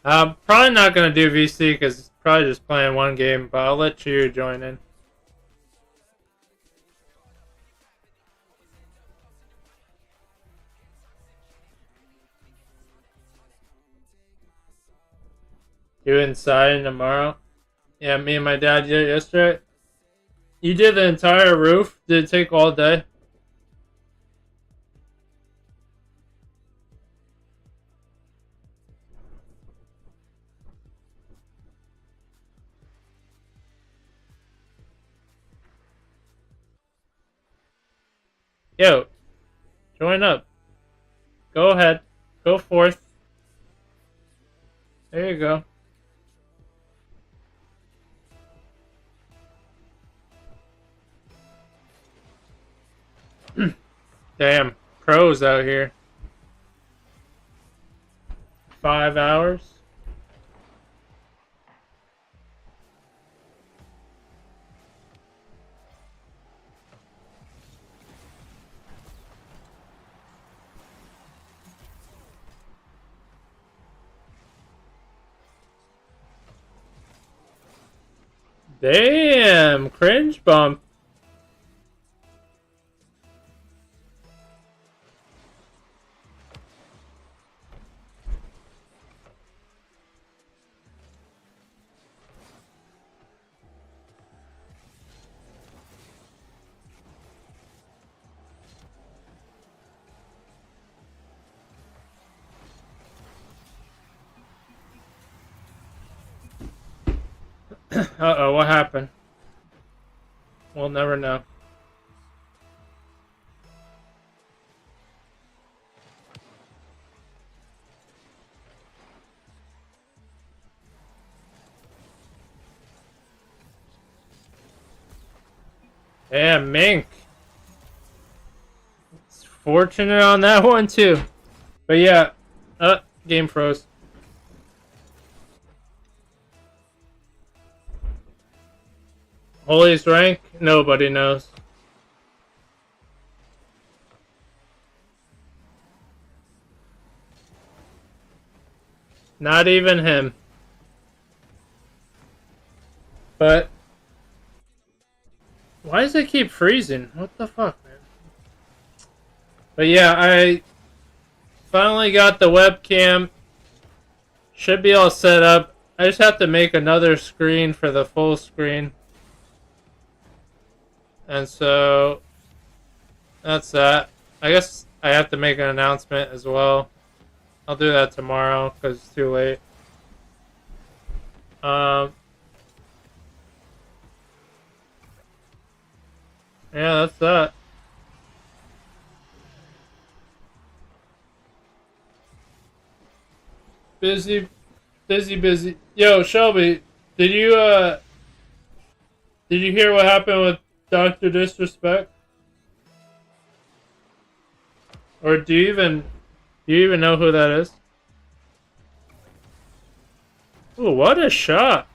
I'm probably not going to do VC because it's probably just playing one game, but I'll let you join in. You inside tomorrow? Yeah, me and my dad did it yesterday. You did the entire roof? Did it take all day? Yo, join up. Go ahead. Go forth. There you go. Damn, pros out here. 5 hours? Damn, cringe bump. Uh-oh, what happened? We'll never know. Damn, Mink. It's fortunate on that one, too. But yeah, game froze. Holiest rank? Nobody knows. Not even him. But why does it keep freezing? What the fuck, man? But yeah, I finally got the webcam. Should be all set up. I just have to make another screen for the full screen. And so that's that. I guess I have to make an announcement as well. I'll do that tomorrow because it's too late. Yeah, that's that. Busy. Yo, Shelby, did you hear what happened with Dr. Disrespect? Or do you even know who that is? Ooh, what a shot.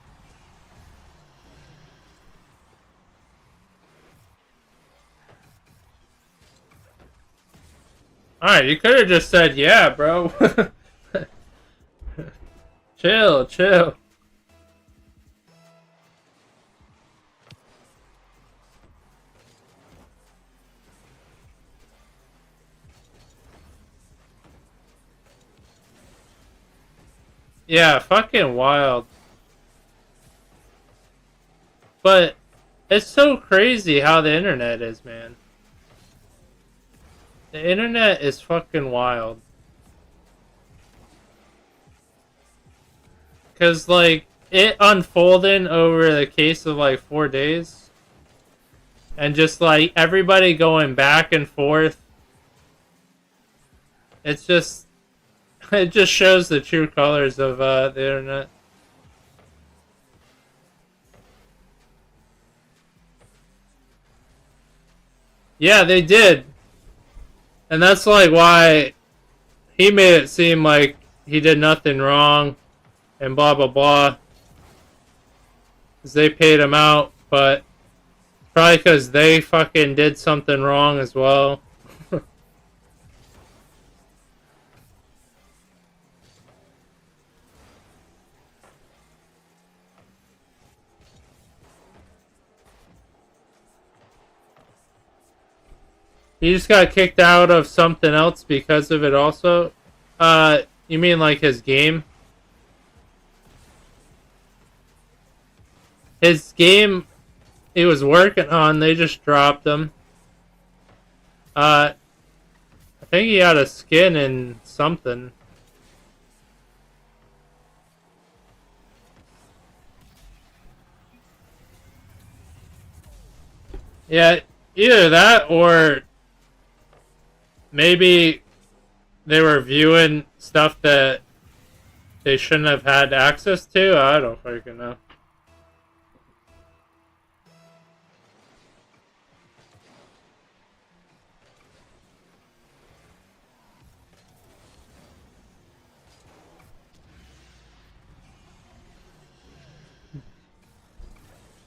Alright, you could have just said yeah, bro. Chill. Yeah, fucking wild. But it's so crazy how the internet is, man. The internet is fucking wild. Cause like it unfolded over the case of like 4 days. And just like everybody going back and forth. It's just it just shows the true colors of the internet. Yeah, they did. And that's like why he made it seem like he did nothing wrong and blah blah blah. Because they paid him out, but probably because they fucking did something wrong as well. He just got kicked out of something else because of it also? You mean like his game? His game he was working on, they just dropped him. I think he had a skin in something. Yeah, either that or maybe they were viewing stuff that they shouldn't have had access to. I don't fucking know.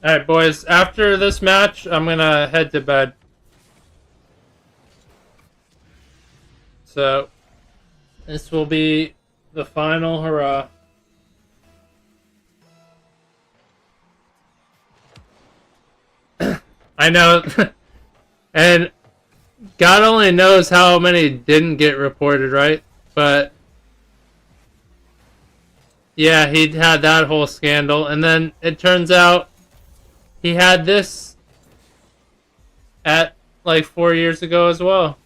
Alright, boys. After this match, I'm gonna head to bed. So, this will be the final hurrah. I know. And God only knows how many didn't get reported, right? But yeah, he'd had that whole scandal. And then it turns out he had this at like 4 years ago as well.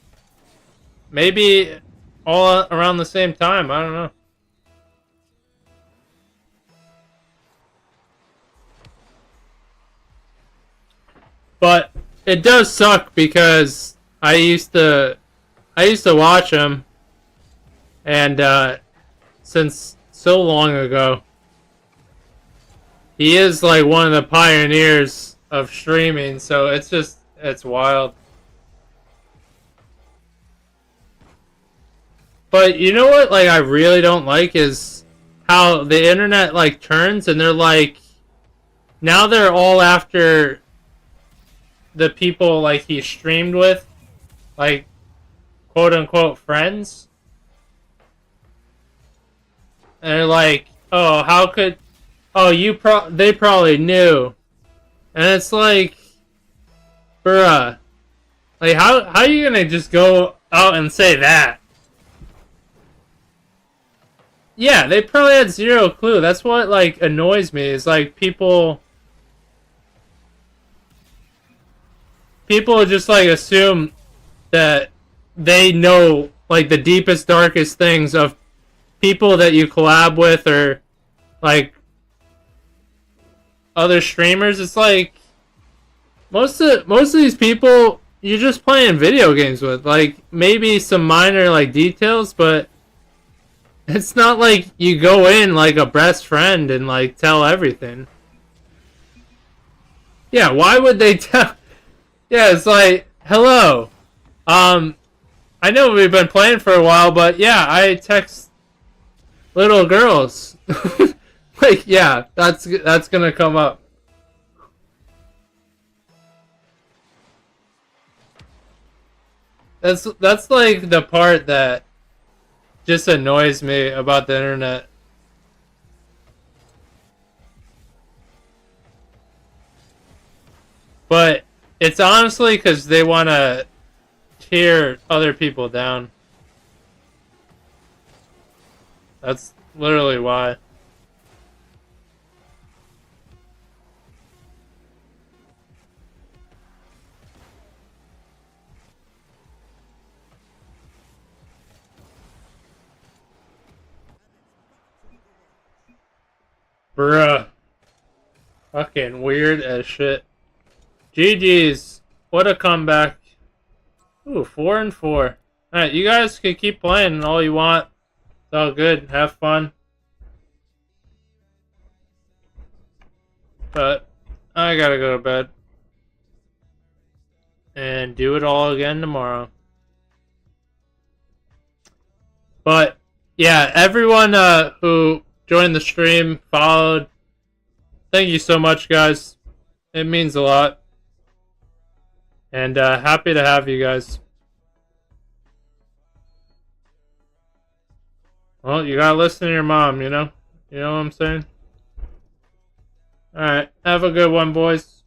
Maybe all around the same time. I don't know. But it does suck because I used to watch him, and since so long ago, he is like one of the pioneers of streaming. So it's wild. But you know what, like, I really don't like is how the internet, like, turns and they're like, now they're all after the people, like, he streamed with, like, quote-unquote friends. And they're like, oh, how could, oh, they probably knew. And it's like, bruh, like, how are you gonna just go out and say that? Yeah, they probably had zero clue. That's what, like, annoys me, is, like, people just, like, assume that they know, like, the deepest, darkest things of people that you collab with or, like, other streamers. It's like, most of these people, you're just playing video games with. Like, maybe some minor, like, details, but it's not like you go in like a best friend and like tell everything. Yeah, why would they tell? Yeah, it's like, hello. I know we've been playing for a while, but yeah, I text little girls. Like, yeah, that's gonna come up. That's like the part that just annoys me about the internet. But it's honestly because they want to tear other people down. That's literally why. Bruh. Fucking weird as shit. GG's. What a comeback. Ooh, 4-4. Alright, you guys can keep playing all you want. It's all good. Have fun. But I gotta go to bed. And do it all again tomorrow. But yeah, everyone who joined the stream, followed, thank you so much, guys. It means a lot. And happy to have you guys. Well, you gotta listen to your mom, you know? You know what I'm saying? Alright, have a good one, boys.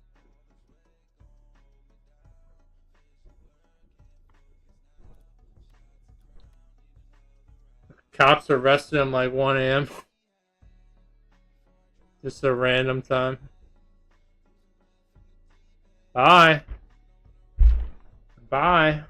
Cops arrested him like 1 a.m. Just a random time. Bye. Bye.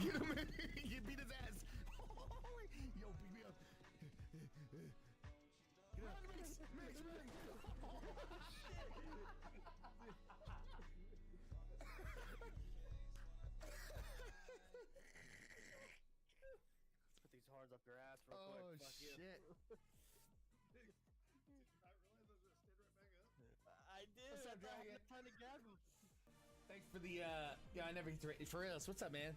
Get him! You beat his ass! Yo, beat me up! Get up! Max! Max! Oh, shit! Put these hordes up your ass real quick. Oh, Fuck you. shit! I did. What's up, Dragon? I'm trying to grab him. Thanks for the, yeah, I never get to for real. What's up, man?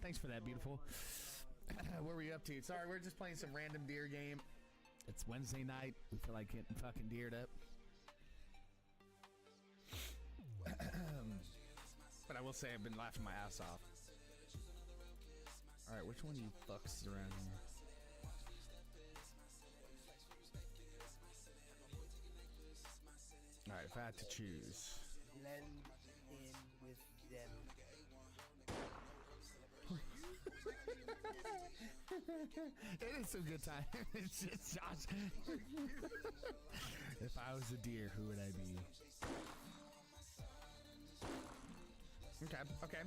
Thanks for that, beautiful. What were you up to? Sorry, we're just playing some random deer game. It's Wednesday night. We feel like getting fucking deered up. But I will say I've been laughing my ass off. Alright, which one of you fucks is around here? Alright, if I had to choose. Blend in with them. It is some good time. It's just Josh. If I was a deer, who would I be? Okay, okay.